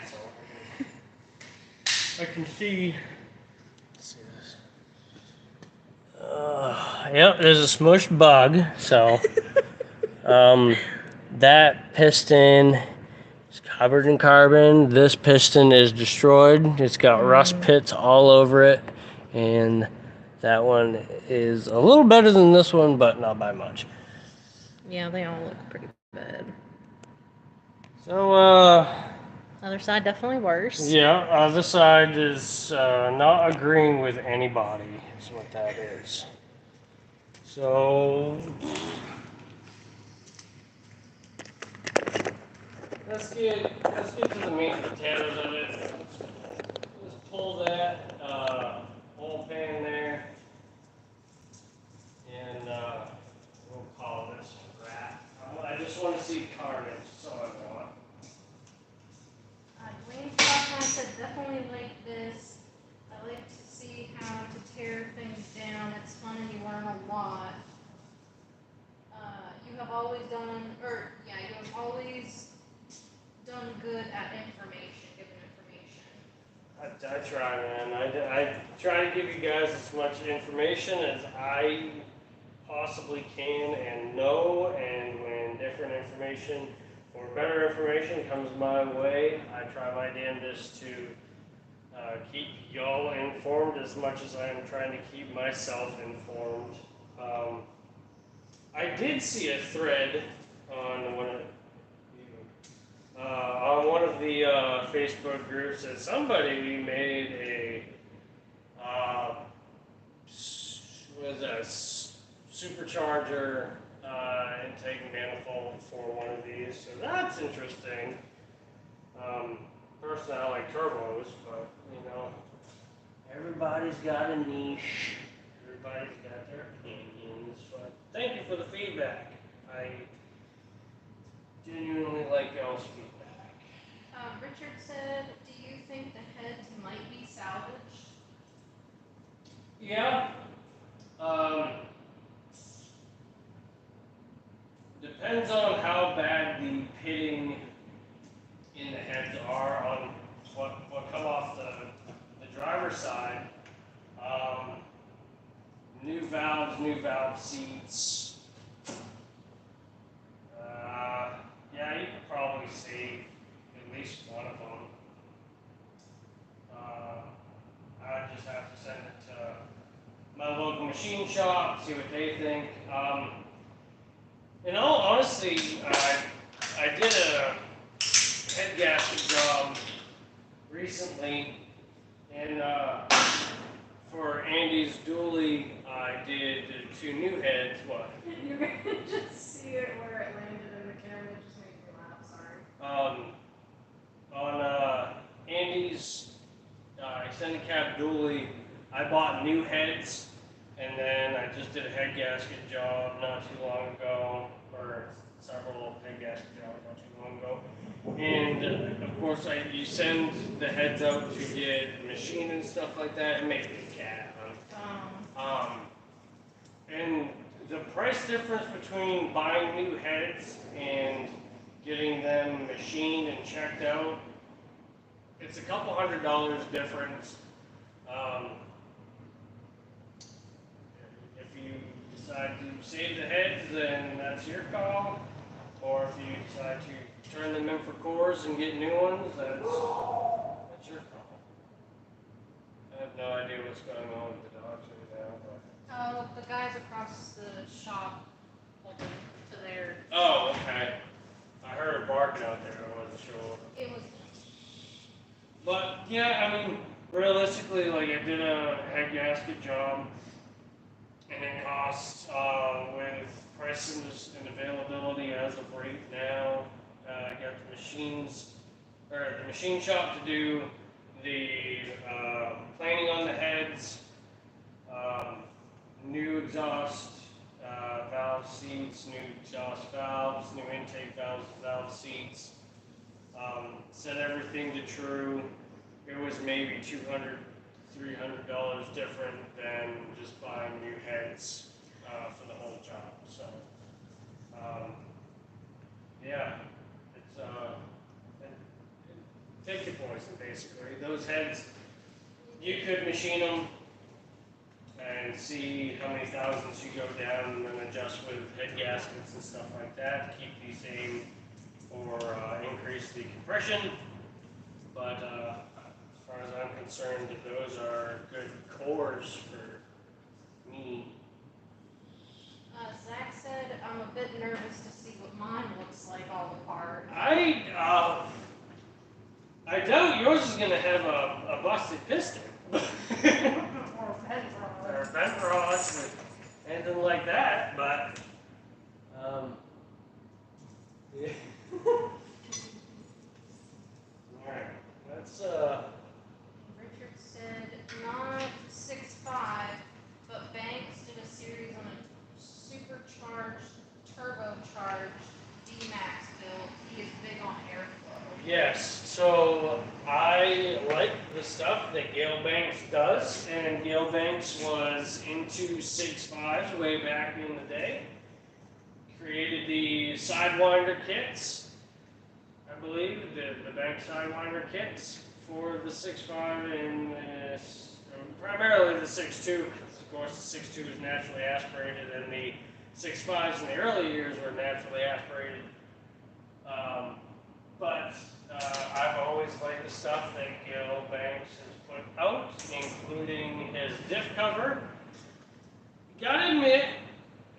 [SPEAKER 1] so I can see. Let's see this. Yep, there's a smushed bug. So, that piston is covered in carbon. This piston is destroyed. It's got rust pits all over it, and that one is a little better than this one, but not by much.
[SPEAKER 6] Yeah, they all look pretty bad.
[SPEAKER 1] So,
[SPEAKER 6] Other side definitely worse.
[SPEAKER 1] yeah, other side is not agreeing with anybody, is what that is. So, let's get to the meat and potatoes of it. Let's pull that oil pan there, and we'll call this a wrap. I just want to see carnage, so I want.
[SPEAKER 2] Dwayne Stockman said definitely like this. I like to see how to tear things down. It's fun and you learn a lot. You have always done good at giving information.
[SPEAKER 1] I try, man. I try to give you guys as much information as I possibly can and know, and when different information or better information comes my way, I try my damnedest to keep y'all informed as much as I am trying to keep myself informed. I did see a thread on one of the Facebook groups that somebody made a supercharger intake manifold for one of these, so that's interesting. Personally, I like turbos, but you know, everybody's got a niche. Everybody's got their opinions. But thank you for the feedback. I genuinely like y'all's feedback.
[SPEAKER 2] Richard said, do you think the heads might be salvaged?
[SPEAKER 1] Yeah. Depends on how bad the pitting in the heads are on what come off the driver's side. New valve seats. Yeah, you could probably save at least one of them. I just have to send it to my local machine shop, see what they think. In all honesty, I did a head gasket job recently, and for Andy's dually, I did 2 new heads. What?
[SPEAKER 2] You're gonna just see it where it landed in the camera. It just made me laugh. Sorry.
[SPEAKER 1] On Andy's extended cab dually, I bought new heads, and then I just did a head gasket job not too long ago, or several head gasket jobs not too long ago. And of course, you send the heads out to get machined and stuff like that, and make a cat. And the price difference between buying new heads and getting them machined and checked out, it's a couple $100 difference. If you decide to save the heads, then that's your call. Or if you decide to turn them in for cores and get new ones, that's your call. I have no idea what's going on with the dogs right now, but.
[SPEAKER 2] Oh, the guys across the shop pulled them to their.
[SPEAKER 1] Oh, okay. I heard her barking out there. I wasn't sure.
[SPEAKER 2] It was.
[SPEAKER 1] But yeah, I mean, realistically, like I did a head gasket job, and it costs with prices and availability as of right now. I got the machines or the machine shop to do the planing on the heads, um, new exhaust valve seats, new exhaust valves, new intake valves, valve seats. Set everything to true. It was maybe $200, $300 different than just buying new heads for the whole job. So, yeah, it's take your poison basically. Those heads, you could machine them and see how many thousands you go down, and then adjust with head gaskets and stuff like that. Keep the same or increase the compression. But as far as I'm concerned, those are good cores for me.
[SPEAKER 2] Zach said, I'm a bit nervous to see what mine looks like all apart.
[SPEAKER 1] I doubt yours is going to have a busted piston.
[SPEAKER 2] Or vent rods.
[SPEAKER 1] Or vent rods or anything like that, but yeah. Alright, let's
[SPEAKER 2] Richard said, not 6.5, but Banks did a series on a supercharged, turbocharged D-Max build. He is big on airflow.
[SPEAKER 1] yes, so I like the stuff that Gale Banks does, and Gale Banks was into 6.5s way back in the day. Created the Sidewinder kits, I believe, the Banks Sidewinder kits for the 6.5 and primarily the 6.2, because of course the 6.2 is naturally aspirated, and the 6.5s in the early years were naturally aspirated. But I've always liked the stuff that Gil Banks has put out, including his diff cover. Gotta admit,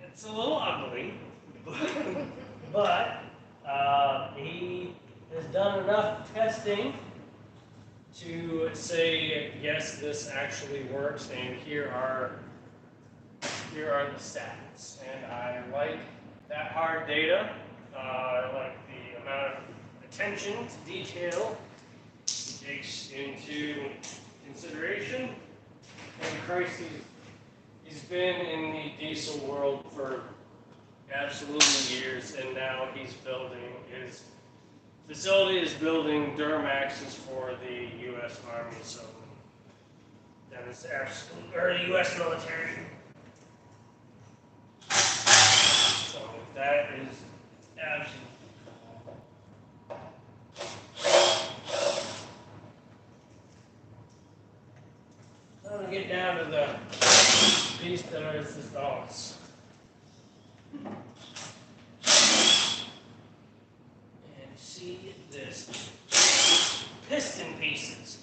[SPEAKER 1] it's a little ugly, but he has done enough testing to say, yes, this actually works, and here are the stats. And I like that hard data. I like the amount of attention to detail he takes into consideration. And Christ, he's been in the diesel world for absolutely years, and now he's building his facility is building Duramaxes for the U.S. Army, so that is absolutely, or the U.S. military. So that is absolutely. I'm gonna get down to the piece that is the dogs. And see this piston pieces.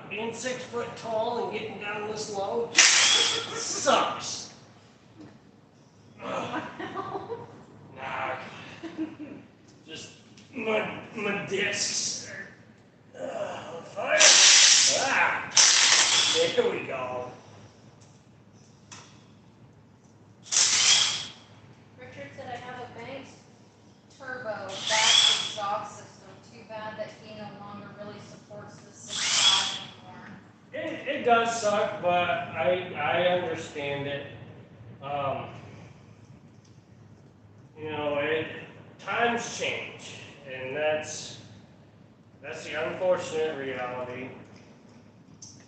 [SPEAKER 1] Being 6 foot tall and getting down this low sucks. Nah, just my discs are on fire. Ah, there we go.
[SPEAKER 2] Richard said, I have a Banks turbo back exhaust system. Too bad that he no longer really supports the 6.5 anymore.
[SPEAKER 1] It does suck, but I understand it. Times change, and that's the unfortunate reality.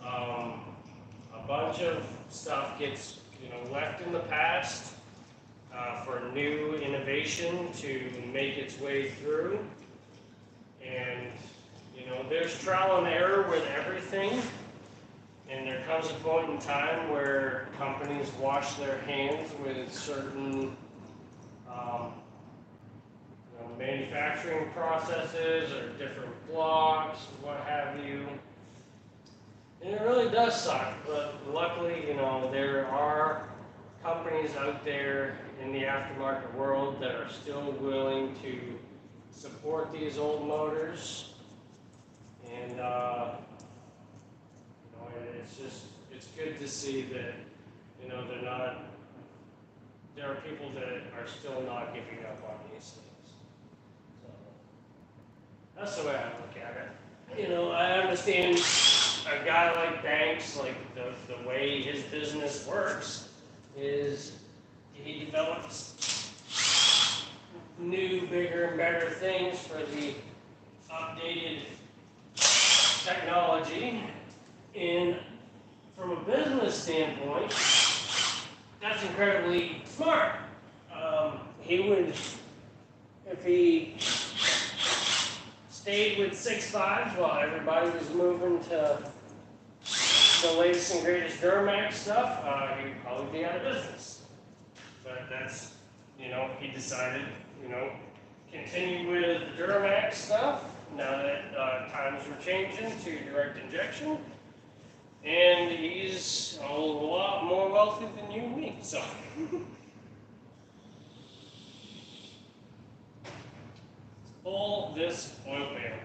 [SPEAKER 1] A bunch of stuff gets left in the past. for new innovation to make its way through. And, you know, there's trial and error with everything. And there comes a point in time where companies wash their hands with certain manufacturing processes or different blocks, what have you. And it really does suck, but luckily, you know, there are companies out there in the aftermarket world that are still willing to support these old motors. And, you know, it's good to see that, you know, there are people that are still not giving up on these things. So, that's the way I look at it. You know, I understand a guy like Banks, like the way his business works is he develops new, bigger, and better things for the updated technology. And from a business standpoint, that's incredibly smart. He would, if he stayed with 6.5s while everybody was moving to the latest and greatest Duramax stuff, he would probably be out of business. But that's, you know, he decided, you know, continue with the Duramax stuff now that times were changing to direct injection. And he's a lot more wealthy than you and me, so. Pull this oil pan.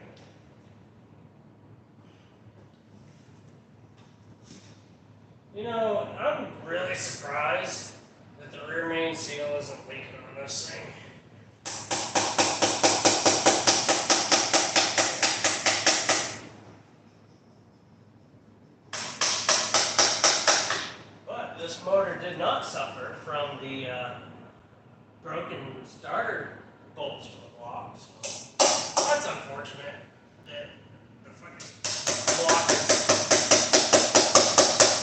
[SPEAKER 1] You know, I'm really surprised that the rear main seal isn't leaking on this thing. But this motor did not suffer from the broken starter bolts for the block, so that's unfortunate that the fucking block is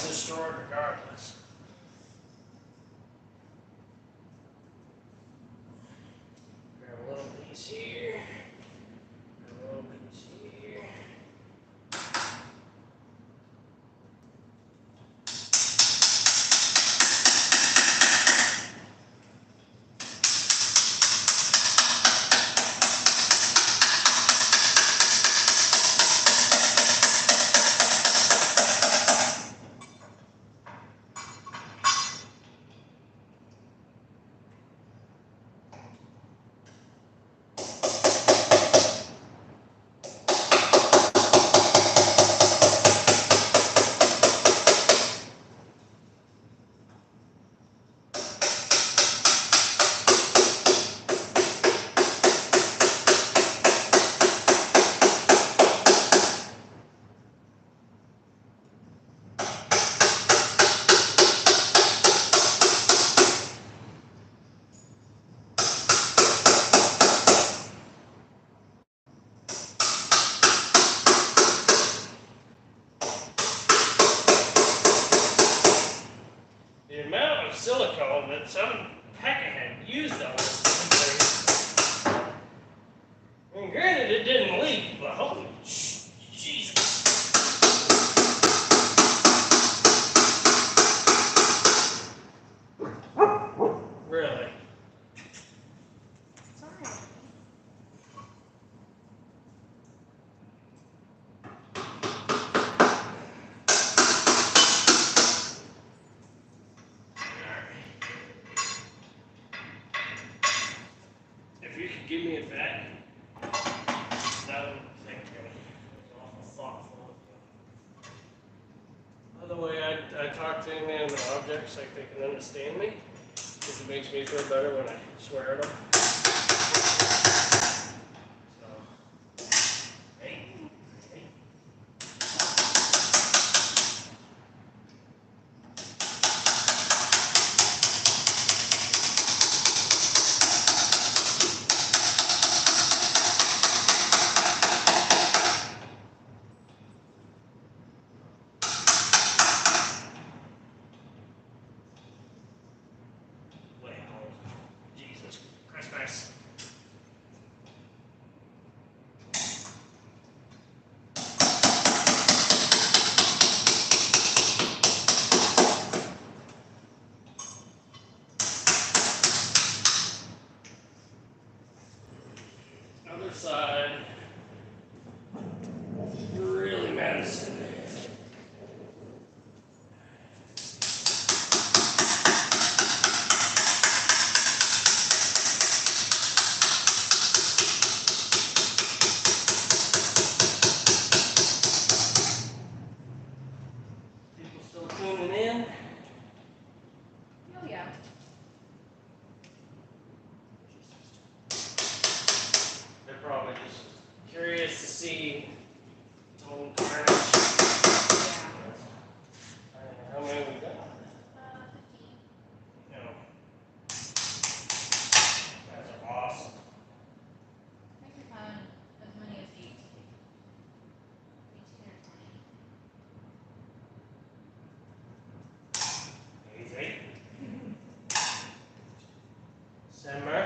[SPEAKER 1] destroyed regardless. Grab a little piece here, grab a little piece here. The amount of silicone that some packer had used on this thing, I mean, granted it didn't leak, but holy Jesus. Really?
[SPEAKER 2] Sorry.
[SPEAKER 1] If you could give me a vac, that would make me awful thoughtful of you. By the way, I talk to inanimate objects like they can understand me, because it makes me feel better when I swear at them. So, hey, hey. Well, Some carnage. How many we got?
[SPEAKER 2] 15.
[SPEAKER 1] You know, guys are awesome.
[SPEAKER 2] I think we've had as many as 18. 18 or 20.
[SPEAKER 1] Easy. Simmer.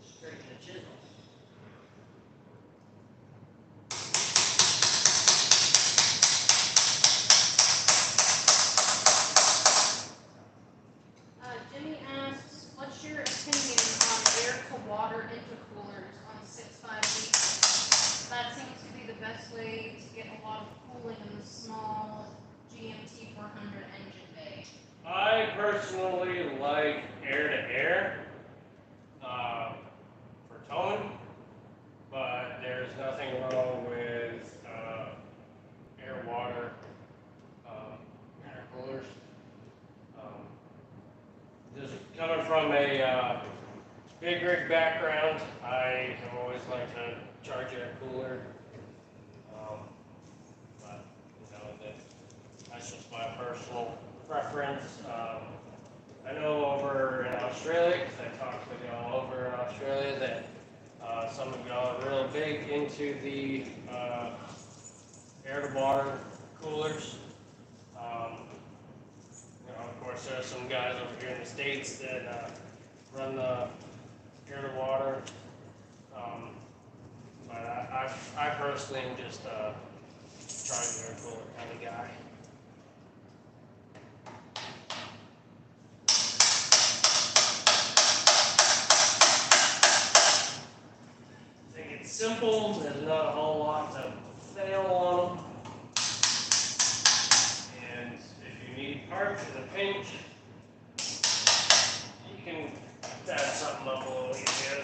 [SPEAKER 4] Straight to the chisel.
[SPEAKER 2] Jimmy asks, what's your opinion on air-to-water intercoolers on 6.5 liters? That seems to be the best way to get a lot of cooling in the small GMT 400 engine bay.
[SPEAKER 1] I personally like air-to-air for towing, but there's nothing wrong with air-water intercoolers. Just coming from a big rig background, I have always liked to charge air cooler. But you know that's just my personal preference. I know over in Australia, because I talked with y'all over in Australia, that some of y'all are real big into the air-to-water coolers. You know, of course, there are some guys over here in the States that run the air-to-water. But I personally am just charging air cooler kind of guy. I think it's simple. There's not a whole lot to fail on them. And if you need parts in a pinch, you can add something up a little easier.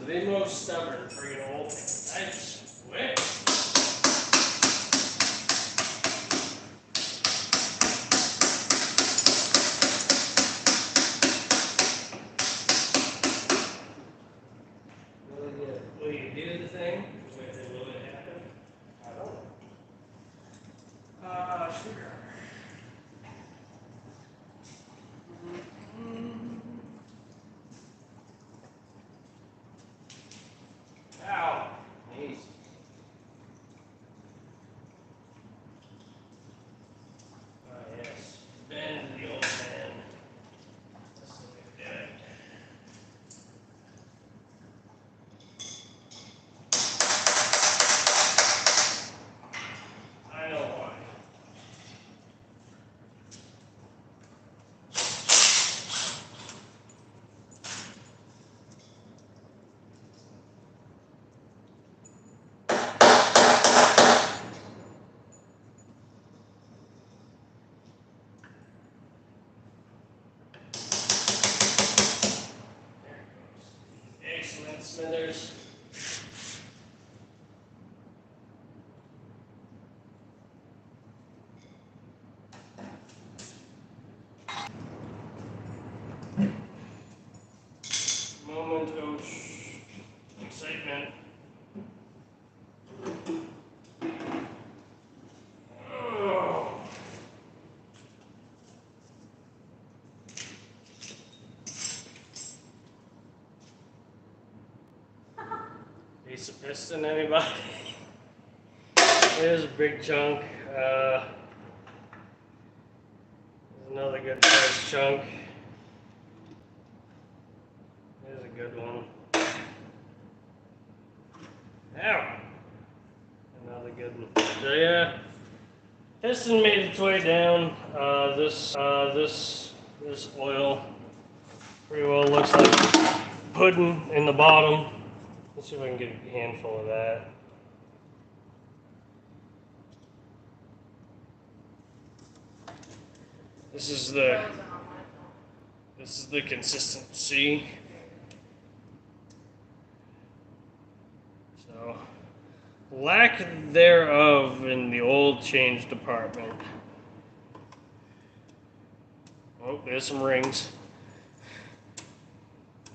[SPEAKER 1] The most stubborn freaking old thing. I just quit. Will you do the thing? Will it happen? I don't know. Screwdriver. Ow. Easy. Yes. Bend the old man. That's the way to do it. I know why. There it goes. Excellent, Smithers. Moment of excitement. Oh. Piece of piston, anybody? There's a big chunk. There's another good sized chunk. There's a good one. Ow! Another good one. So yeah, piston made its way down. This oil pretty well looks like pudding in the bottom. Let's see if I can get a handful of that. This is the consistency. So, lack thereof in the oil change department. Oh, there's some rings.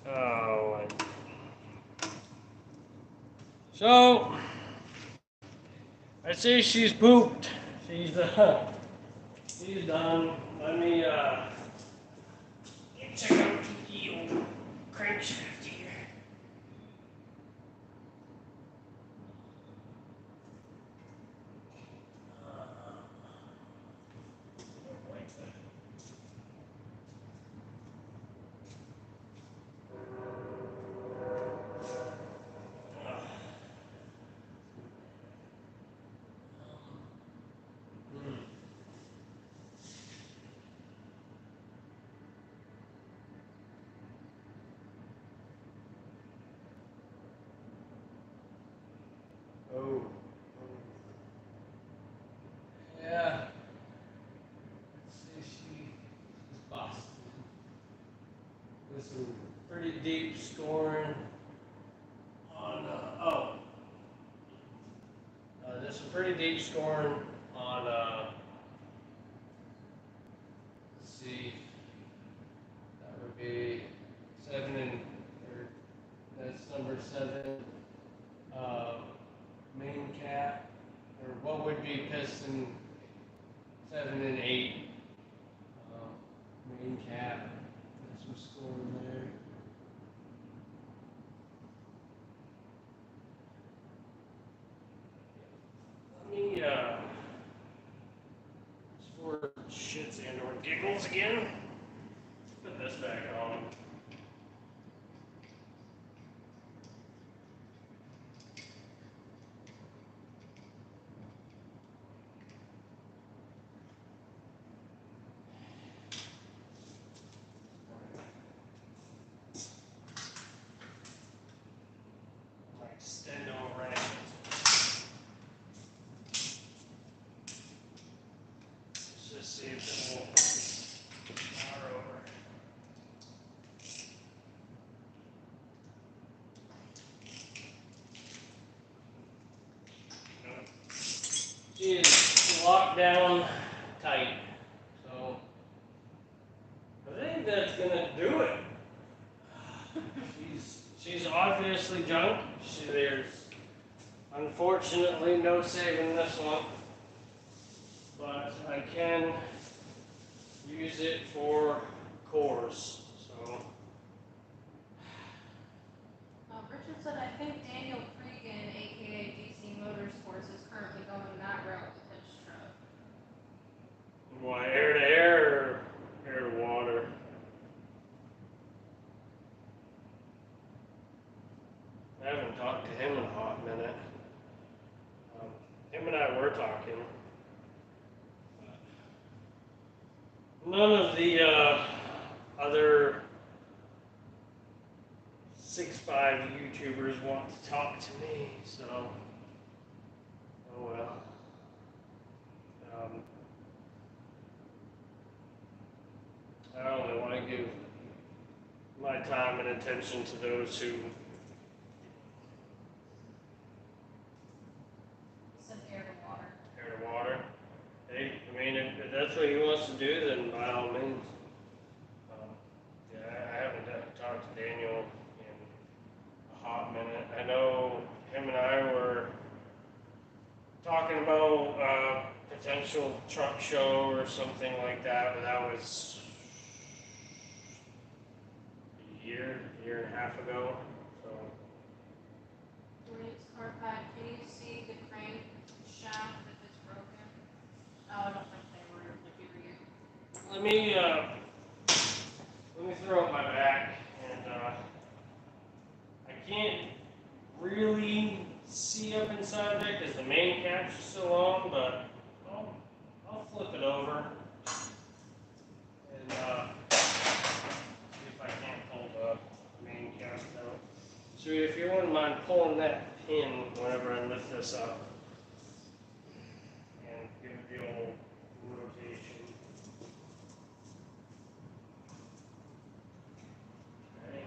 [SPEAKER 1] Oh. So, I say she's pooped. She's done. Let me check out the old crankshaft here. Oh. Yeah. Let's see, she's busted. There's some pretty deep scoring on, there's some pretty deep scoring on, let's see, that would be 7 and, or that's number 7, main cap, or what would be piston 7 and 8, main cap. There's some scoring there. Let me, just for shits and or giggles again, put this back on. Extend over it. Let's just see if it will power over. She is locked down tight. So I think that's gonna do it. She's obviously junk. There's unfortunately no saving this one. But I can use it for cores. So
[SPEAKER 2] Richard said, I think Daniel Cregan, aka DC Motorsports, is currently going that route with his truck.
[SPEAKER 1] why, air to air or air to water? I haven't talked to him in a hot minute. Him and I were talking. None of the other 6'5" YouTubers want to talk to me, so oh well. I only want to give my time and attention to those who.
[SPEAKER 2] Some air to water.
[SPEAKER 1] Air to water. Hey, I mean, if that's what he wants to do, then by all means. Yeah, I haven't talked to Daniel in a hot minute. I know him and I were talking about potential truck show or something like that, but that was a year and a half ago. So.
[SPEAKER 2] Dwayne's car pad, can you see the crank shaft if it's broken? Oh, I don't think they were able to hear you.
[SPEAKER 1] Let me throw up my back, and I can't really see up inside there because the main cap's so long, but I'll flip it over and see if I can't pull the main cap out. So if you wouldn't mind pulling that pin whenever I lift this up and give it the old rotation. Ready?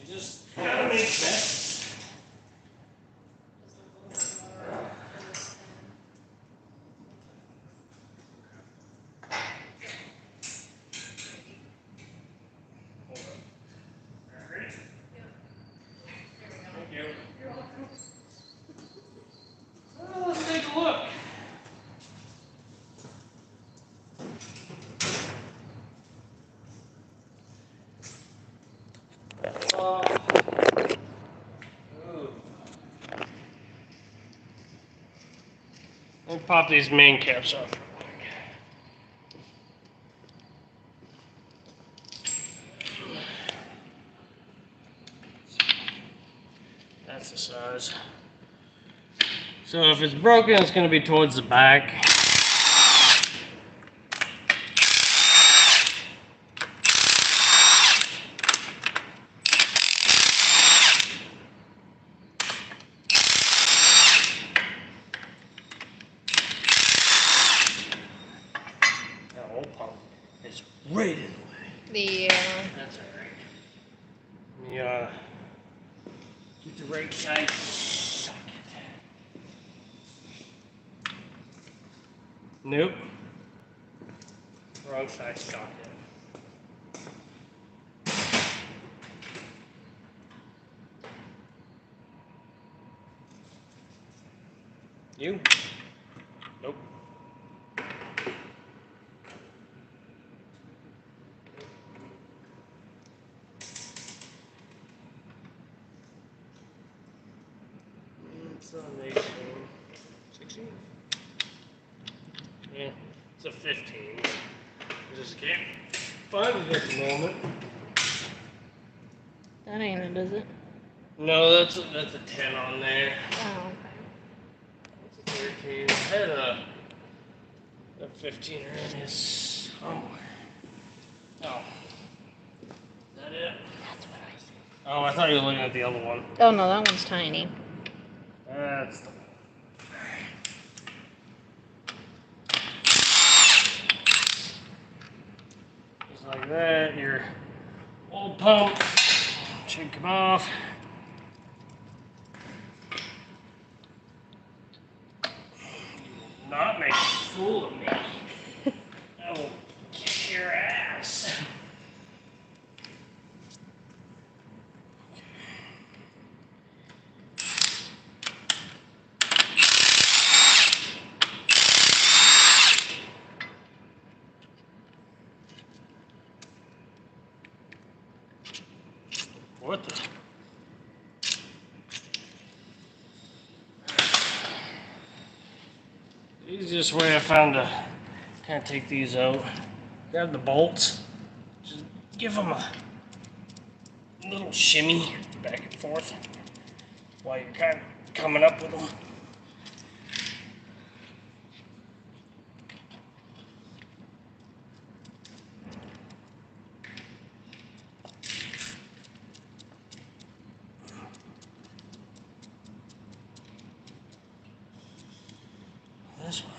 [SPEAKER 1] You just gotta make that. Thank you. Well, let's take a look. Ooh. Let me pop these main caps off. That's the size. So if it's broken, it's going to be towards the back. That old pump is right in the way.
[SPEAKER 6] Yeah.
[SPEAKER 1] That's alright. Yeah. Get the right side socket. Nope. Wrong side socket. You? Nope. It's on 18. 16? Yeah, it's a 15. I just can't find it at the moment.
[SPEAKER 6] That ain't it, is it?
[SPEAKER 1] No, that's a 10 on there.
[SPEAKER 6] Oh,
[SPEAKER 1] It's a 13. I had a 15 in this somewhere. Oh. Is that it?
[SPEAKER 6] that's what I see.
[SPEAKER 1] Oh, I thought you were looking at the other one.
[SPEAKER 6] Oh no, that one's tiny.
[SPEAKER 1] That's the one. Just like that, your old pump should come off. Not make a fool of me. I will kick your ass. What the? Easiest way I found to kind of take these out. Grab the bolts. Just give them a little shimmy back and forth while you're kind of coming up with them. This one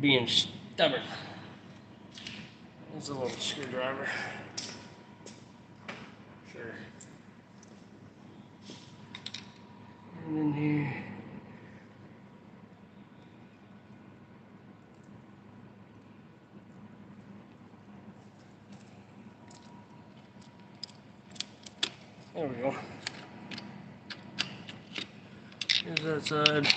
[SPEAKER 1] being stubborn. There's a little screwdriver. Sure. And then here. There we go. Here's that side.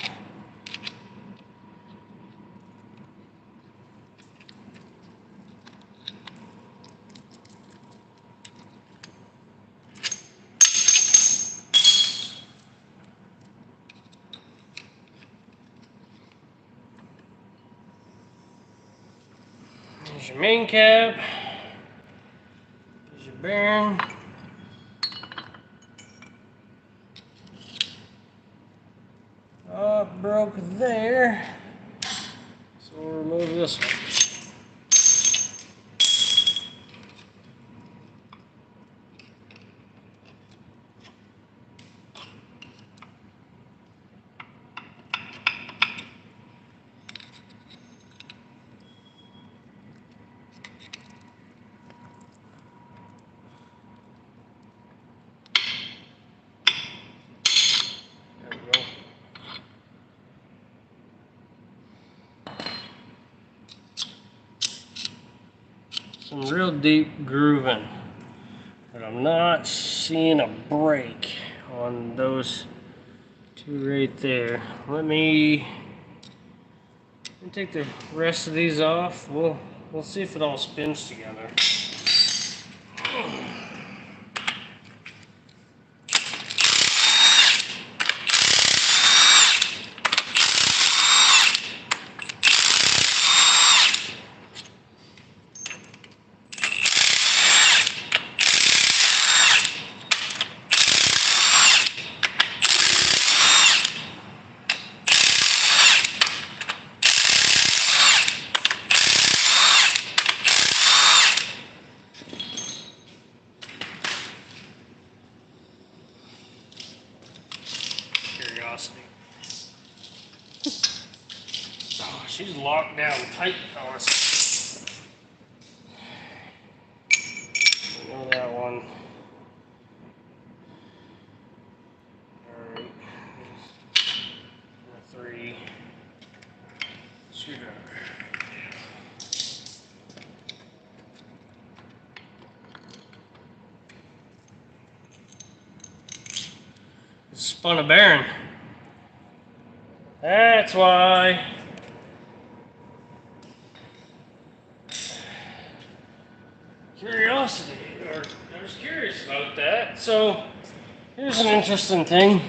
[SPEAKER 1] There's your main cap. There's your bearing. Oh, it broke there. So we'll remove this one. There we go. Some real deep grooving, but I'm not seeing a break on those two right there. Let me take the rest of these off. We'll see if it all spins together. Curiosity. Oh, she's locked down tight, fellas. I know that one. Alright. Three. Screwdriver. Spun a bearing. That's why. Curiosity, or I was curious about that. So here's an interesting thing.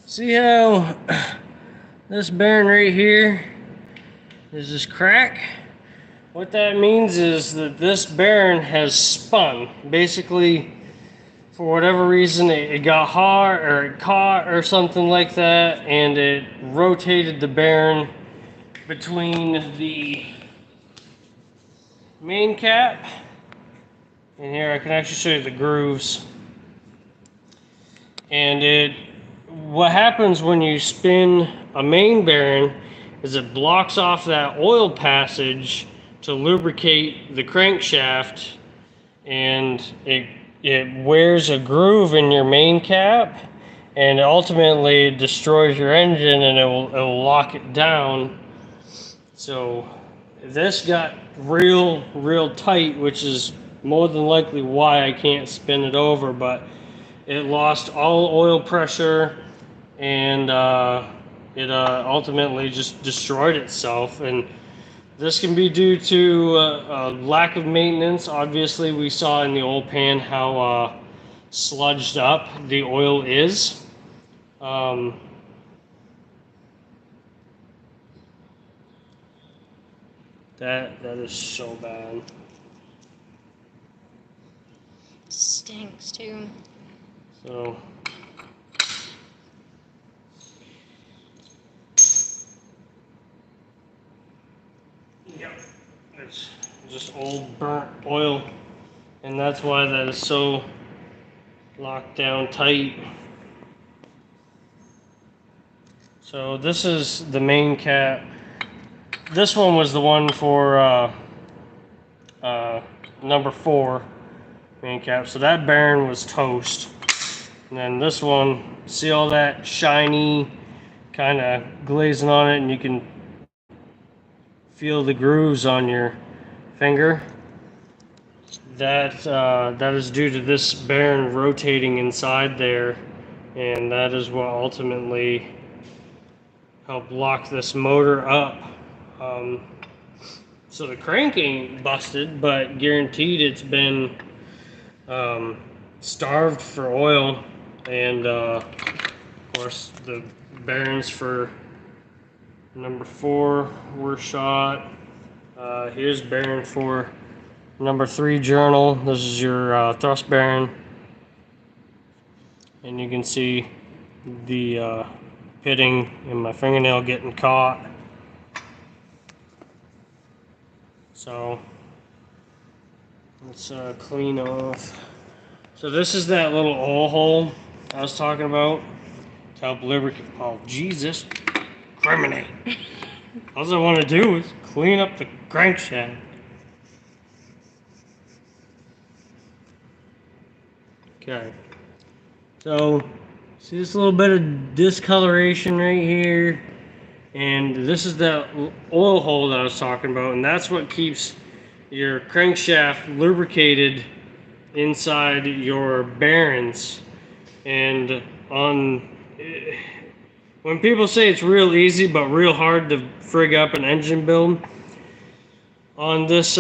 [SPEAKER 1] See how this bearing right here is this crack? What that means is that this bearing has spun. Basically, for whatever reason, it got hard or it caught or something like that, and it rotated the bearing between the main cap, and here I can actually show you the grooves. And what happens when you spin a main bearing is it blocks off that oil passage to lubricate the crankshaft, and it wears a groove in your main cap, and ultimately it destroys your engine, and it will lock it down. So this got real tight, which is more than likely why I can't spin it over, but it lost all oil pressure, and it ultimately just destroyed itself. And this can be due to a lack of maintenance. Obviously, we saw in the oil pan how sludged up the oil is. That is so bad.
[SPEAKER 6] Stinks too.
[SPEAKER 1] So yep, it's just old burnt oil, and that's why that is so locked down tight. So this is the main cap. This one was the one for number 4 main cap. So that bearing was toast. And then this one, see all that shiny kind of glazing on it, and you can feel the grooves on your finger. That is due to this bearing rotating inside there, and that is what ultimately helped lock this motor up. So the crank ain't busted, but guaranteed it's been starved for oil, and of course the bearings for number 4 were shot. Here's bearing for number 3 journal. This is your thrust bearing. And you can see the pitting in my fingernail getting caught. So let's clean off. So this is that little oil hole I was talking about to help lubricate. Oh, Jesus, criminate. All I want to do is clean up the crankshaft. Okay. So, see this little bit of discoloration right here? And this is the oil hole that I was talking about, and that's what keeps your crankshaft lubricated inside your bearings. And when people say it's real easy but real hard to frig up an engine build, on this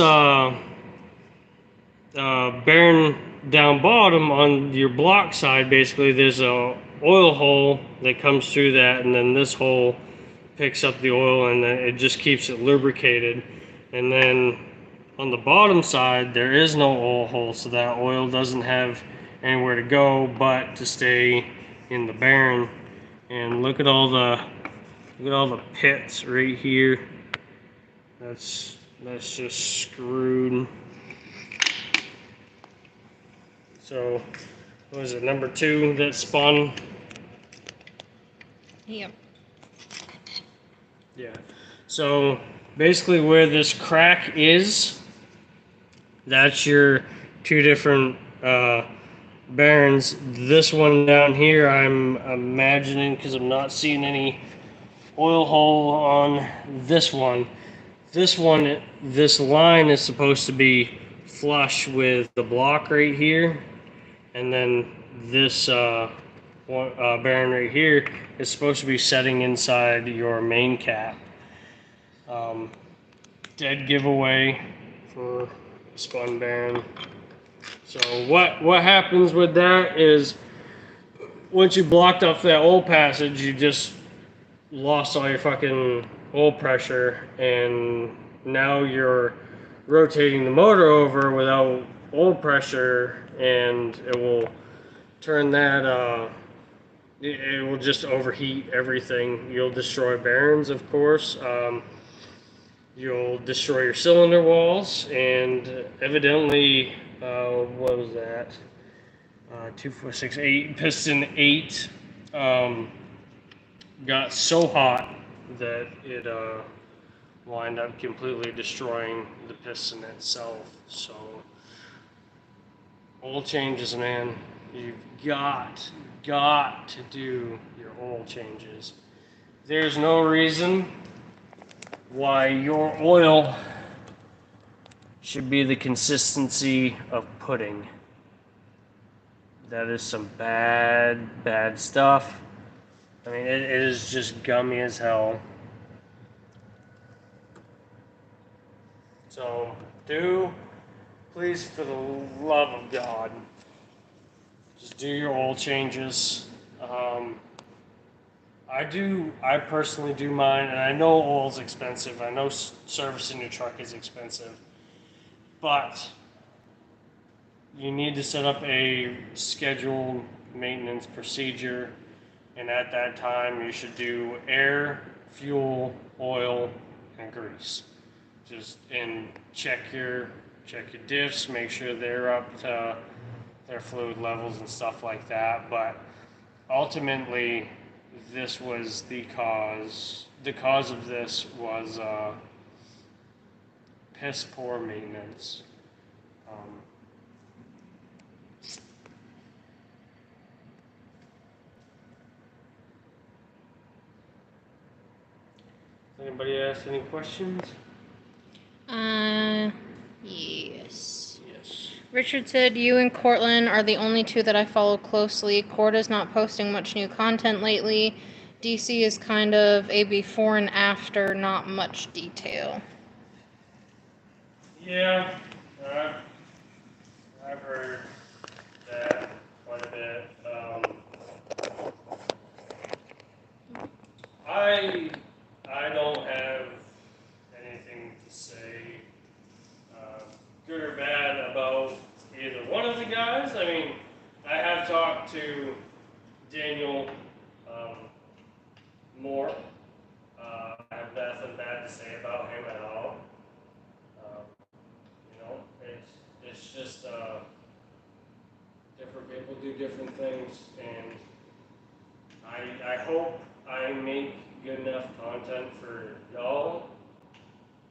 [SPEAKER 1] bearing down bottom on your block side, basically there's a oil hole that comes through that, and then this hole picks up the oil, and then it just keeps it lubricated. And then on the bottom side there is no oil hole, so that oil doesn't have anywhere to go but to stay in the bearing. And look at all the pits right here. That's just screwed. So, what was it, number 2 that spun?
[SPEAKER 6] Yep.
[SPEAKER 1] Yeah. So, basically where this crack is, that's your 2 different bearings. This one down here, I'm imagining, because I'm not seeing any oil hole on this one. This line is supposed to be flush with the block right here. And then this bearing right here is supposed to be setting inside your main cap. Dead giveaway for spun bearing. So what happens with that is once you blocked off that oil passage, you just lost all your fucking oil pressure, and now you're rotating the motor over without oil pressure, and it will turn that it will just overheat everything. You'll destroy bearings, of course. You'll destroy your cylinder walls, and evidently what was that, 2, 4, 6, 8, piston 8 got so hot that it wind up completely destroying the piston itself. So oil changes, man. You've got to do your oil changes. There's no reason why your oil should be the consistency of pudding. That is some bad stuff. I mean, it is just gummy as hell. So, please, for the love of God, just do your oil changes. I personally do mine, and I know oil's expensive. I know servicing your truck is expensive. But you need to set up a scheduled maintenance procedure, and at that time you should do air, fuel, oil, and grease. And check your diffs, make sure they're up to their fluid levels and stuff like that. But ultimately, this was the cause. The cause of this was piss poor maintenance. Anybody ask any questions?
[SPEAKER 6] Yes.
[SPEAKER 1] Yes.
[SPEAKER 6] Richard said, you and Cortland are the only 2 that I follow closely. Corda's not posting much new content lately. DC is kind of a before and after, not much detail.
[SPEAKER 1] Yeah, I've heard that quite a bit. I don't guys. I mean, I have talked to Daniel more. I have nothing bad to say about him at all. You know, it's just different people do different things, and I hope I make good enough content for y'all.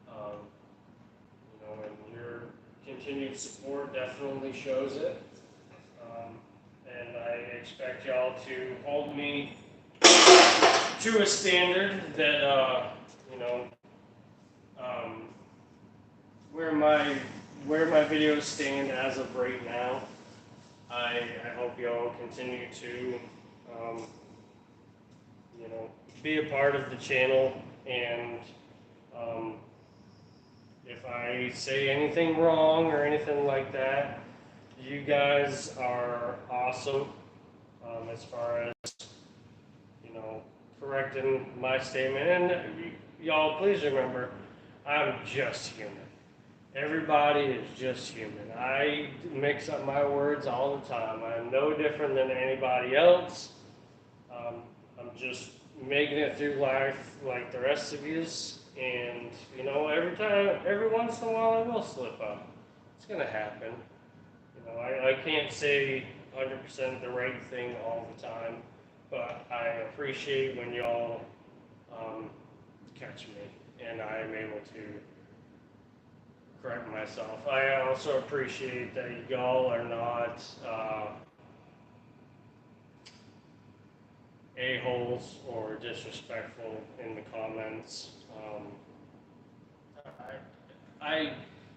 [SPEAKER 1] You know, and your continued support definitely shows it. And I expect y'all to hold me to a standard that you know, where my videos stand as of right now. I hope y'all continue to you know, be a part of the channel, and if I say anything wrong or anything like that, you guys are awesome as far as, you know, correcting my statement. And y'all, please remember, I'm just human. Everybody is just human. I mix up my words all the time. I'm no different than anybody else. I'm just making it through life like the rest of yous. And, you know, every once in a while I will slip up. It's going to happen. You know, I can't say 100% the right thing all the time, but I appreciate when y'all catch me and I am able to correct myself. I also appreciate that y'all are not a-holes or disrespectful in the comments.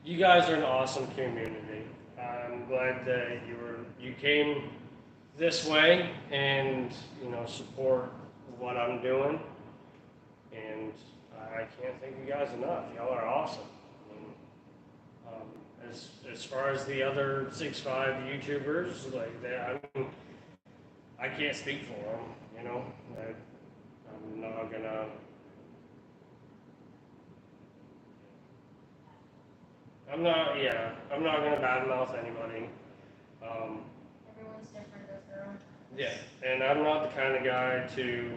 [SPEAKER 1] You guys are an awesome community. I'm glad that you came this way and, you know, support what I'm doing. And I can't thank you guys enough. Y'all are awesome. As far as the other 6'5" YouTubers, like that, I mean, I can't speak for them, you know. I'm not gonna. I'm not gonna badmouth anybody.
[SPEAKER 6] Everyone's different as their own.
[SPEAKER 1] Yeah, and I'm not the kind of guy to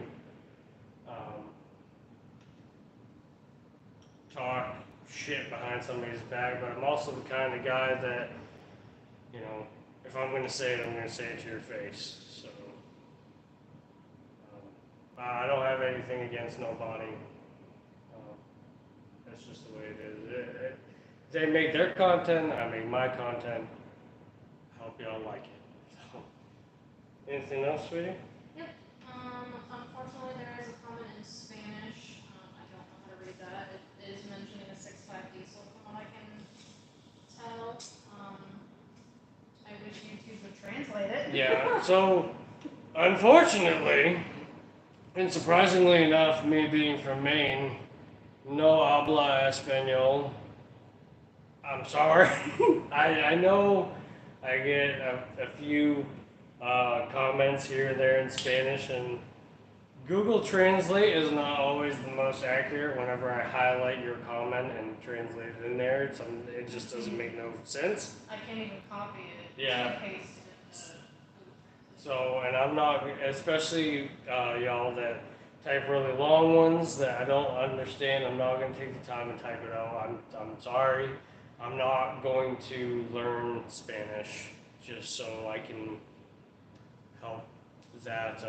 [SPEAKER 1] talk shit behind somebody's back, but I'm also the kind of guy that, you know, if I'm going to say it, I'm going to say it to your face. So I don't have anything against nobody. That's just the way it is. They make their content, I make my content. I hope y'all like it. So, anything else, sweetie?
[SPEAKER 2] Yep. Unfortunately, there is a comment in Spanish. I don't know how to read that. It is mentioning a 6'5" diesel from what I can tell. I wish YouTube would translate it.
[SPEAKER 1] Yeah, so unfortunately, and surprisingly enough, me being from Maine, no habla español. I'm sorry. I know I get a few comments here and there in Spanish, and Google Translate is not always the most accurate whenever I highlight your comment and translate it in there. It just doesn't make no sense.
[SPEAKER 2] I can't even copy it.
[SPEAKER 1] Yeah.
[SPEAKER 2] And paste it.
[SPEAKER 1] So, and I'm not, especially y'all that type really long ones that I don't understand, I'm not going to take the time and type it out. I'm sorry. I'm not going to learn Spanish just so I can help that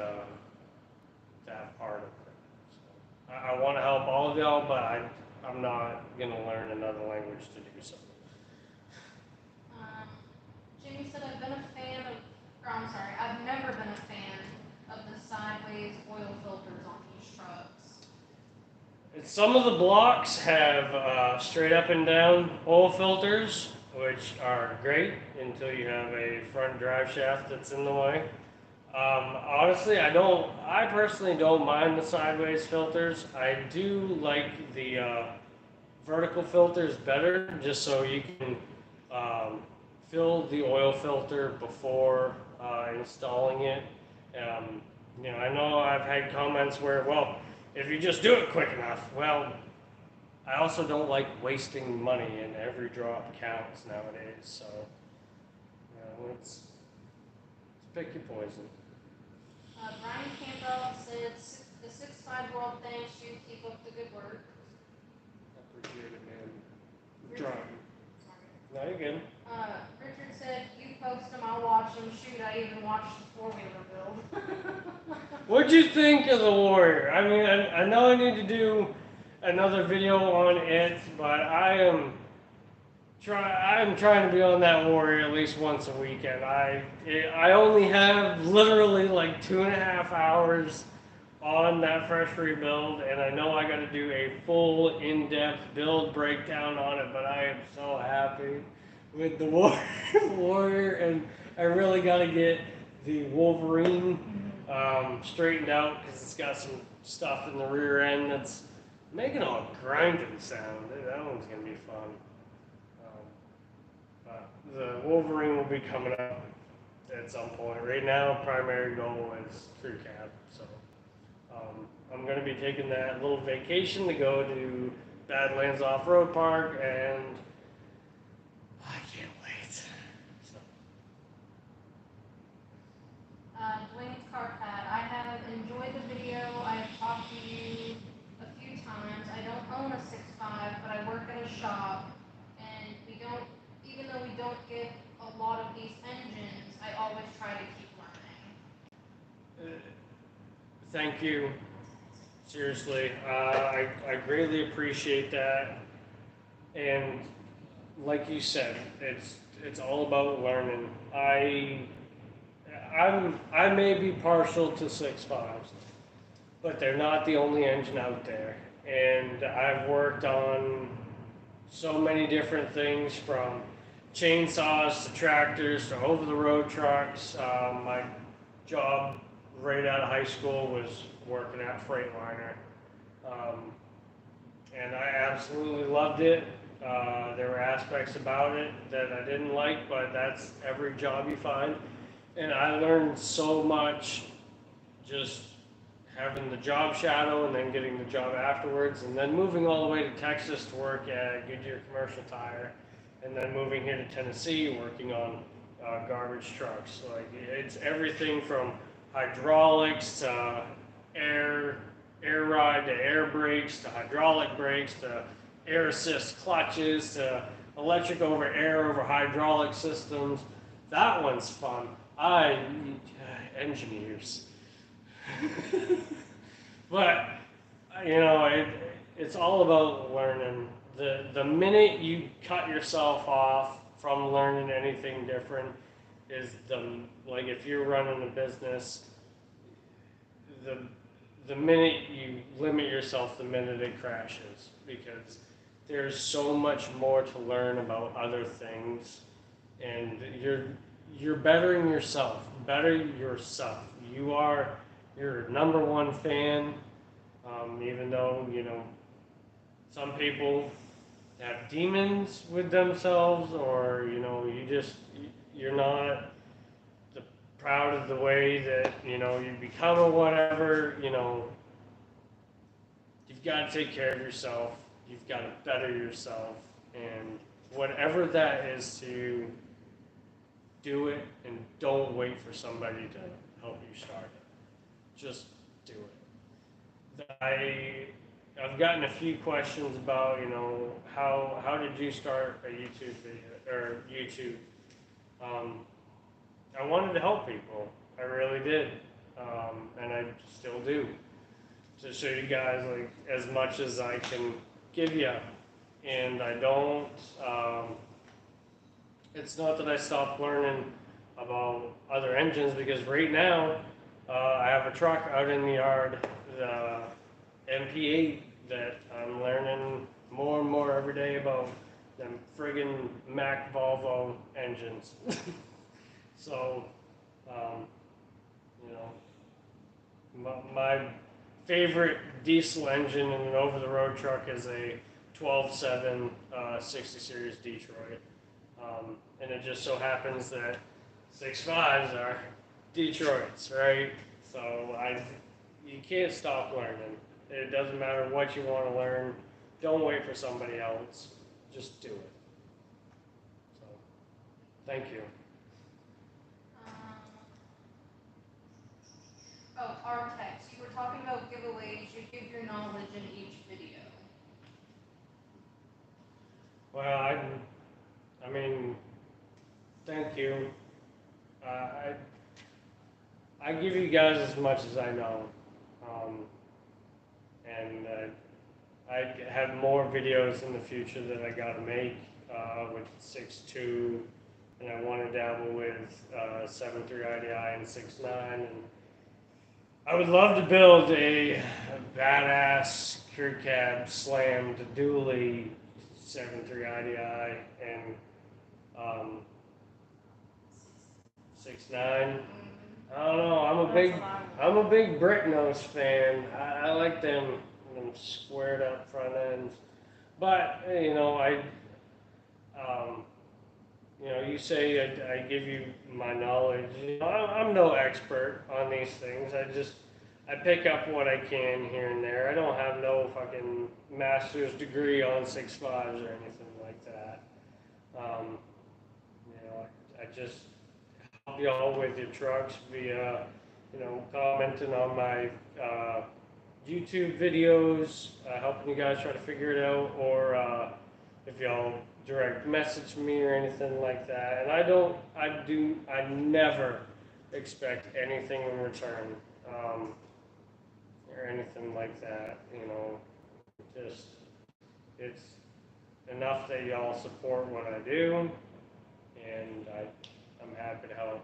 [SPEAKER 1] part of it. So, I want to help all of y'all, but I'm not going to learn another language to do so.
[SPEAKER 2] Jimmy said I've never been a fan of the sideways oil filters on these trucks.
[SPEAKER 1] Some of the blocks have straight up and down oil filters, which are great until you have a front drive shaft that's in the way. Honestly, I personally don't mind the sideways filters. I do like the vertical filters better, just so you can fill the oil filter before installing it. You know, I know I've had comments where, well, if you just do it quick enough. Well, I also don't like wasting money, and every drop counts nowadays. So, it's pick your poison.
[SPEAKER 2] Brian Campbell said the 6'5" world thanks you. Keep up the good work.
[SPEAKER 1] I appreciate it, man.
[SPEAKER 2] Richard,
[SPEAKER 1] Trying.
[SPEAKER 2] sorry.
[SPEAKER 1] No, you're good.
[SPEAKER 2] Richard said you post them, I'll watch them. Shoot, I even watched the 4-wheeler build.
[SPEAKER 1] What'd you think of the Warrior? I mean, I know I need to do another video on it, but I'm trying to be on that Warrior at least once a weekend. I only have literally like 2.5 hours on that fresh rebuild, and I know I got to do a full in-depth build breakdown on it, but I am so happy with the Warrior, and I really got to get the Wolverine straightened out because it's got some stuff in the rear end that's making a grinding sound. That one's going to be fun. But the Wolverine will be coming up at some point. Right now, primary goal is crew cab, so I'm going to be taking that little vacation to go to Badlands Off-Road Park, and I can't wait. So.
[SPEAKER 2] Dwayne's Carpat, I have enjoyed the video. I have talked to you a few times. I don't own a 6'5", but I work in a shop, and even though we don't get a lot of these engines, I always try to keep learning.
[SPEAKER 1] Thank you. Seriously, I greatly appreciate that. And like you said, it's all about learning. I may be partial to 6.5s, but they're not the only engine out there. And I've worked on so many different things, from chainsaws to tractors to over-the-road trucks. My job right out of high school was working at Freightliner, and I absolutely loved it. There were aspects about it that I didn't like, but that's every job you find. And I learned so much just having the job shadow and then getting the job afterwards, and then moving all the way to Texas to work at Goodyear Commercial Tire, and then moving here to Tennessee working on garbage trucks. Like, it's everything from hydraulics to air ride to air brakes to hydraulic brakes to air assist clutches to electric over air over hydraulic systems. That one's fun. Engineers. But it's all about learning. The minute you cut yourself off from learning anything different is like, if you're running a business, the minute you limit yourself, the minute it crashes, because there's so much more to learn about other things, and you're bettering yourself. Better yourself. You are your number one fan, even though some people have demons with themselves, or you're not proud of the way that you become or whatever. You've got to take care of yourself. You've got to better yourself, and whatever that is, to do it, and don't wait for somebody to help you start it. Just do it. I've gotten a few questions about how did you start a YouTube video or YouTube. I wanted to help people. I really did, and I still do, to show you guys like as much as I can give you. And I don't. It's not that I stopped learning about other engines, because right now I have a truck out in the yard, the MP8, that I'm learning more and more every day about them friggin' Mack Volvo engines. So, my favorite diesel engine in an over-the-road truck is a 12.7 60 Series Detroit. And it just so happens that 6.5s are Detroits, right? So you can't stop learning. It doesn't matter what you want to learn. Don't wait for somebody else. Just do it. So, thank you.
[SPEAKER 2] Oh, our text. You were talking about giveaways. You give your knowledge in each video.
[SPEAKER 1] Well, I mean, thank you. I give you guys as much as I know, and I have more videos in the future that I gotta make with 6.2, and I want to dabble with 7.3 IDI and 6.9, and I would love to build a badass crew cab slammed dually 7.3 IDI and 6.9. I don't know. I'm a big brick nose fan. I like them squared up front ends. But you know, you say I give you my knowledge. You know, I'm no expert on these things. I pick up what I can here and there. I don't have no fucking master's degree on 6.5s or anything like that. I just help y'all with your trucks via, commenting on my YouTube videos, helping you guys try to figure it out, or if y'all direct message me or anything like that. And I never expect anything in return, or anything like that. Just it's enough that y'all support what I do, and I'm happy to help.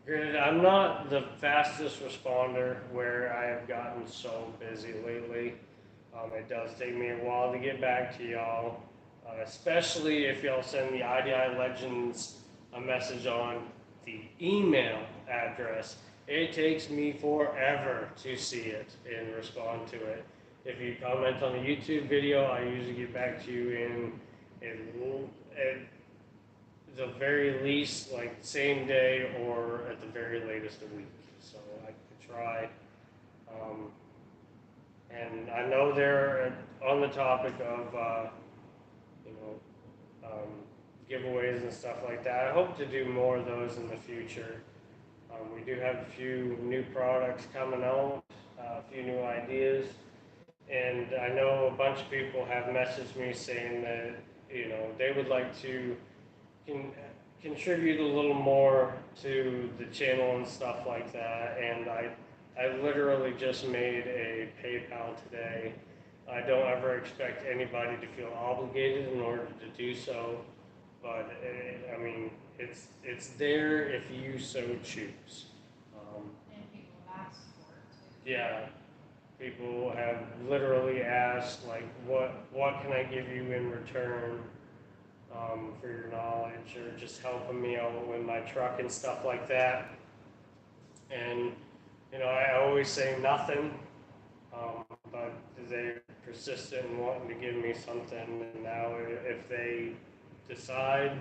[SPEAKER 1] Granted, I'm not the fastest responder where I have gotten so busy lately. It does take me a while to get back to y'all, especially if y'all send the IDI Legends a message on the email address. It takes me forever to see it and respond to it. If you comment on the YouTube video, I usually get back to you in the very least, like same day, or at the very latest a week. So I could try. And I know they're on the topic of giveaways and stuff like that. I hope to do more of those in the future. We do have a few new products coming out, a few new ideas, and I know a bunch of people have messaged me saying that they would like to contribute a little more to the channel and stuff like that. And I literally just made a PayPal today. I don't ever expect anybody to feel obligated in order to do so, but it's there if you so choose.
[SPEAKER 2] And people ask for it too.
[SPEAKER 1] Yeah, people have literally asked, like, what can I give you in return? For your knowledge, or just helping me out with my truck and stuff like that. And I always say nothing, but they're persistent in wanting to give me something. And now, if they decide,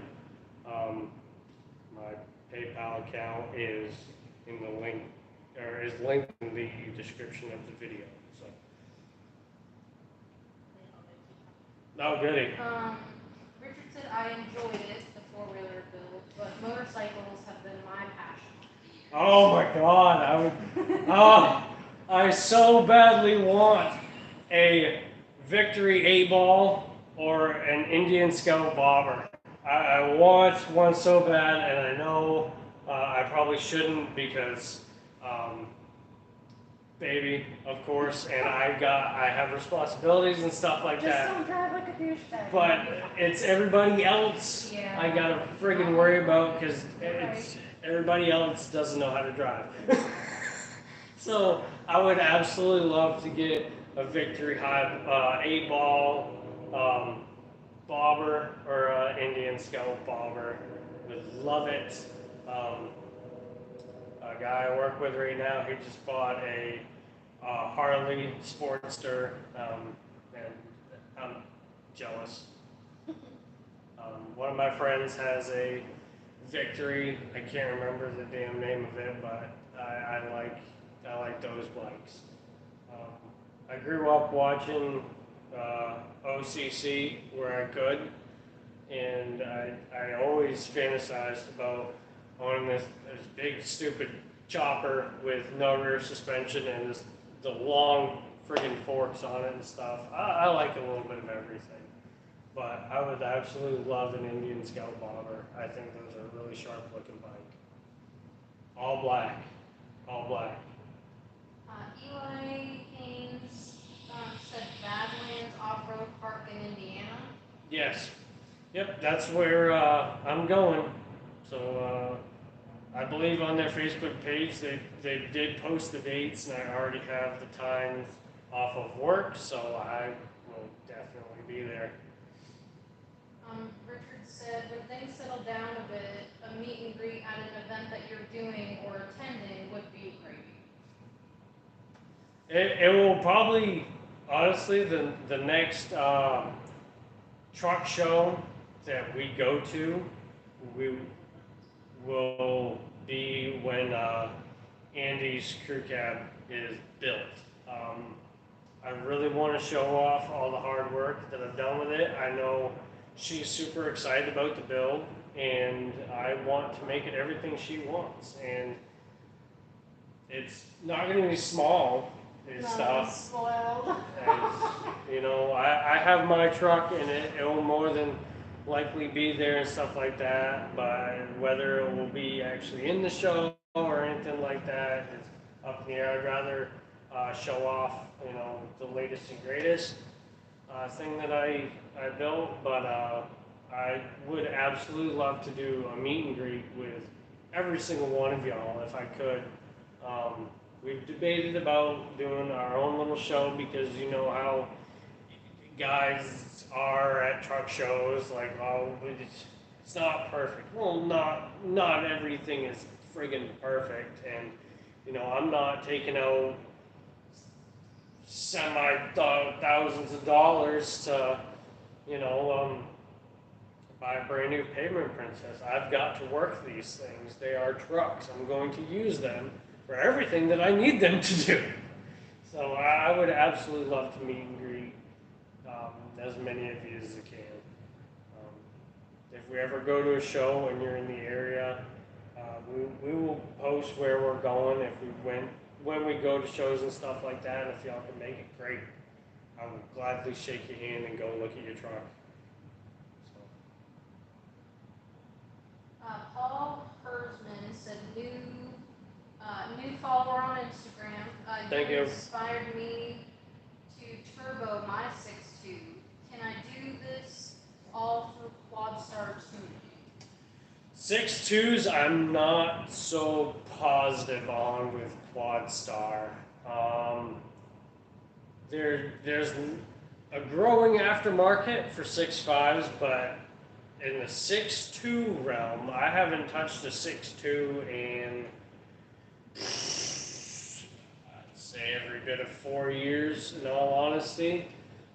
[SPEAKER 1] my PayPal account is in the link, or is linked in the description of the video. So, oh, goody.
[SPEAKER 2] Richard said I enjoyed it, the four-wheeler build, but motorcycles have been my passion.
[SPEAKER 1] Oh my God, I so badly want a Victory 8-ball or an Indian Scout bobber. I want one so bad, and I know I probably shouldn't because baby, of course, and I have responsibilities and stuff like that.
[SPEAKER 2] Just don't drive like a douchebag.
[SPEAKER 1] But it's everybody else I gotta friggin' worry about because everybody else doesn't know how to drive. So I would absolutely love to get a Victory High 8-ball bobber or Indian Scout bobber. Would love it. A guy I work with right now, he just bought a Harley Sportster, and I'm jealous. One of my friends has a Victory. I can't remember the damn name of it, but I like those bikes. I grew up watching OCC where I could, and I always fantasized about owning this big stupid chopper with no rear suspension and the long friggin' forks on it and stuff. I like a little bit of everything. But I would absolutely love an Indian Scout Bomber. I think those are really sharp looking bike. All black. All black.
[SPEAKER 2] Eli Haynes said Badlands Off-Road Park in Indiana.
[SPEAKER 1] Yes. Yep, that's where I'm going. So I believe on their Facebook page they did post the dates, and I already have the times off of work, so I will definitely be there.
[SPEAKER 2] Richard said, when things settle down a bit, a meet and greet at an event that you're doing or attending would be great.
[SPEAKER 1] It will probably, honestly, the next truck show that we go to, we will be when Andy's crew cab is built. I really want to show off all the hard work that I've done with it. I know she's super excited about the build, and I want to make it everything she wants. And it's not going to be small and stuff.
[SPEAKER 2] Spoiled.
[SPEAKER 1] You know, I have my truck, and it will more than likely be there and stuff like that. But whether it will be actually in the show or anything like that is up in the air. I'd rather show off, you know, the latest and greatest thing that I built. But I would absolutely love to do a meet and greet with every single one of y'all if I could. We've debated about doing our own little show because you know how guys are at truck shows, like, oh, it's not perfect. Well, not everything is friggin' perfect, and you know, I'm not taking out thousands of dollars to, you know, buy a brand new pavement princess. I've got to work these things. They are trucks. I'm going to use them for everything that I need them to do. So I would absolutely love to meet and greet as many of you as I can. If we ever go to a show and you're in the area, we will post where we're going. If we went when we go to shows and stuff like that, and if y'all can make it, great. I will gladly shake your hand and go look at your truck. So.
[SPEAKER 2] Paul Hersman said new follower on Instagram.
[SPEAKER 1] Thank you.
[SPEAKER 2] Inspired me to turbo my 6.2. Can I do this all through Quadstar tuning?
[SPEAKER 1] 6.2s I'm not so positive on with Quadstar. There's a growing aftermarket for 6.5s, but in the 6.2 realm, I haven't touched a 6.2 in, I'd say, every bit of 4 years, in all honesty.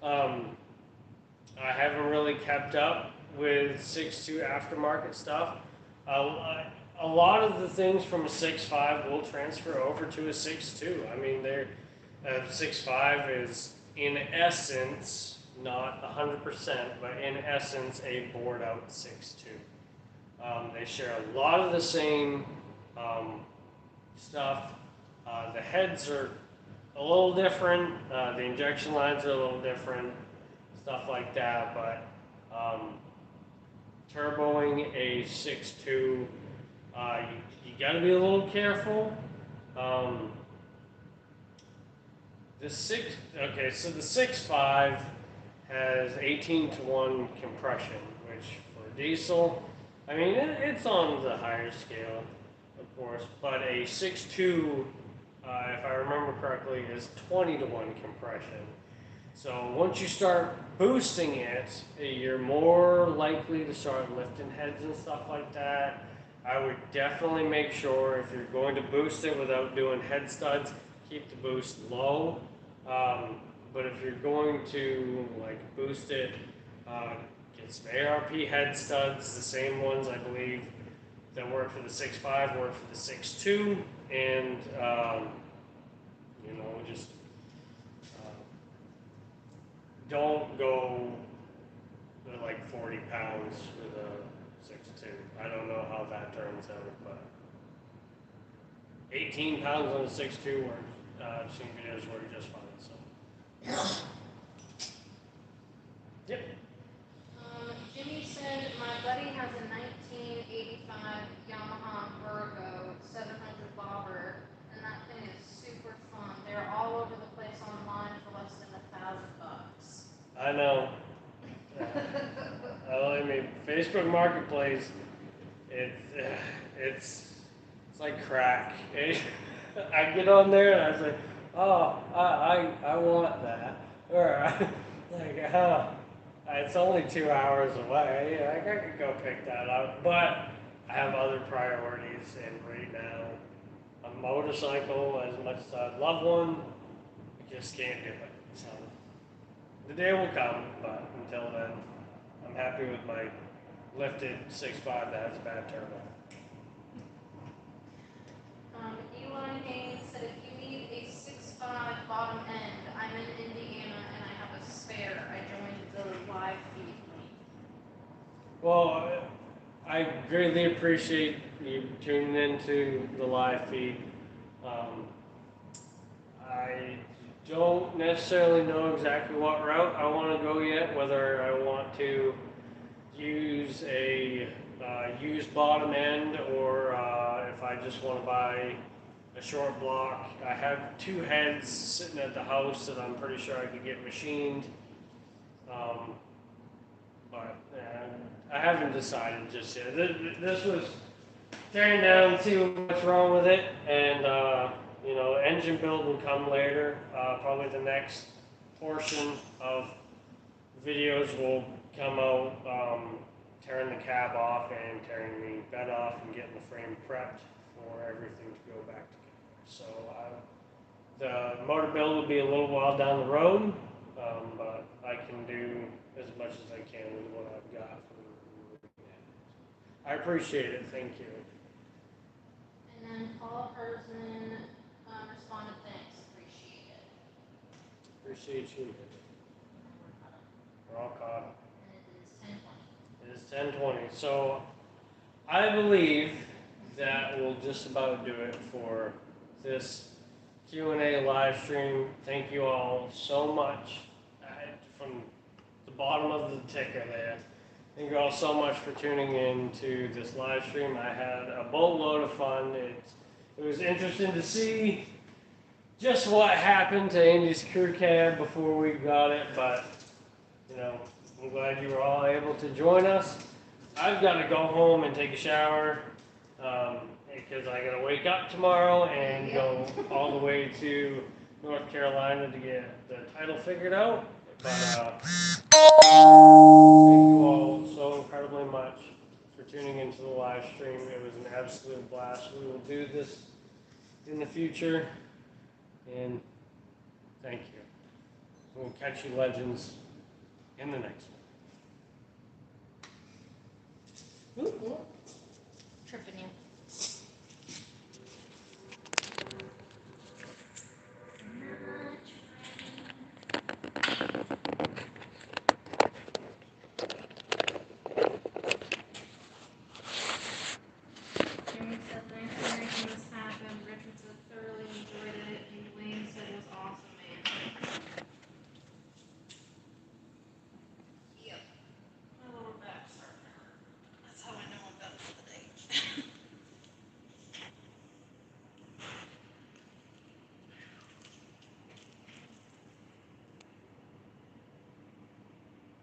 [SPEAKER 1] I haven't really kept up with 6.2 aftermarket stuff. A lot of the things from a 6.5 will transfer over to a 6.2. I mean, 6.5 is, in essence, not 100%, but in essence, a bored out 6.2. They share a lot of the same stuff. The heads are a little different. The injection lines are a little different, stuff like that. But turboing a 6.2, you got to be a little careful. So the 6.5 has 18-to-1 compression, which for diesel, I mean, it's on the higher scale, of course, but a 6.2, if I remember correctly, is 20-to-1 compression. So once you start boosting it, you're more likely to start lifting heads and stuff like that. I would definitely make sure if you're going to boost it without doing head studs, keep the boost low. But if you're going to like boost it, get some ARP head studs, the same ones I believe that work for the 6.5 work for the 6.2, and just don't go like 40 pounds with a 6.2. I don't know how that turns out, but 18 pounds on a 6'2", I've seen videos work just fine. So. Yep.
[SPEAKER 2] Jimmy said my buddy has a 1985 Yamaha Virgo 700 bobber, and that thing is super fun. They're all over the place online for less than $1,000.
[SPEAKER 1] I know. I mean, Facebook Marketplace, it's like crack. I get on there and I say, oh, I want that, or like, it's only 2 hours away. I could go pick that up, but I have other priorities, and right now, a motorcycle, as much as I'd love one, I just can't do it. So the day will come, but until then, I'm happy with my lifted 6'5" that has a bad turbo.
[SPEAKER 2] Eli Haynes said if you need a 6'5" bottom end, I'm in Indiana and I have a spare. I joined the live feed link.
[SPEAKER 1] Well, I greatly appreciate you tuning into the live feed. I don't necessarily know exactly what route I want to go yet, whether I want to use a used bottom end or if I just want to buy a short block. I have 2 heads sitting at the house that I'm pretty sure I could get machined. But I haven't decided just yet. This was tearing down, see what's wrong with it, and engine build will come later. Probably the next portion of videos will come out, tearing the cab off and tearing the bed off and getting the frame prepped for everything to go back together. So the motor build will be a little while down the road, but I can do as much as I can with what I've got. I appreciate it. Thank you.
[SPEAKER 2] And then Paul Hersman responded, thanks, appreciate it.
[SPEAKER 1] Appreciate you. We're all caught up.
[SPEAKER 2] And it is 10:20.
[SPEAKER 1] It is 10:20. So I believe that will just about do it for this Q&A live stream. Thank you all so much. From the bottom of the ticker there. Thank you all so much for tuning in to this live stream. I had a boatload of fun. It was interesting to see just what happened to Andy's crew cab before we got it, but I'm glad you were all able to join us. I've got to go home and take a shower because I got to wake up tomorrow and go all the way to North Carolina to get the title figured out. But thank you all so incredibly much for tuning into the live stream. It was an absolute blast. We will do this in the future, and thank you. We'll catch you legends in the next one.
[SPEAKER 6] Tripping you.